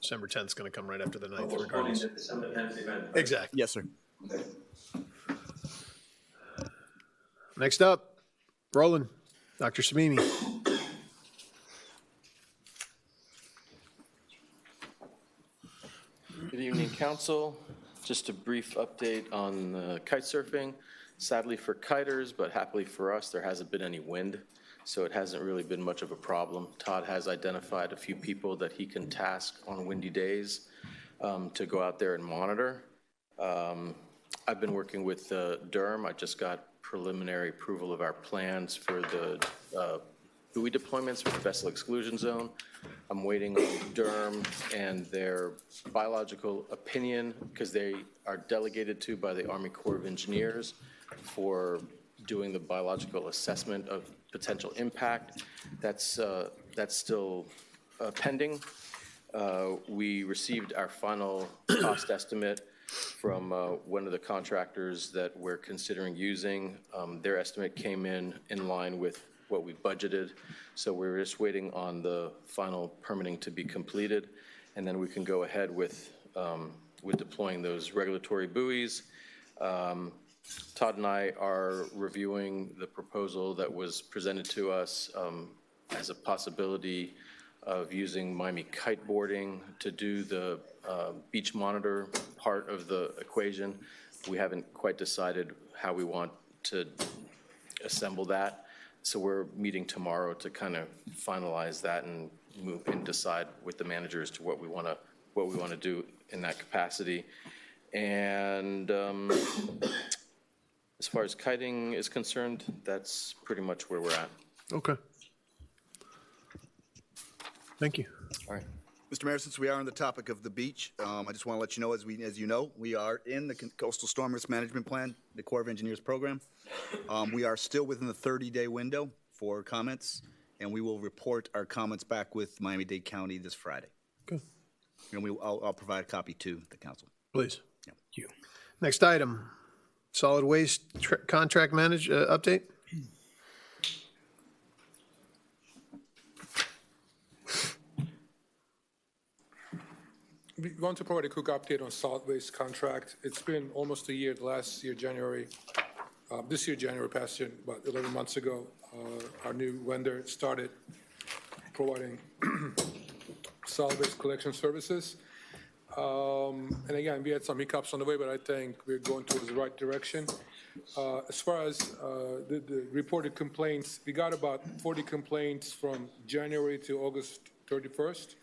December 10th is going to come right after the 9th. Postponing Regardless. the December 10th event. Right? Exactly. Yes, sir. Okay. Next up, Roland, Dr. Samimi. Good evening, Council. Just a brief update on kite surfing. Sadly for kiters, but happily for us, there hasn't been any wind, so it hasn't really been much of a problem. Todd has identified a few people that he can task on windy days to go out there and monitor. I've been working with DERM. I just got preliminary approval of our plans for the buoy deployments for the vessel exclusion zone. I'm waiting on DERM and their biological opinion because they are delegated to by the Army Corps of Engineers for doing the biological assessment of potential impact. That's still pending. We received our final cost estimate from one of the contractors that we're considering using. Their estimate came in line with what we budgeted. So we're just waiting on the final permitting to be completed, and then we can go ahead with deploying those regulatory buoys. Todd and I are reviewing the proposal that was presented to us as a possibility of using Miami kiteboarding to do the beach monitor part of the equation. We haven't quite decided how we want to assemble that. So we're meeting tomorrow to kind of finalize that and move and decide with the managers to what we want to do in that capacity. And as far as kiting is concerned, that's pretty much where we're at. Okay. Thank you. All right. Mr. Mayor, since we are on the topic of the beach, I just want to let you know, as you know, we are in the Coastal Storm Risk Management Plan, the Corps of Engineers program. We are still within the 30-day window for comments, and we will report our comments back with Miami-Dade County this Friday. Good. And I'll provide a copy to the council. Please. Yeah. Thank you. Next item, solid waste contract update. We want to provide a quick update on solid waste contract. It's been almost a year. Last year, January, this year, January, past year, about 11 months ago, our new vendor started providing solid waste collection services. And again, we had some hiccups on the way, but I think we're going towards the right direction. As far as the reported complaints, we got about 40 complaints from January to August 31st,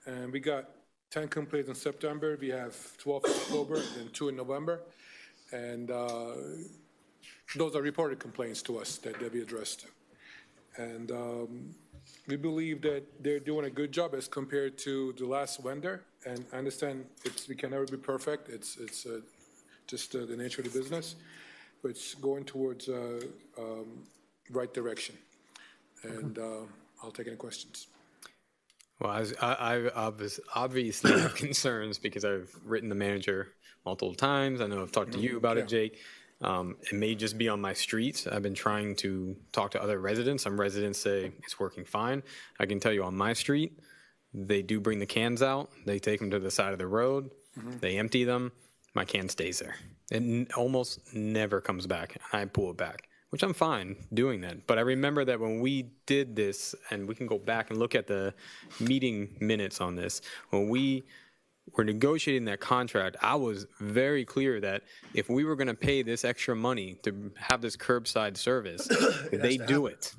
and we got 10 complaints in September. We have 12 in October and 2 in November, and those are reported complaints to us that we addressed. And we believe that they're doing a good job as compared to the last vendor. And I understand we can never be perfect. It's just the nature of the business, but it's going towards right direction. And I'll take any questions. Well, I obviously have concerns because I've written the manager multiple times. I know I've talked to you about it, Jake. It may just be on my streets. I've been trying to talk to other residents. Some residents say it's working fine. I can tell you on my street, they do bring the cans out. They take them to the side of the road. They empty them. My can stays there. It almost never comes back. I pull it back, which I'm fine doing that. But I remember that when we did this, and we can go back and look at the meeting minutes on this, when we were negotiating that contract, I was very clear that if we were going to pay this extra money to have this curbside service, they do it.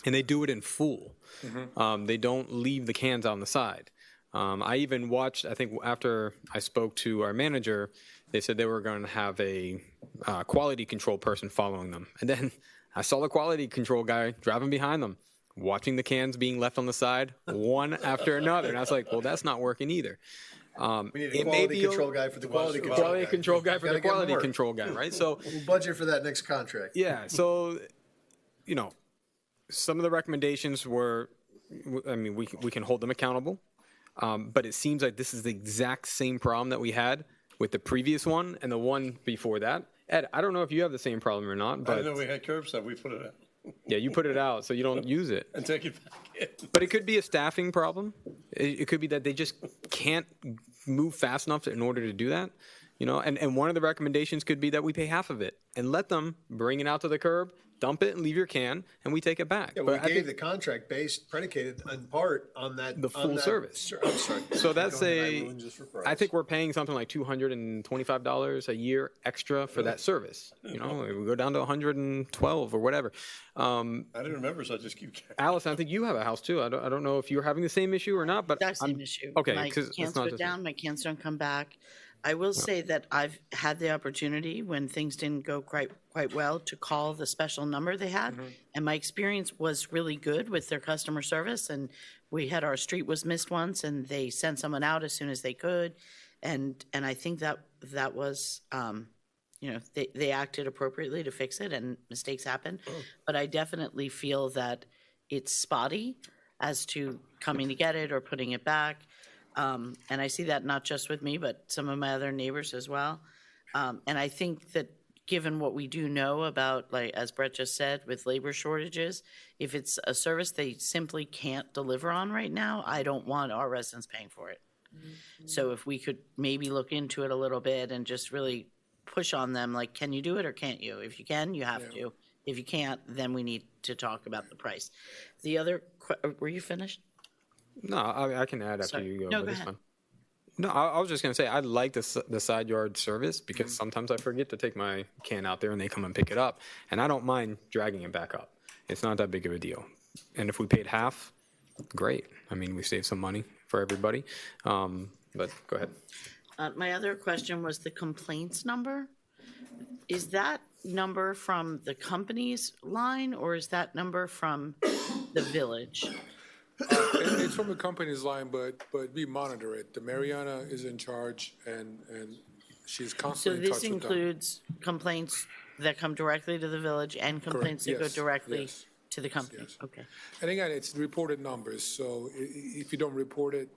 And they do it in full. They don't leave the cans on the side. I even watched, I think after I spoke to our manager, they said they were going to have a quality control person following them. And then I saw the quality control guy driving behind them, watching the cans being left on the side, one after another. And I was like, well, that's not working either. We need a quality control guy for the quality control guy. Quality control guy for the quality control guy, right? So we'll budget for that next contract. Yeah. So, you know, some of the recommendations were, I mean, we can hold them accountable, but it seems like this is the exact same problem that we had with the previous one and the one before that. Ed, I don't know if you have the same problem or not, but I know we had curbside. We put it out. Yeah, you put it out, so you don't use it. And take it back in. But it could be a staffing problem. It could be that they just can't move fast enough in order to do that. You know, and one of the recommendations could be that we pay half of it and let them bring it out to the curb, dump it and leave your can, and we take it back. Yeah, but we gave the contract predicated in part on that. The full service. I'm sorry. So that's I think we're paying something like $225 a year extra for that service. You know, we go down to 112 or whatever. I didn't remember, so I just keep checking. Allison, I think you have a house too. I don't know if you're having the same issue or not, but That same issue. Okay, My because cans it's not go just down, my cans don't come back. I will say that I've had the opportunity when things didn't go quite well to call the special number they had, and my experience was really good with their customer service. And we had our street was missed once, and they sent someone out as soon as they could, and I think that was you know, they acted appropriately to fix it, and mistakes happen. But I definitely feel that it's spotty as to coming to get it or putting it back. And I see that not just with me, but some of my other neighbors as well. And I think that given what we do know about, like, as Brett just said, with labor shortages, if it's a service they simply can't deliver on right now, I don't want our residents paying for it. So if we could maybe look into it a little bit and just really push on them, like, can you do it or can't you? If you can, you have to. If you can't, then we need to talk about the price. The other, were you finished? No, I can add after you go. No, but go it's ahead. fine. No, I was just going to say, I like the side yard service because sometimes I forget to take my can out there and they come and pick it up. And I don't mind dragging it back up. It's not that big of a deal. And if we paid half, great. I mean, we save some money for everybody. But go ahead. My other question was the complaints number. Is that number from the company's line or is that number from the village? It's from the company's line, but we monitor it. The Mariana is in charge, and she's So constantly in touch this with them. includes complaints that come directly to the village and complaints that go Yes, directly yes. to the company? Okay. And again, it's reported numbers, so if you don't report it,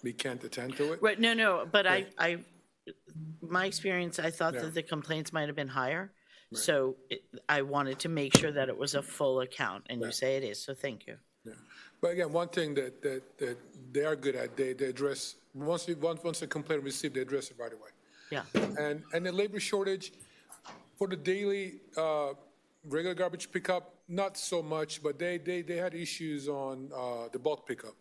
we can't attend to it. Right, no, but my experience, I thought Yeah. that the complaints might have been higher. So I wanted to make sure that it was a full account, and you say it is, so thank you. Yeah. But again, one thing that they are good at, they address, once a complaint received, they address it right away. Yeah. And the labor shortage, for the daily regular garbage pickup, not so much, but they had issues on the bulk pickup.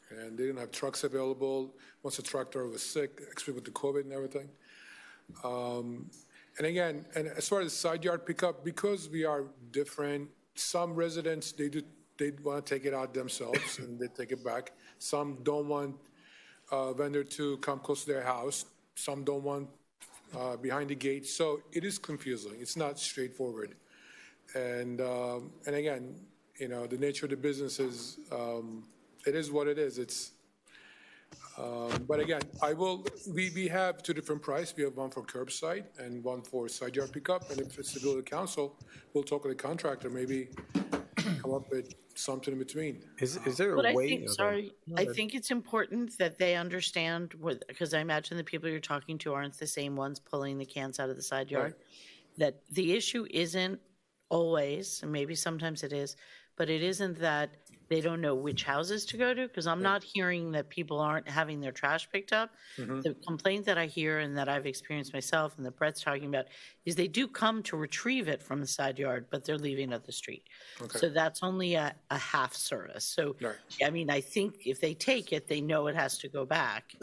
And they didn't have trucks available. Once the truck driver was sick, especially with the COVID and everything. And again, and as far as side yard pickup, because we are different, some residents, they want to take it out themselves and they take it back. Some don't want a vendor to come close to their house. Some don't want behind the gate. So it is confusing. It's not straightforward. And again, you know, the nature of the business is, it is what it is. It's, but again, we have two different prices. We have one for curbside and one for side yard pickup. And if it's the bill of council, we'll talk with the contractor, maybe come up with something in between. Is there But a I way? think, sorry, I think it's important that they understand, because I imagine the people you're talking to aren't the same ones pulling the cans out of the side yard, that the issue isn't always, and maybe sometimes it is, but it isn't that they don't know which houses to go to, because I'm not hearing that people aren't having their trash picked up. The complaint that I hear and that I've experienced myself and that Brett's talking about is they do come to retrieve it from the side yard, but they're leaving at the street. So that's only a half service. So, I mean, I think if they take it, they know it has to go back.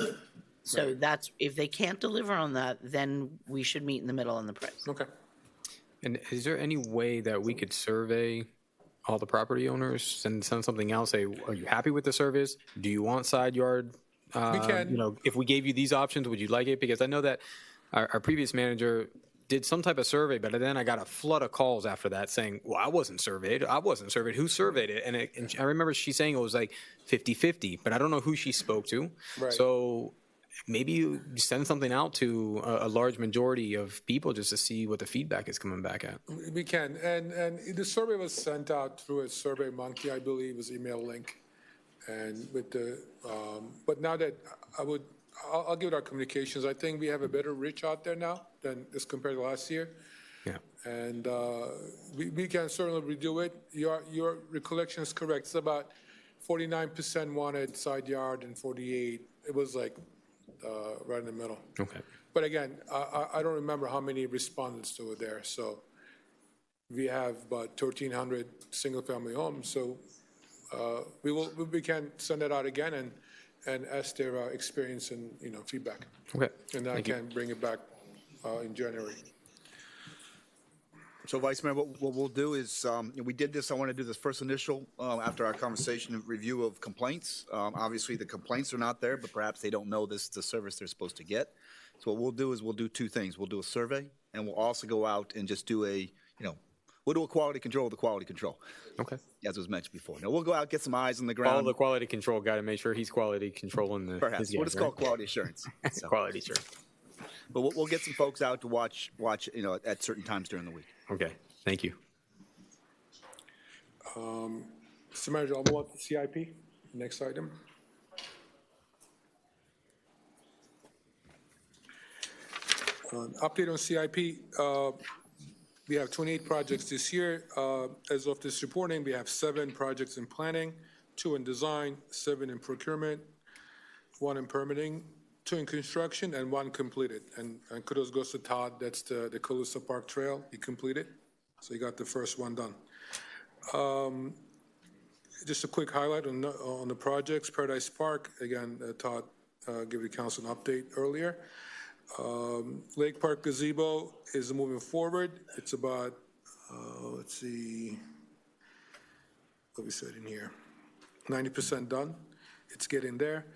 So that's, if they can't deliver on that, then we should meet in the middle on the price. Okay. And is there any way that we could survey all the property owners and send something else? Say, are you happy with the service? Do you want side yard? We can. You know, if we gave you these options, would you like it? Because I know that our previous manager did some type of survey, but then I got a flood of calls after that saying, well, I wasn't surveyed. Who surveyed it? And I remember she saying it was like 50-50, but I don't know who she spoke to. Right. So maybe you send something out to a large majority of people just to see what the feedback is coming back at. We can, and the survey was sent out through a Survey Monkey, I believe, was email link, and with the. But now that I'll give it our communications. I think we have a better reach out there now than as compared to last year. Yeah. And we can certainly redo it. Your recollection is correct. It's about 49% wanted side yard and 48. It was like. Right in the middle. Okay. But again, I don't remember how many respondents were there. So we have about 1,300 single-family homes. So we can send that out again and ask their experience and feedback. Okay. And then I can bring it back in January. So, Vice Mayor, what we'll do is, we did this, I want to do this first initial, after our conversation and review of complaints. Obviously, the complaints are not there, but perhaps they don't know this is the service they're supposed to get. So what we'll do is we'll do two things. We'll do a survey, and we'll also go out and just do we'll do a quality control of the quality control. Okay. As was mentioned before. Now, we'll go out, get some eyes on the ground. Follow the quality control guy to make sure he's quality controlling the. Perhaps. We'll just call it quality assurance. So. Quality assurance. But we'll get some folks out to watch, at certain times during the week. Okay, thank you. Mr. Manager, I'll move on to CIP. Next item. Update on CIP. We have 28 projects this year. As of this reporting, we have 7 projects in planning, 2 in design, 7 in procurement, 1 in permitting, 2 in construction, and 1 completed. And kudos goes to Todd. That's the Calusa Park Trail. He completed. So he got the first one done. Just a quick highlight on the projects. Paradise Park, again, Todd gave the council an update earlier. Lake Park Gazebo is moving forward. It's about, let's see, what we said in here, 90% done. It's getting there.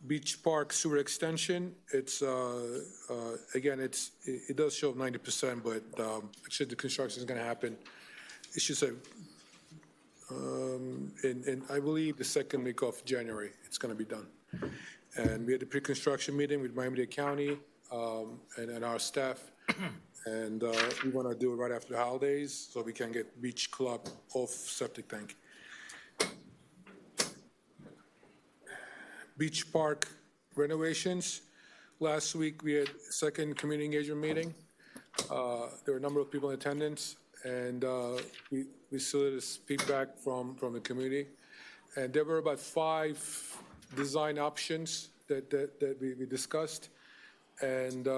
Beach Park Sewer Extension, it's, again, it does show 90%, but actually the construction is going to happen. It's just in I believe the second week of January, it's going to be done. And we had a pre-construction meeting with Miami-Dade County and our staff, and we want to do it right after the holidays so we can get Beach Club off septic tank. Beach Park renovations. Last week we had a second community engagement meeting. There were a number of people in attendance, and we solicited feedback from the community. And there were about 5 design options that we discussed. And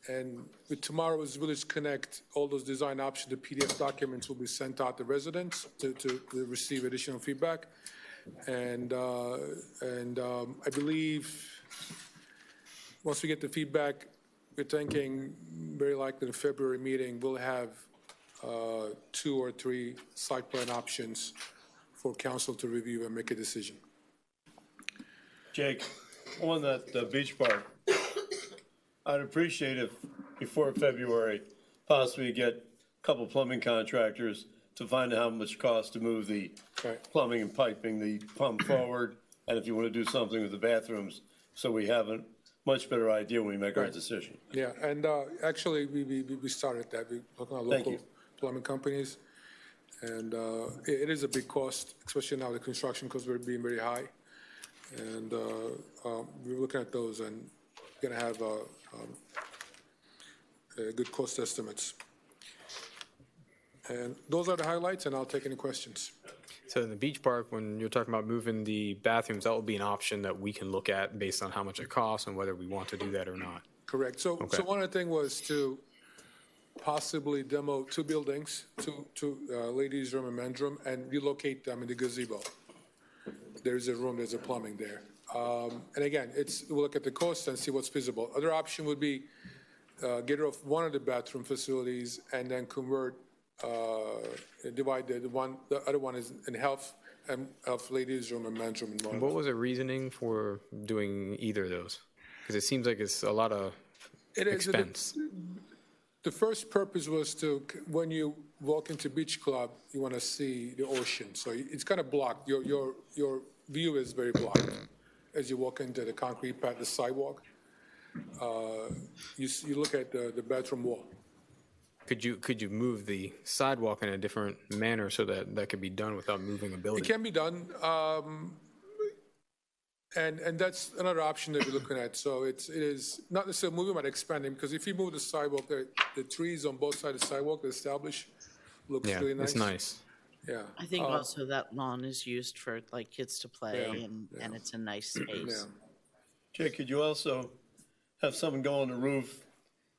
And with tomorrow's Village Connect, all those design options, the PDF documents will be sent out to residents to receive additional feedback. And I believe once we get the feedback, we're thinking very likely the February meeting, we'll have 2 or 3 site plan options for council to review and make a decision. Jake, on that beach park, I'd appreciate if before February, possibly get a couple plumbing contractors to find out how much it costs to move the plumbing and piping, the pump forward, and if you want to do something with the bathrooms, so we have a much better idea when we make our decision. Yeah, and actually, we started that. We're looking at local plumbing companies, and it is a big cost, especially now the construction costs are being very high. And we're looking at those and going to have good cost estimates. And those are the highlights, and I'll take any questions. So in the beach park, when you're talking about moving the bathrooms, that will be an option that we can look at based on how much it costs and whether we want to do that or not. Correct. So one of the things was to possibly demo 2 buildings, two ladies' room and men's room, and relocate them in the gazebo. There's a room, there's a plumbing there. And again, we'll look at the cost and see what's feasible. Other option would be get rid of one of the bathroom facilities and then convert, divide the other one is in health ladies' room and men's room. And what was the reasoning for doing either of those? Because it seems like it's a lot of expense. The first purpose was to, when you walk into Beach Club, you want to see the ocean. So it's kind of blocked. Your view is very blocked as you walk into the concrete pad, the sidewalk. You look at the bedroom wall. Could you move the sidewalk in a different manner so that could be done without moving a building? It can be done, and that's another option that we're looking at. So it is not necessarily moving, but expanding. Because if you move the sidewalk, the trees on both sides of the sidewalk, the established, looks really nice. It's nice. Yeah. I think also that lawn is used for like kids to play, and it's a nice space. Yeah. Jay, could you also have someone go on the roof?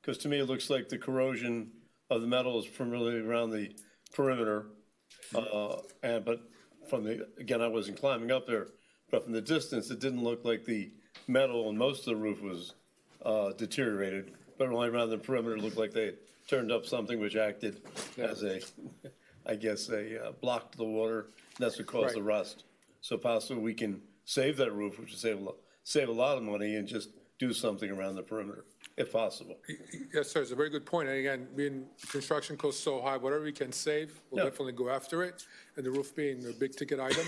Because to me, it looks like the corrosion of the metal is primarily around the perimeter. But again, I wasn't climbing up there, but from the distance, it didn't look like the metal on most of the roof was deteriorated. But only around the perimeter, it looked like they turned up something which acted as a block to the water. That's what caused the rust. So possibly we can save that roof, which would save a lot of money, and just do something around the perimeter, if possible. Yes, sir. It's a very good point. And again, being construction costs so high, whatever we can save, we'll definitely go after it. And the roof being a big ticket item.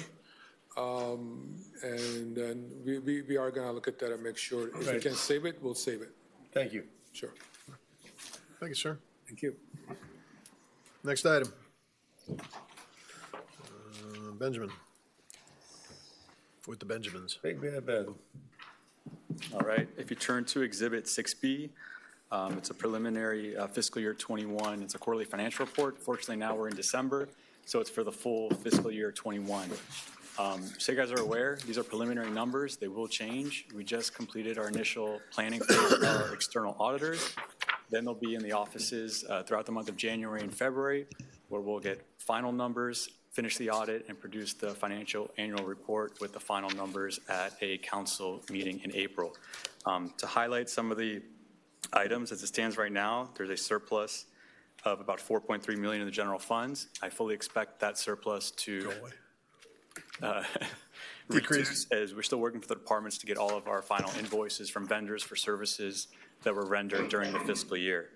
And then we are going to look at that and make sure if we can save it, we'll save it. Thank you. Sure. Thank you, sir. Thank you. Next item. Benjamin. With the Benjamins. Big bad Ben. All right. If you turn to Exhibit 6B, it's a preliminary fiscal year 21. It's a quarterly financial report. Fortunately, now we're in December, so it's for the full fiscal year 21. So you guys are aware, these are preliminary numbers. They will change. We just completed our initial planning for our external auditors. Then they'll be in the offices throughout the month of January and February, where we'll get final numbers, finish the audit, and produce the financial annual report with the final numbers at a council meeting in April. To highlight some of the items as it stands right now, there's a surplus of about $4.3 million in the general funds. I fully expect that surplus to reduce, as we're still working for the departments to get all of our final invoices from vendors for services that were rendered during the fiscal year.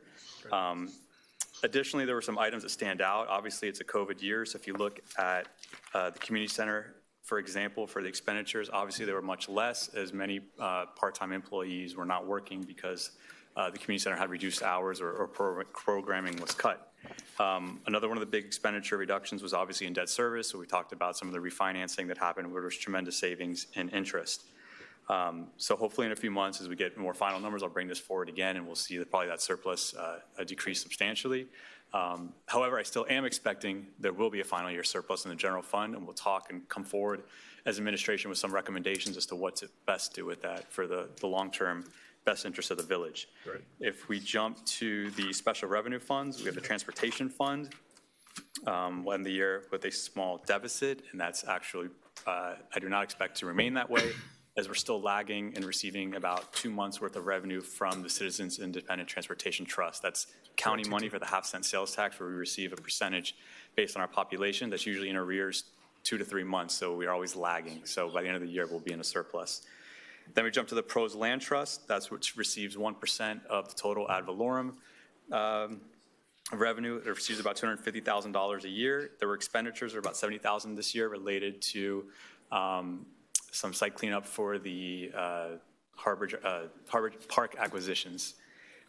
Additionally, there were some items that stand out. Obviously, it's a COVID year, so if you look at the community center, for example, for the expenditures, obviously they were much less, as many part-time employees were not working because the community center had reduced hours or programming was cut. Another one of the big expenditure reductions was obviously in debt service, so we talked about some of the refinancing that happened where there was tremendous savings in interest. So hopefully in a few months, as we get more final numbers, I'll bring this forward again, and we'll see that probably that surplus decrease substantially. However, I still am expecting there will be a final year surplus in the general fund, and we'll talk and come forward as administration with some recommendations as to what to best do with that for the long-term best interest of the village. Right. If we jump to the special revenue funds, we have the transportation fund. We'll end the year with a small deficit, and that's actually, I do not expect to remain that way, as we're still lagging in receiving about 2 months worth of revenue from the Citizens Independent Transportation Trust. That's county money for the half-cent sales tax, where we receive a percentage based on our population. That's usually in arrears 2 to 3 months, so we are always lagging. So by the end of the year, we'll be in a surplus. Then we jump to the Pros Land Trust. That's which receives 1% of the total ad valorem revenue. It receives about $250,000 a year. There were expenditures of about $70,000 this year related to some site cleanup for the Harbor Park acquisitions.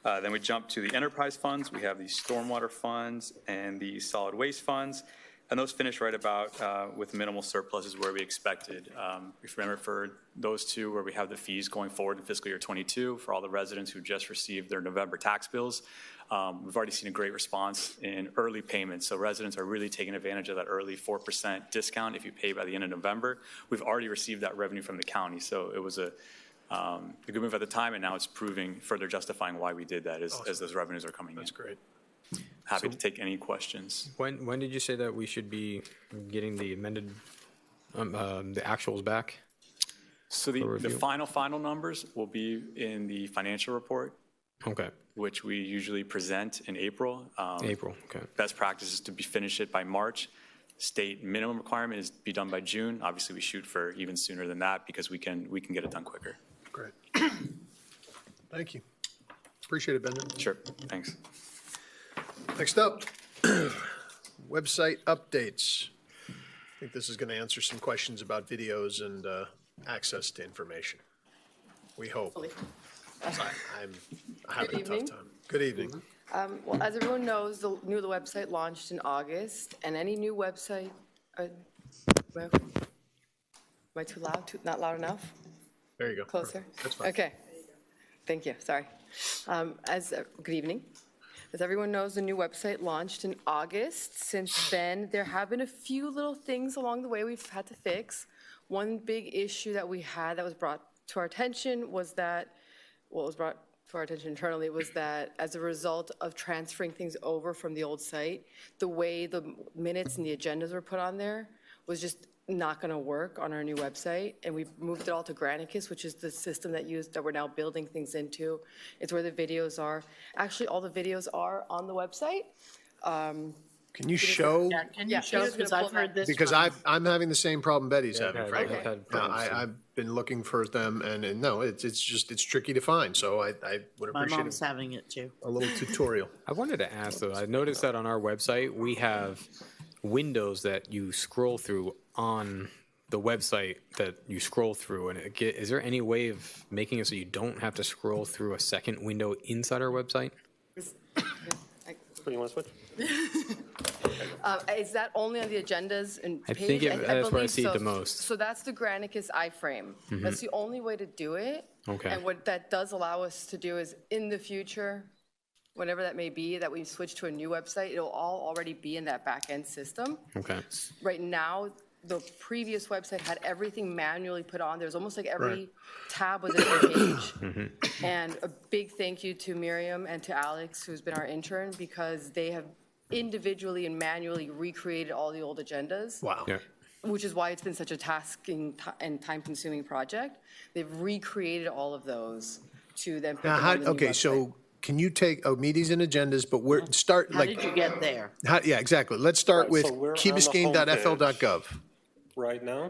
Then we jump to the enterprise funds. We have the stormwater funds and the solid waste funds. And those finish right about with minimal surpluses where we expected. If you remember, for those two where we have the fees going forward in fiscal year 22 for all the residents who just received their November tax bills, we've already seen a great response in early payments. So residents are really taking advantage of that early 4% discount if you pay by the end of November. We've already received that revenue from the county. So it was a good move at the time, and now it's proving further justifying why we did that as those revenues are coming in. That's great. Happy to take any questions. When did you say that we should be getting the amended, the actuals back? So the final numbers will be in the financial report. Okay. Which we usually present in April. April, okay. Best practice is to finish it by March. State minimum requirement is be done by June. Obviously, we shoot for even sooner than that because we can get it done quicker. Great. Thank you. Appreciate it, Benjamin. Sure. Thanks. Next up, website updates. I think this is going to answer some questions about videos and access to information. We hope. I'm having a tough time. Good evening. Well, as everyone knows, the website launched in August, and any new website, am I too loud? Not loud enough? There you go. Closer? That's fine. Okay. Thank you. Sorry. Good evening. As everyone knows, the new website launched in August. Since then, there have been a few little things along the way we've had to fix. One big issue that we had that was brought to our attention was that, well, it was brought to our attention internally, was that as a result of transferring things over from the old site, the way the minutes and the agendas were put on there was just not going to work on our new website, and we moved it all to Granicus, which is the system that we're now building things into. It's where the videos are. Actually, all the videos are on the website. Can you show? Yeah, can you show? Because I've heard this. Because I'm having the same problem Betty's having, I've frankly. had problems too. I've been looking for them, and no, it's tricky to find. So I would My appreciate mom's having it too. a little tutorial. I wanted to ask though, I noticed that on our website, we have windows that you scroll through on the website that you scroll through. And is there any way of making it so you don't have to scroll through a second window inside our website? You want to switch? Is that only on the agendas and I page? think that's where I believe see it so. the most. So that's the Granicus iframe. That's the only way to do it. Okay. And what that does allow us to do is in the future, whenever that may be, that we switch to a new website, it'll all already be in that back end system. Okay. Right now, the previous website had everything manually put on. There's almost like every tab was a different page. And a big thank you to Miriam and to Alex, who's been our intern, because they have individually and manually recreated all the old agendas. Wow. Yeah. Which is why it's been such a tasking and time-consuming project. They've recreated all of those to then put Now, them on the new okay, website. so can you take meetings and agendas, but we're start How like. did you get there? Yeah, exactly. Let's start with so we're on the keybiscayne.fl.gov. Right now.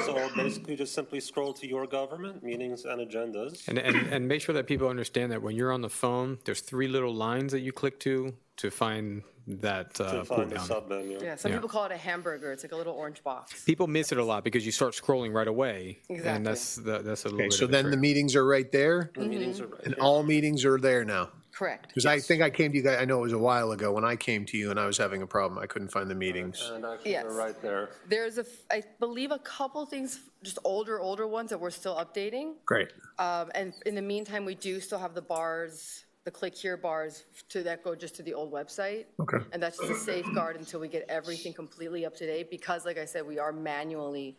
So basically just simply scroll to your government, meetings and agendas. And make sure that people understand that when you're on the phone, there's 3 little lines that you click to find that To pull find the down. sub-menu. Yeah, some people call it a hamburger. It's like a little orange box. People miss it a lot because you start scrolling right away. Exactly. And that's a little Okay, bit so of a then the trick. meetings are right there, The meetings are right and here. all meetings are there now. Correct. Because I think I came to you guys, I know it was a while ago when I came to you and I was having a problem. I couldn't find the meetings. And actually Yes. they're right there. There's I believe a couple things, just older ones that we're still updating. Great. And in the meantime, we do still have the bars, the click here bars that go just to the old website. Okay. And that's just a safeguard until we get everything completely up to date because like I said, we are manually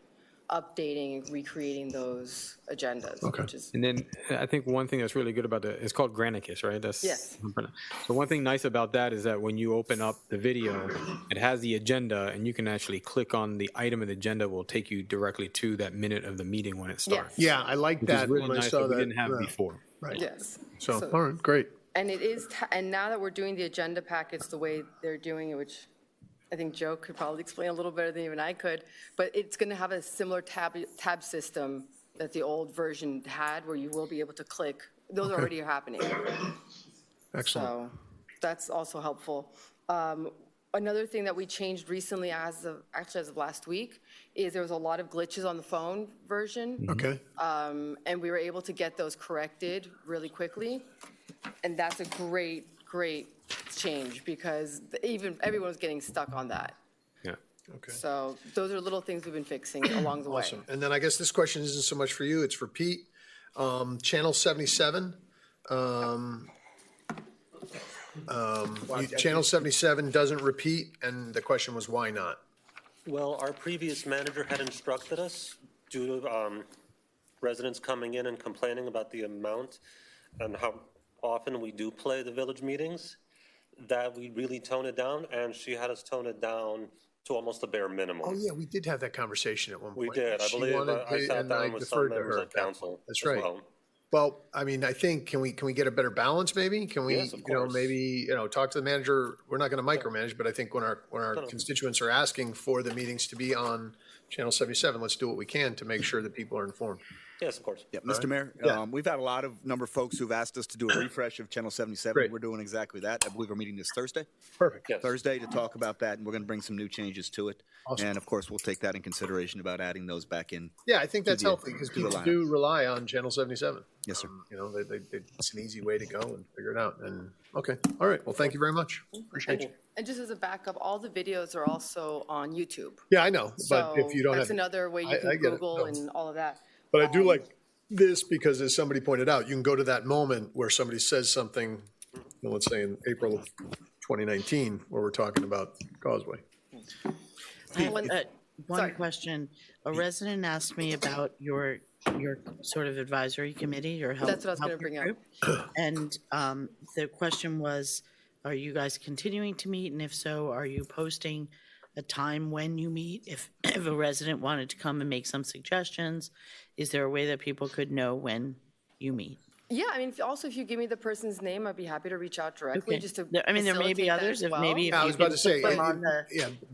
updating and recreating those agendas, which is, And then I think one thing that's really good about it's called Granicus, right? Yes. So one thing nice about that is that when you open up the video, it has the agenda, and you can actually click on the item of the agenda. Will take you directly to that minute of the meeting when it starts. Yeah, I like Which is that really when I nice saw that we that. didn't have before. Right. yes. So, all right, great. And it is, and now that we're doing the agenda packets the way they're doing it, which I think Joe could probably explain a little better than even I could, but it's going to have a similar tab system that the old version had, where you will be able to click. Those already are happening. Excellent. So that's also helpful. Another thing that we changed recently, actually as of last week, is there was a lot of glitches on the phone version. Okay. And we were able to get those corrected really quickly. And that's a great change, because everyone was getting stuck on that. Yeah. Okay. So those are little things we've been fixing along the way. Awesome. And then I guess this question isn't so much for you, it's for Pete. Channel 77. Channel 77 doesn't repeat, and the question was, why not? Well, our previous manager had instructed us, due to residents coming in and complaining about the amount and how often we do play the village meetings, that we really tone it down, and she had us tone it down to almost a bare minimum. Oh, yeah, we did have that conversation at one point. We did. I She believe wanted I to- sat and I down with some deferred to members her of at that council point. That's as right. well. Well, I mean, I think, can we get a better balance maybe? Can we, Yes, of maybe, talk to the manager? We're not going to micromanage, but I think when our constituents are asking for the meetings to be on Channel 77, let's do what we can to make sure that people are informed. Yes, of course. Yeah, Mr. Mayor, we've had a number of folks who've asked us to do a refresh of Channel 77. Great. We're doing exactly that. I believe we're meeting this Thursday. Perfect. Yes. Thursday to talk about that, and we're going to bring some new changes to it. Awesome. And of course, we'll take that in consideration about adding those back in. Yeah, I think that's to the- healthy because to the people lineup. do rely on Channel 77. Yes, sir. It's an easy way to go and figure it out. And, okay, all right, well, thank you very much. Appreciate you. And just as a backup, all the videos are also on YouTube. Yeah, I know, but So if you don't have. that's another way you I can get it. Google No. and all of that. But I do like this because, as somebody pointed out, you can go to that moment where somebody says something, let's say in April of 2019, where we're talking about Causeway. I have one question. A resident asked me about your sort of advisory committee, your help. That's what I was gonna bring up. group. And the question was, are you guys continuing to meet? And if so, are you posting a time when you meet? If a resident wanted to come and make some suggestions, is there a way that people could know when you meet? Yeah, I mean, if you give me the person's name, I'd be happy to reach out directly, Okay. just to There may be facilitate that others, as if well. maybe if I you was about can to say, put them on the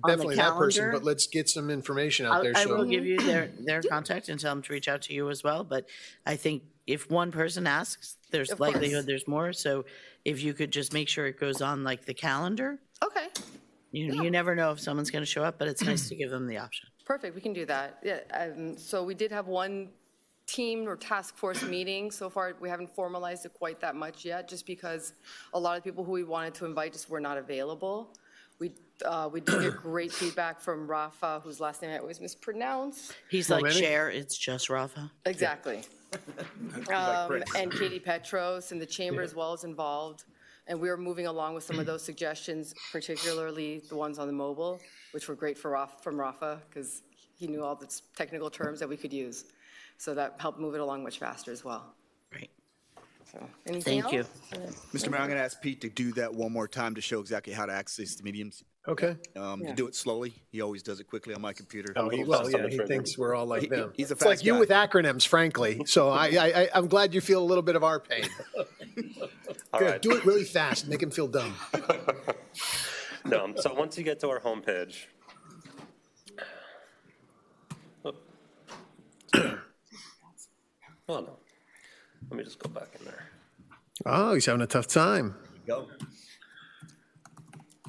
definitely that person, calendar. but let's get some information out there. I So will give you their contact and tell them to reach out to you as well. But I think if one person asks, there's Of course. likelihood there's more. So if you could just make sure it goes on like the calendar. Okay, You never know if someone's going to show up, but it's nice to give them the option. perfect, we can do that. Yeah, so we did have one team or task force meeting. So far, we haven't formalized it quite that much yet, just because a lot of people who we wanted to invite just were not available. We did get great feedback from Rafa, whose last name I always mispronounce. He's like chair, it's just Rafa. Exactly. And Katie Petros and the chamber as well is involved. And we are moving along with some of those suggestions, particularly the ones on the mobile, which were great from Rafa, because he knew all the technical terms that we could use. So that helped move it along much faster as well. Great. So, anything Thank you. else? Mr. Mayor, I'm going to ask Pete to do that one more time to show exactly how to access the mediums. Okay. To do it slowly. He always does it quickly on my computer. Oh, he thinks we're all like them. He's a It's fast like you guy. with acronyms, frankly. So I'm glad you feel a little bit of our pain. All Good. right. Do it really fast. Make him feel dumb. No, so once you get to our homepage, oh no, let me just go back in there. Oh, he's having a tough time. Go.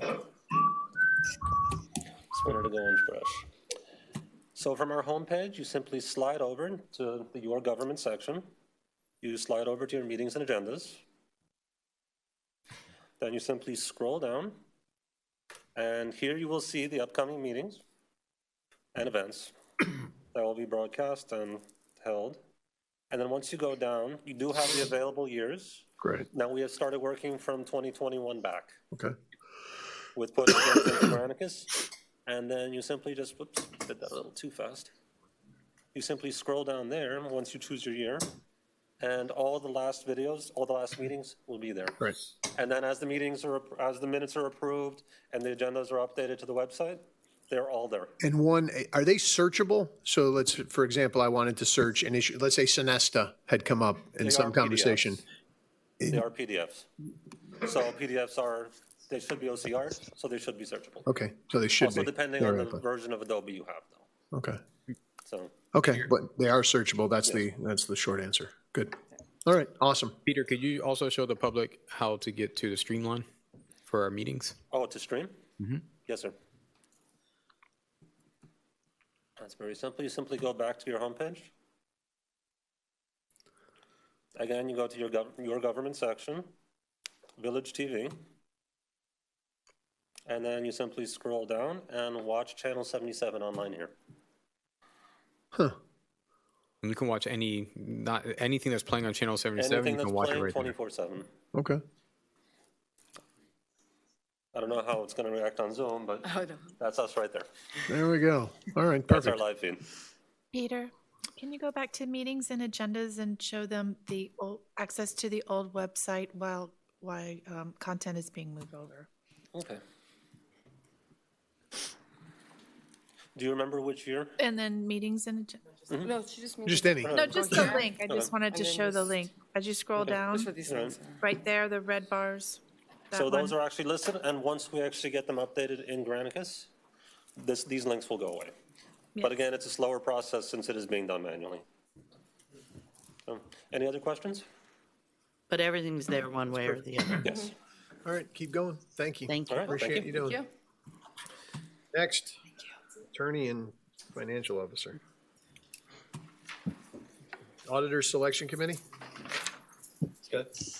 Just wanted to go in fresh. So from our homepage, you simply slide over to the Your Government section. You slide over to your meetings and agendas. Then you simply scroll down, and here you will see the upcoming meetings and events that will be broadcast and held. And then once you go down, you do have the available years. Great. Now we have started working from 2021 back Okay. with putting things into Granicus. And then you simply just, whoops, did that a little too fast. you simply scroll down there once you choose your year, and all the last videos, all the last meetings will be there. Right. And then as the minutes are approved and the agendas are updated to the website, they're all there. And one, are they searchable? So let's, for example, I wanted to search an issue, let's say Sonesta had come up in They some are conversation. PDFs. They are PDFs. So PDFs they should be OCRs, so they should be searchable. Okay, so they should be. Also depending on the theoretically. version of Adobe you have, though. Okay. So. Okay, but they are searchable. That's the short answer. Good. All right, awesome. Peter, could you also show the public how to get to the Streamline for our meetings? Oh, to stream? Mm-hmm. Yes, sir. That's very simple. You simply go back to your homepage. Again, you go to your government section, Village TV, and then you simply scroll down and watch Channel 77 online here. Huh. And you can watch anything that's playing on Channel 77. Anything you can that's watch playing it right 24/7. Okay. I don't know how it's going to react on Zoom, but that's us right there. There we go. All right, That's perfect. our live feed. Peter, can you go back to meetings and agendas and show them the access to the old website while content is being moved over? Okay. Do you remember which year? And then meetings and agendas. No, she just means. Just any. No, just the link. I just wanted to And then show the just- link. As you scroll down, Just what these things are. right there, the red bars. that So those one. are actually listed, and once we actually get them updated in Granicus, these links will go away. But again, it's a slower process since it is being done manually. So, any other questions? But everything's there one way or the other. Yes. All right, keep going. Thank you. Thank you. All right, Appreciate thank you you. doing. Next, Attorney and Financial Officer. Auditor Selection Committee.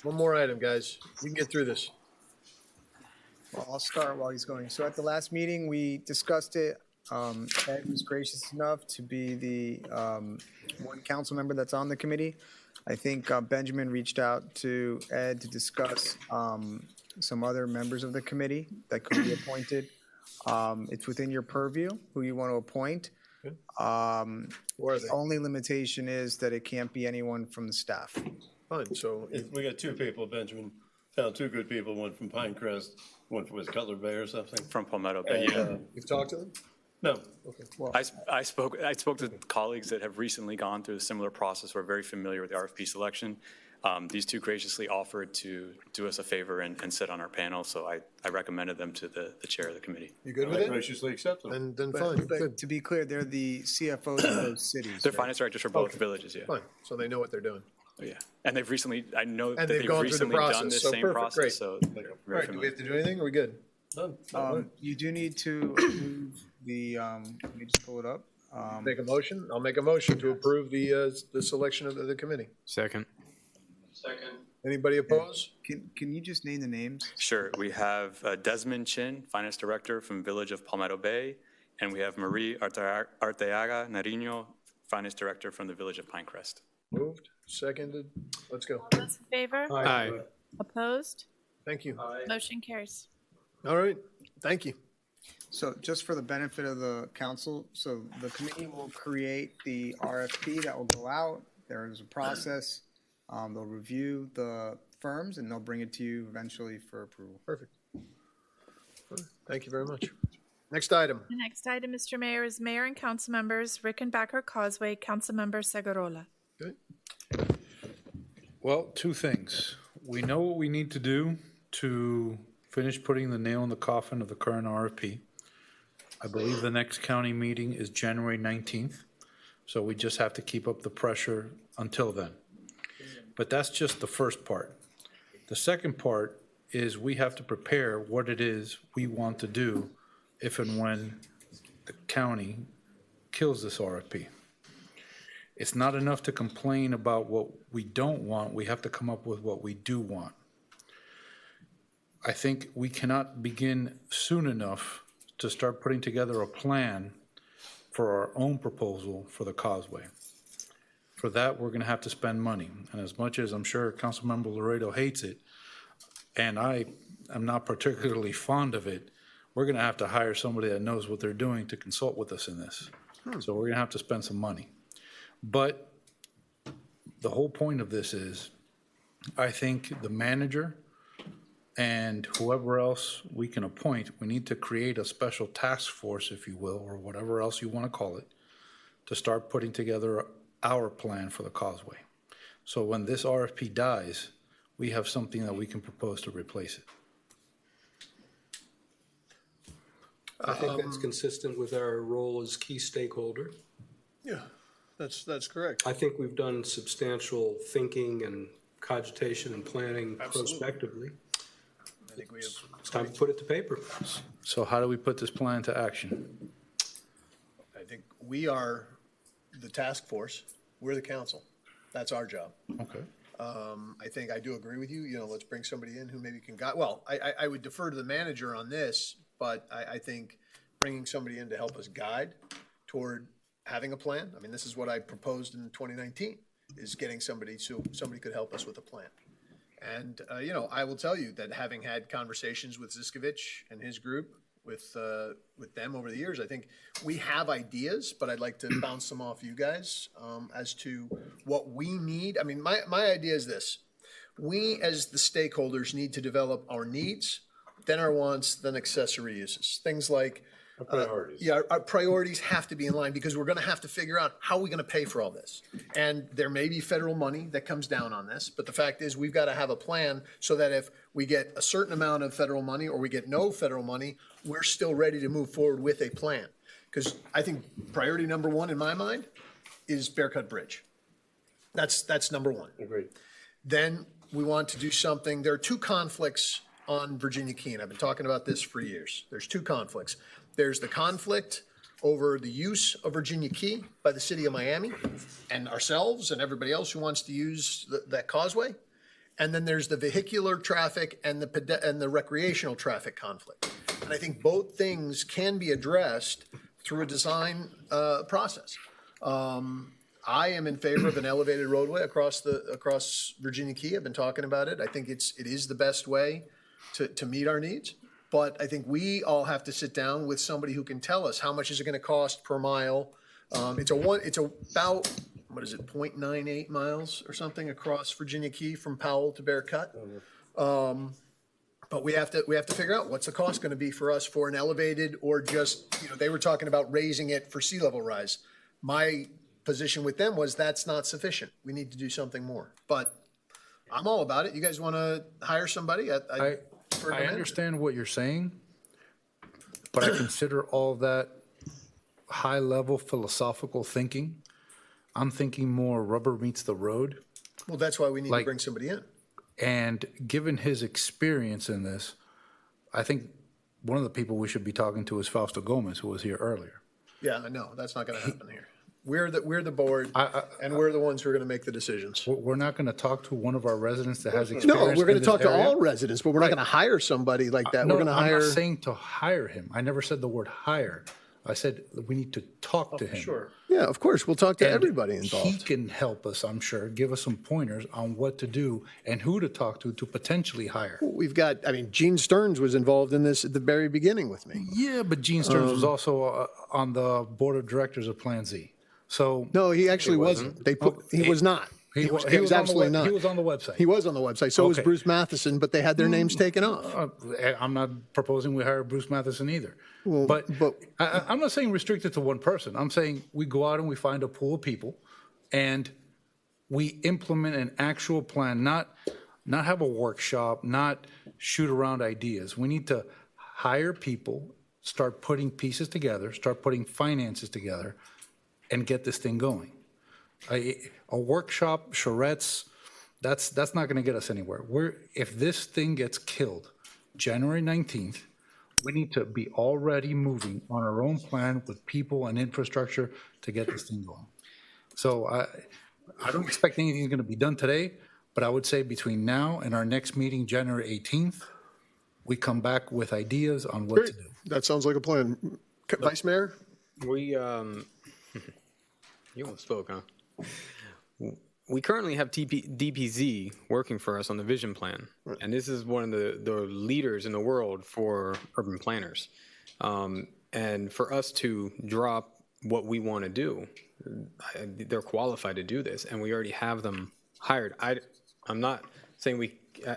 One more item, guys. We can get through this. Well, I'll start while he's going. So at the last meeting, we discussed it. Ed was gracious enough to be the one council member that's on the committee. I think Benjamin reached out to Ed to discuss some other members of the committee that could be appointed. It's within your purview who you want to appoint. The only limitation is that it can't be anyone from the staff. Fine, so We got two people, Benjamin found two good people, one from Pinecrest, one from Cutler Bay or something. From Palmetto Bay, yeah. you've talked to them? No. Okay. Well, I spoke to colleagues that have recently gone through a similar process, who are very familiar with the RFP selection. These two graciously offered to do us a favor and sit on our panel, so I recommended them to the chair of the committee. you good with it? Graciously accept them. Then fine, But good. to be clear, they're the CFOs of those cities. They're right? finance directors for both Okay. villages, yeah. Fine, so they know what they're doing. Yeah, and they've recently, I know that And they've they've gone through the recently done process, this so same perfect, great. process, so they're All very right, do we familiar. have to do anything? Are we good? Done. You do need to approve the, let me just pull it up. Make a motion? I'll make a motion to approve the selection of the committee. Second. Second. Anybody oppose? Can you just name the names? Sure, we have Desmond Chin, finance director from Village of Palmetto Bay, and we have Marie Arteaga Nariño, finance director from the Village of Pinecrest. Moved, seconded, let's go. All those in favor? Aye. Opposed? Thank you. Motion carries. All right, thank you. So just for the benefit of the council, so the committee will create the RFP that will go out. There is a process. They'll review the firms and they'll bring it to you eventually for approval. Perfect. Thank you very much. Next item. The next item, Mr. Mayor, is Mayor and Council Members Rickenbacker Causeway, Councilmember Segurola. Well, two things. We know what we need to do to finish putting the nail in the coffin of the current RFP. I believe the next county meeting is January 19th, so we just have to keep up the pressure until then. But that's just the first part. The second part is we have to prepare what it is we want to do if and when the county kills this RFP. It's not enough to complain about what we don't want. We have to come up with what we do want. I think we cannot begin soon enough to start putting together a plan for our own proposal for the causeway. For that, we're going to have to spend money. And as much as I'm sure Councilmember Laredo hates it, and I am not particularly fond of it, we're going to have to hire somebody that knows what they're doing to consult with us in this. So we're going to have to spend some money. But the whole point of this is, I think the manager and whoever else we can appoint, we need to create a special task force, if you will, or whatever else you want to call it, to start putting together our plan for the causeway. So when this RFP dies, we have something that we can propose to replace it. I think that's consistent with our role as key stakeholder. Yeah, that's correct. I think we've done substantial thinking and cogitation and planning prospectively. I think we have. It's time to put it to paper. So how do we put this plan to action? I think we are the task force. We're the council. That's our job. Okay. I think I do agree with you. You know, let's bring somebody in who maybe can guide. Well, I would defer to the manager on this, but I think bringing somebody in to help us guide toward having a plan. I mean, this is what I proposed in 2019, is getting somebody so somebody could help us with a plan. And, you know, I will tell you that having had conversations with Ziskovich and his group, with them over the years, I think we have ideas, but I'd like to bounce them off you guys as to what we need. I mean, my idea is this. We, as the stakeholders, need to develop our needs, then our wants, then accessory uses. Things like priorities. Our priorities have to be in line, because we're going to have to figure out how we're going to pay for all this. And there may be federal money that comes down on this, but the fact is we've got to have a plan so that if we get a certain amount of federal money or we get no federal money, we're still ready to move forward with a plan. Because I think priority number one in my mind is Bear Cut Bridge. That's number one. Agreed. Then we want to do something. There are two conflicts on Virginia Key, and I've been talking about this for years. There's two conflicts. There's the conflict over the use of Virginia Key by the city of Miami and ourselves and everybody else who wants to use that causeway. And then there's the vehicular traffic and the recreational traffic conflict. And I think both things can be addressed through a design process. I am in favor of an elevated roadway across Virginia Key. I've been talking about it. I think it is the best way to meet our needs. But I think we all have to sit down with somebody who can tell us how much is it going to cost per mile. It's about, what is it, 0.98 miles or something across Virginia Key from Powell to Bear Cut. But we have to figure out what's the cost going to be for us for an elevated, or just, you know, they were talking about raising it for sea level rise. My position with them was that's not sufficient. We need to do something more. But I'm all about it. You guys want to hire somebody? I understand what you're saying, but I consider all that high-level philosophical thinking. I'm thinking more rubber meets the road. Well, that's why we need to bring somebody in. And given his experience in this, I think one of the people we should be talking to is Fausto Gomez, who was here earlier. Yeah, I know. That's not going to happen here. We're the board, and we're the ones who are going to make the decisions. We're not going to talk to one of our residents that has experience. No, we're going to talk to all residents, but we're not going to hire somebody like that. No, We're going to hire. I'm not saying to hire him. I never said the word hire. I said we need to talk to him. Sure. Yeah, of course. We'll talk to everybody involved. He can help us, I'm sure, give us some pointers on what to do and who to talk to potentially hire. We've got, I mean, Gene Stearns was involved in this at the very beginning with me. Yeah, but Gene Stearns was also on the board of directors of Plan Z. So no, he actually wasn't. He was not. He was absolutely not. He was on the website. He was on the website. So was Bruce Matheson, but they had their names taken off. I'm not proposing we hire Bruce Matheson either. Well, but I'm not saying restrict it to one person. I'm saying we go out and we find a pool of people and we implement an actual plan, not have a workshop, not shoot around ideas. We need to hire people, start putting pieces together, start putting finances together, and get this thing going. A workshop, charrettes, that's not going to get us anywhere. If this thing gets killed January 19th, we need to be already moving on our own plan with people and infrastructure to get this thing going. So I don't expect anything's going to be done today, but I would say between now and our next meeting, January 18th, we come back with ideas on what to do. That sounds like a plan. Vice Mayor? You almost spoke, huh? We currently have DPZ working for us on the vision plan, and this is one of the leaders in the world for urban planners. And for us to drop what we want to do. They're qualified to do this, and we already have them hired. I'm not saying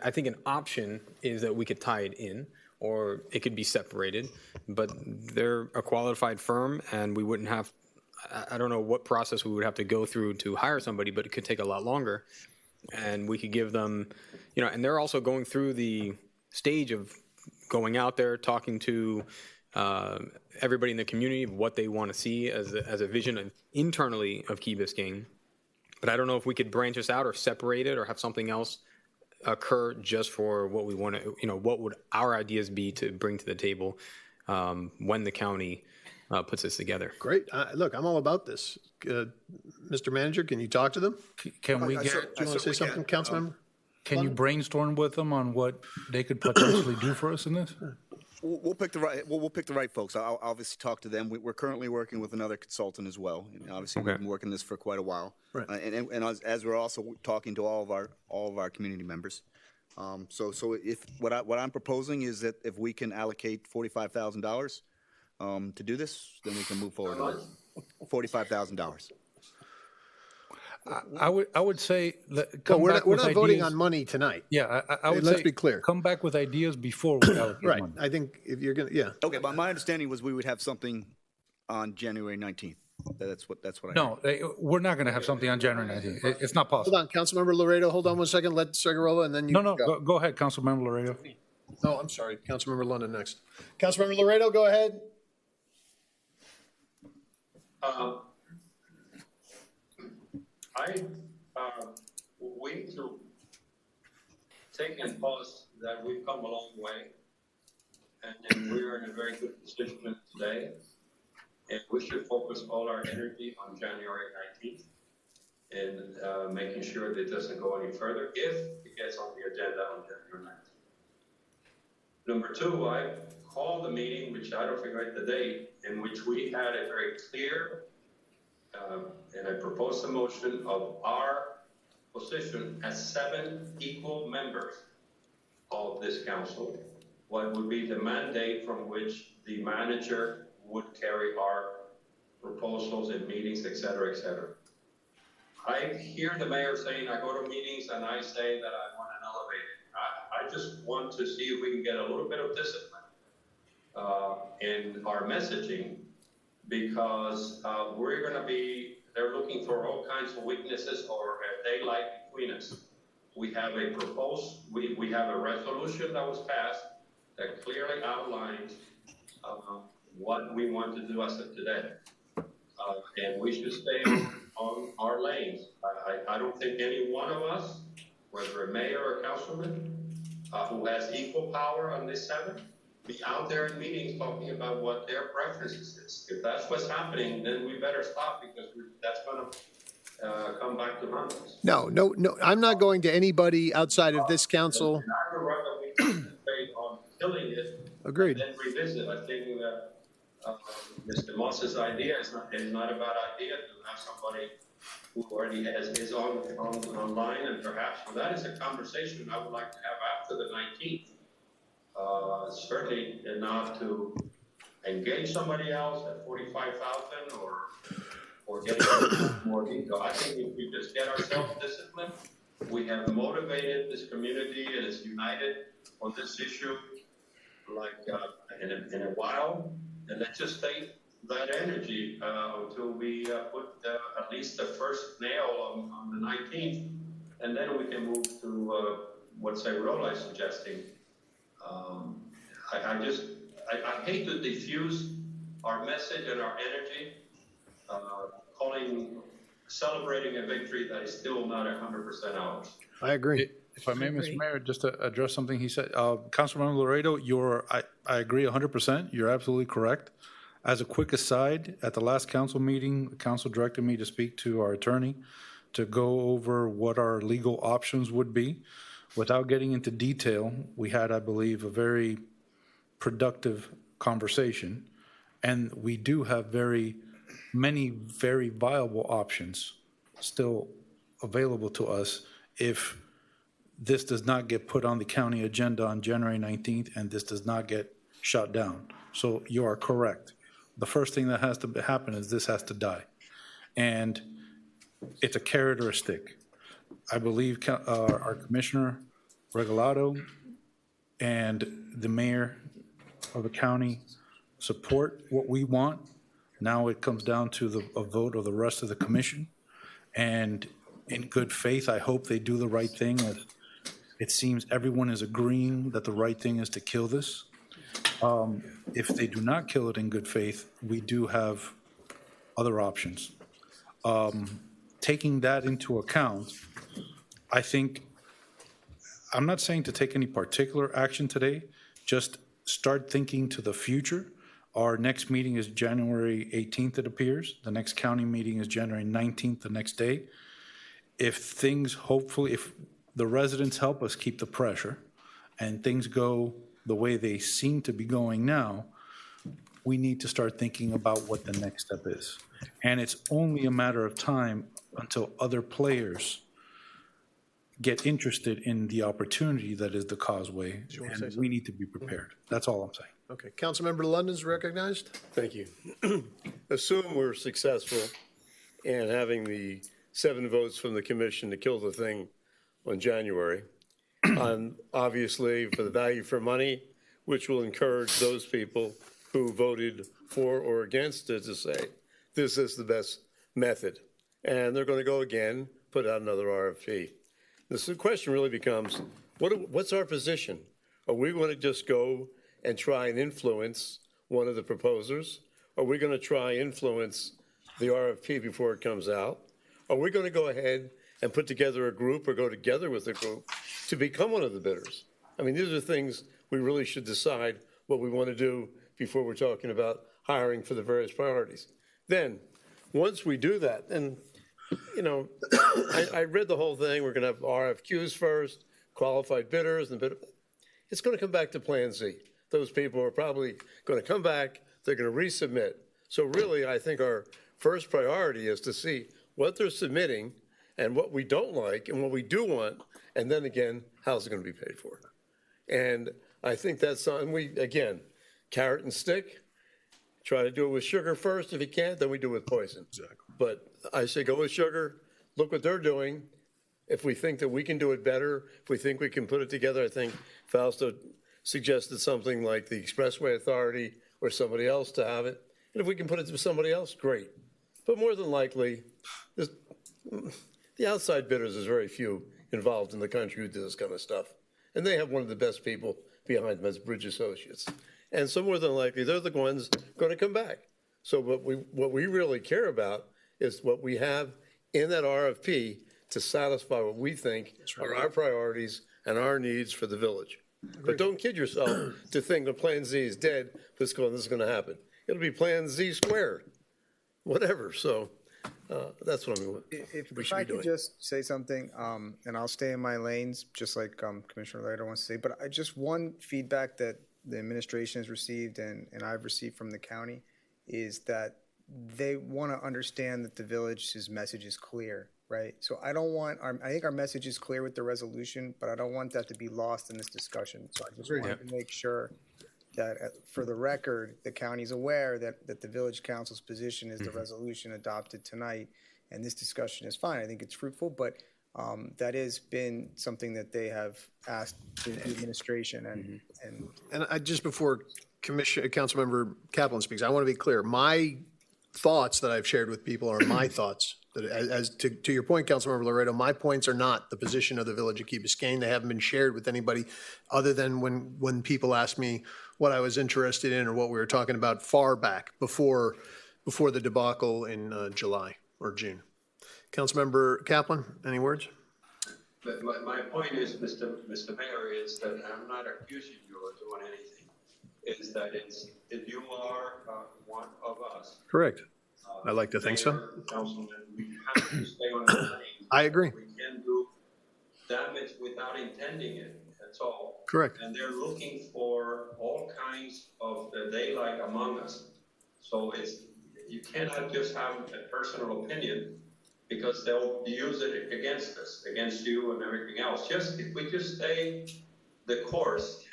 I think an option is that we could tie it in, or it could be separated, but they're a qualified firm, and we wouldn't have, I don't know what process we would have to go through to hire somebody, but it could take a lot longer. And we could give them, and they're also going through the stage of going out there, talking to everybody in the community of what they want to see as a vision internally of Key Biscayne. But I don't know if we could branch this out or separate it or have something else occur just for what we want to, what would our ideas be to bring to the table when the county puts this together. Great. Look, I'm all about this. Mr. Manager, can you talk to them? Can we Do get? you want to say something, Councilmember? Can you brainstorm with them on what they could potentially do for us in this? We'll pick the right folks. I'll obviously talk to them. We're currently working with another consultant as well. And obviously, we've been working this for quite a while. Right. And as we're also talking to all of our community members. So if what I'm proposing is that if we can allocate $45,000 to do this, then we can move forward on it. $45,000. I would say that. We're not voting on money tonight. Yeah, I would let's say be clear. Come back with ideas before we allocate right. money. I think if you're gonna, yeah. Okay, but my understanding was we would have something on January 19th. That's what I. No, we're not going to have something on January 19th. It's not possible. Hold on, Councilmember Laredo. Hold on 1 second. Let Segarola, and then you. No, go ahead, Councilmember Laredo. Oh, I'm sorry, Councilmember London next. Councilmember Laredo, go ahead. We need to take and pause that we've come a long way, and we're in a very good position today, and we should focus all our energy on January 19th and making sure that it doesn't go any further if it gets on the agenda on January 19th. Number two, I called the meeting, which I don't forget the date, in which we had a very clear and I proposed a motion of our position as 7 equal members of this council, what would be the mandate from which the manager would carry our proposals in meetings, et cetera, et cetera. I hear the mayor saying, I go to meetings and I say that I want an elevated. I just want to see if we can get a little bit of discipline in our messaging, because we're going to be, they're looking for all kinds of weaknesses or daylight between us. We have a we have a resolution that was passed that clearly outlines what we want to do as of today. And we should stay on our lanes. I don't think any one of us, whether a mayor or a councilman, who has equal power on this 7, be out there in meetings talking about what their preferences is. If that's what's happening, then we better stop, because that's going to come back to haunt us. No. I'm not going to anybody outside of this council. And I would rather we concentrate on killing it. Agreed. And then revisit. I think that Mr. Moss's idea is not a bad idea to have somebody who already has his online, and perhaps that is a conversation I would like to have after the 19th. Certainly not to engage somebody else at 45,000 or get more detail. I think if we just get ourselves disciplined, we have motivated this community and it's united on this issue like in a while, and let's just take that energy until we put at least the first nail on the 19th, and then we can move to what Segarola is suggesting. I hate to diffuse our message and our energy, celebrating a victory that is still not 100% ours. I agree. If I may, Mr. Mayor, just to address something he said, Councilmember Laredo, I agree 100%. You're absolutely correct. As a quick aside, at the last council meeting, the council directed me to speak to our attorney to go over what our legal options would be. Without getting into detail, we had, I believe, a very productive conversation, and we do have many very viable options still available to us if this does not get put on the county agenda on January 19th and this does not get shut down. So you are correct. the first thing that has to happen is this has to die. And it's a carrot or a stick. I believe our Commissioner Regalado and the mayor of the county support what we want. Now it comes down to a vote of the rest of the commission. And in good faith, I hope they do the right thing. It seems everyone is agreeing that the right thing is to kill this. If they do not kill it in good faith, we do have other options. Taking that into account, I think, I'm not saying to take any particular action today, just start thinking to the future. Our next meeting is January 18th, it appears. The next county meeting is January 19th, the next day. If things, hopefully, if the residents help us keep the pressure and things go the way they seem to be going now, we need to start thinking about what the next step is. And it's only a matter of time until other players get interested in the opportunity that is the causeway, and we need to be prepared. That's all I'm saying. Okay, Councilmember London's recognized. Thank you. Assume we're successful in having the 7 votes from the commission to kill the thing on January. Obviously, for the value for money, which will encourage those people who voted for or against it to say, this is the best method. And they're going to go again, put out another RFP. The question really becomes, what's our position? Are we going to just go and try and influence one of the proposers? Are we going to try and influence the RFP before it comes out? Are we going to go ahead and put together a group or go together with a group to become one of the bidders? I mean, these are things we really should decide what we want to do before we're talking about hiring for the various priorities. Then, once we do that, and you know, I read the whole thing. We're going to have RFQs first, qualified bidders, and it's going to come back to Plan Z. Those people are probably going to come back. They're going to resubmit. So really, I think our first priority is to see what they're submitting and what we don't like and what we do want, and then again, how's it going to be paid for? And I think that's something again, carrot and stick. Try to do it with sugar first. If you can't, then we do it with poison. Exactly. But I say go with sugar. Look what they're doing. If we think that we can do it better, if we think we can put it together, I think Fausto suggested something like the Expressway Authority or somebody else to have it. And if we can put it to somebody else, great. But more than likely, the outside bidders, there's very few involved in the country who do this kind of stuff. And they have one of the best people behind them as Bridge Associates. And so more than likely, they're the ones going to come back. So what we really care about is what we have in that RFP to satisfy what we think are our priorities and our needs for the village. But don't kid yourself to think that Plan Z is dead, this is going to happen. It'll be Plan Z squared, whatever. So that's what If I could just say something, and I'll stay in my lanes, just like Commissioner Laird wants to say, but just one feedback that the administration has received and I've received from the county is that they want to understand that the village's message is clear, right? So I don't want, I think our message is clear with the resolution, but I don't want that to be lost in this discussion. So I just wanted to make sure that for the record, the county's aware that the village council's position is the resolution adopted tonight, and this discussion is fine. I think it's fruitful, but that has been something that they have asked the administration and I just before Councilmember Kaplan speaks, I want to be clear. My thoughts that I've shared with people are my thoughts. That as to your point, Councilmember Laredo, my points are not the position of the village of Key Biscayne. They haven't been shared with anybody other than when people asked me what I was interested in or what we were talking about far back before the debacle in July or June. Councilmember Kaplan, any words? But my point is, Mr. Mayor, is that I'm not accusing you of doing anything. Is that you are one of us. Correct. I like to think so. Councilman, we have to stay on the lane. I agree. We can do damage without intending it. That's all. Correct. And they're looking for all kinds of the daylight among us. So you cannot just have a personal opinion because they'll use it against us, against you and everything else. If we just stay the course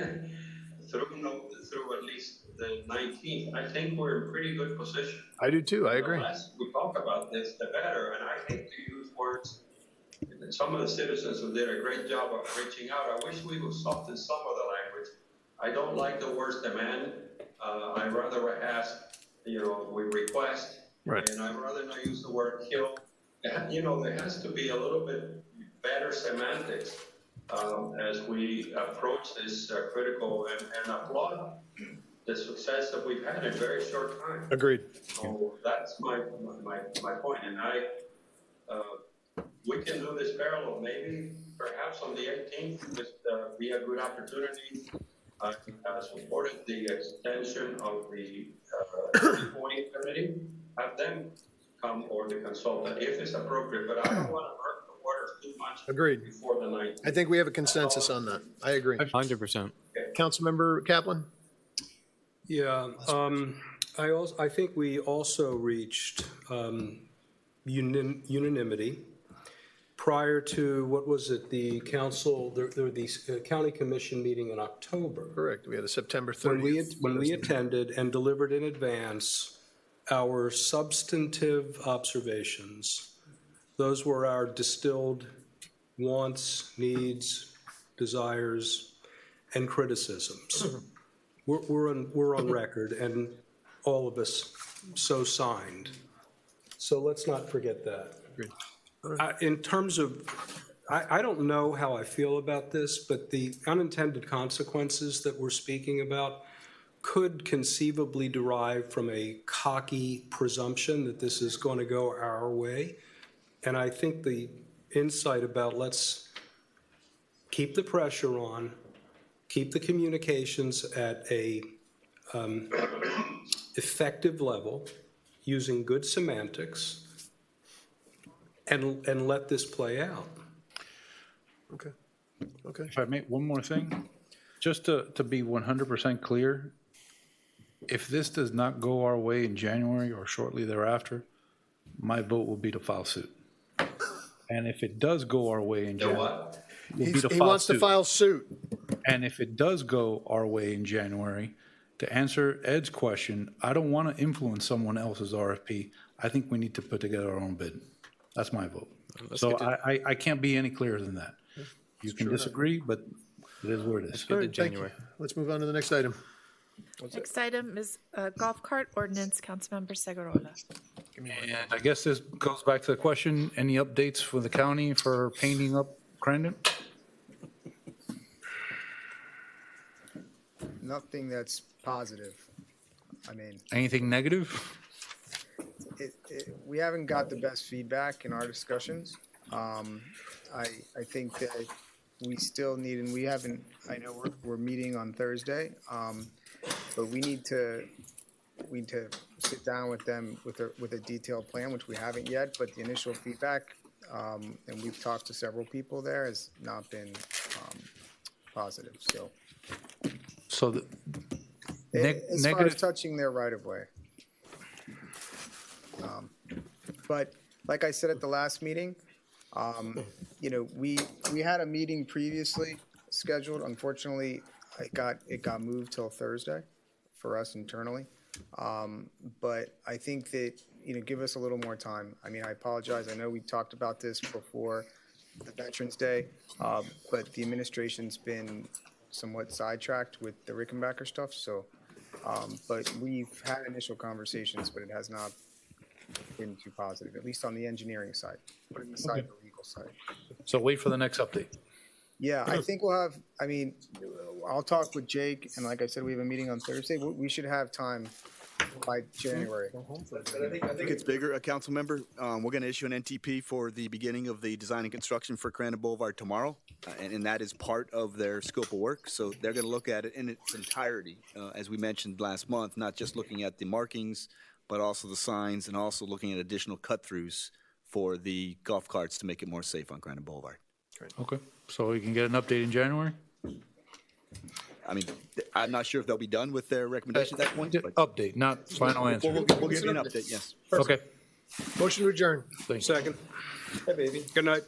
through at least the 19th, I think we're in pretty good position. I do too, I agree. The less we talk about this, the better, and I hate to use words. Some of the citizens who did a great job of reaching out, I wish we would soften some of the language. I don't like the words demand. I'd rather ask, we request. Right. And I'd rather not use the word kill. There has to be a little bit better semantics as we approach this critical and applaud the success that we've had in a very short time. Agreed. So that's my point. And we can do this parallel, maybe perhaps on the 18th, would be a good opportunity. I supported the extension of the reporting committee, have them come, or the consultant, if it's appropriate, but I don't want to murk the waters too much. Agreed. Before the 19th. I think we have a consensus on that. I agree. 100%. Councilmember Kaplan? Yeah, I think we also reached unanimity prior to, what was it, the council, the county commission meeting in October. Correct. We had a September 30th. When we attended and delivered in advance our substantive observations. Those were our distilled wants, needs, desires, and criticisms. We're on record, and all of us so signed. So let's not forget that. In terms of, I don't know how I feel about this, but the unintended consequences that we're speaking about could conceivably derive from a cocky presumption that this is going to go our way. And I think the insight about let's keep the pressure on, keep the communications at a effective level, using good semantics, and let this play out. Okay. Okay. If I make one more thing, just to be 100% clear, if this does not go our way in January or shortly thereafter, my vote will be to file suit. And if it does go our way in January, He wants to file suit. And if it does go our way in January, to answer Ed's question, I don't want to influence someone else's RFP. I think we need to put together our own bid. That's my vote. So I can't be any clearer than that. You can disagree, but it is where it is. All right, thank you. Let's move on to the next item. Next item is golf cart ordinance, Councilmember Segurola. And I guess this goes back to the question, any updates for the county for painting up Crandon? Nothing that's positive. I mean, Anything negative? we haven't got the best feedback in our discussions. I think that we still need, and we haven't, I know we're meeting on Thursday, but we need to sit down with them with a detailed plan, which we haven't yet, but the initial feedback, and we've talked to several people there, has not been positive, so. So As far as touching their right of way. But like I said at the last meeting, we had a meeting previously scheduled. Unfortunately, it got moved till Thursday for us internally. But I think that, give us a little more time. I mean, I apologize. I know we talked about this before the Veterans Day, but the administration's been somewhat sidetracked with the Rickenbacker stuff. So, but we've had initial conversations, but it has not been too positive, at least on the engineering side, putting aside the legal side. So wait for the next update. Yeah, I think we'll have, I'll talk with Jake, and like I said, we have a meeting on Thursday. We should have time by January. I think it's bigger, council member. We're going to issue an NTP for the beginning of the design and construction for Crandon Boulevard tomorrow, and that is part of their scope of work. So they're going to look at it in its entirety, as we mentioned last month, not just looking at the markings, but also the signs, and also looking at additional cut-throughs for the golf carts to make it more safe on Crandon Boulevard. Great. Okay, so we can get an update in January? I mean, I'm not sure if they'll be done with their recommendation at that point. But update, not final answer. We'll give you an update, yes. Perfect. Okay. Motion to adjourn. Second. Hey, baby. Good night.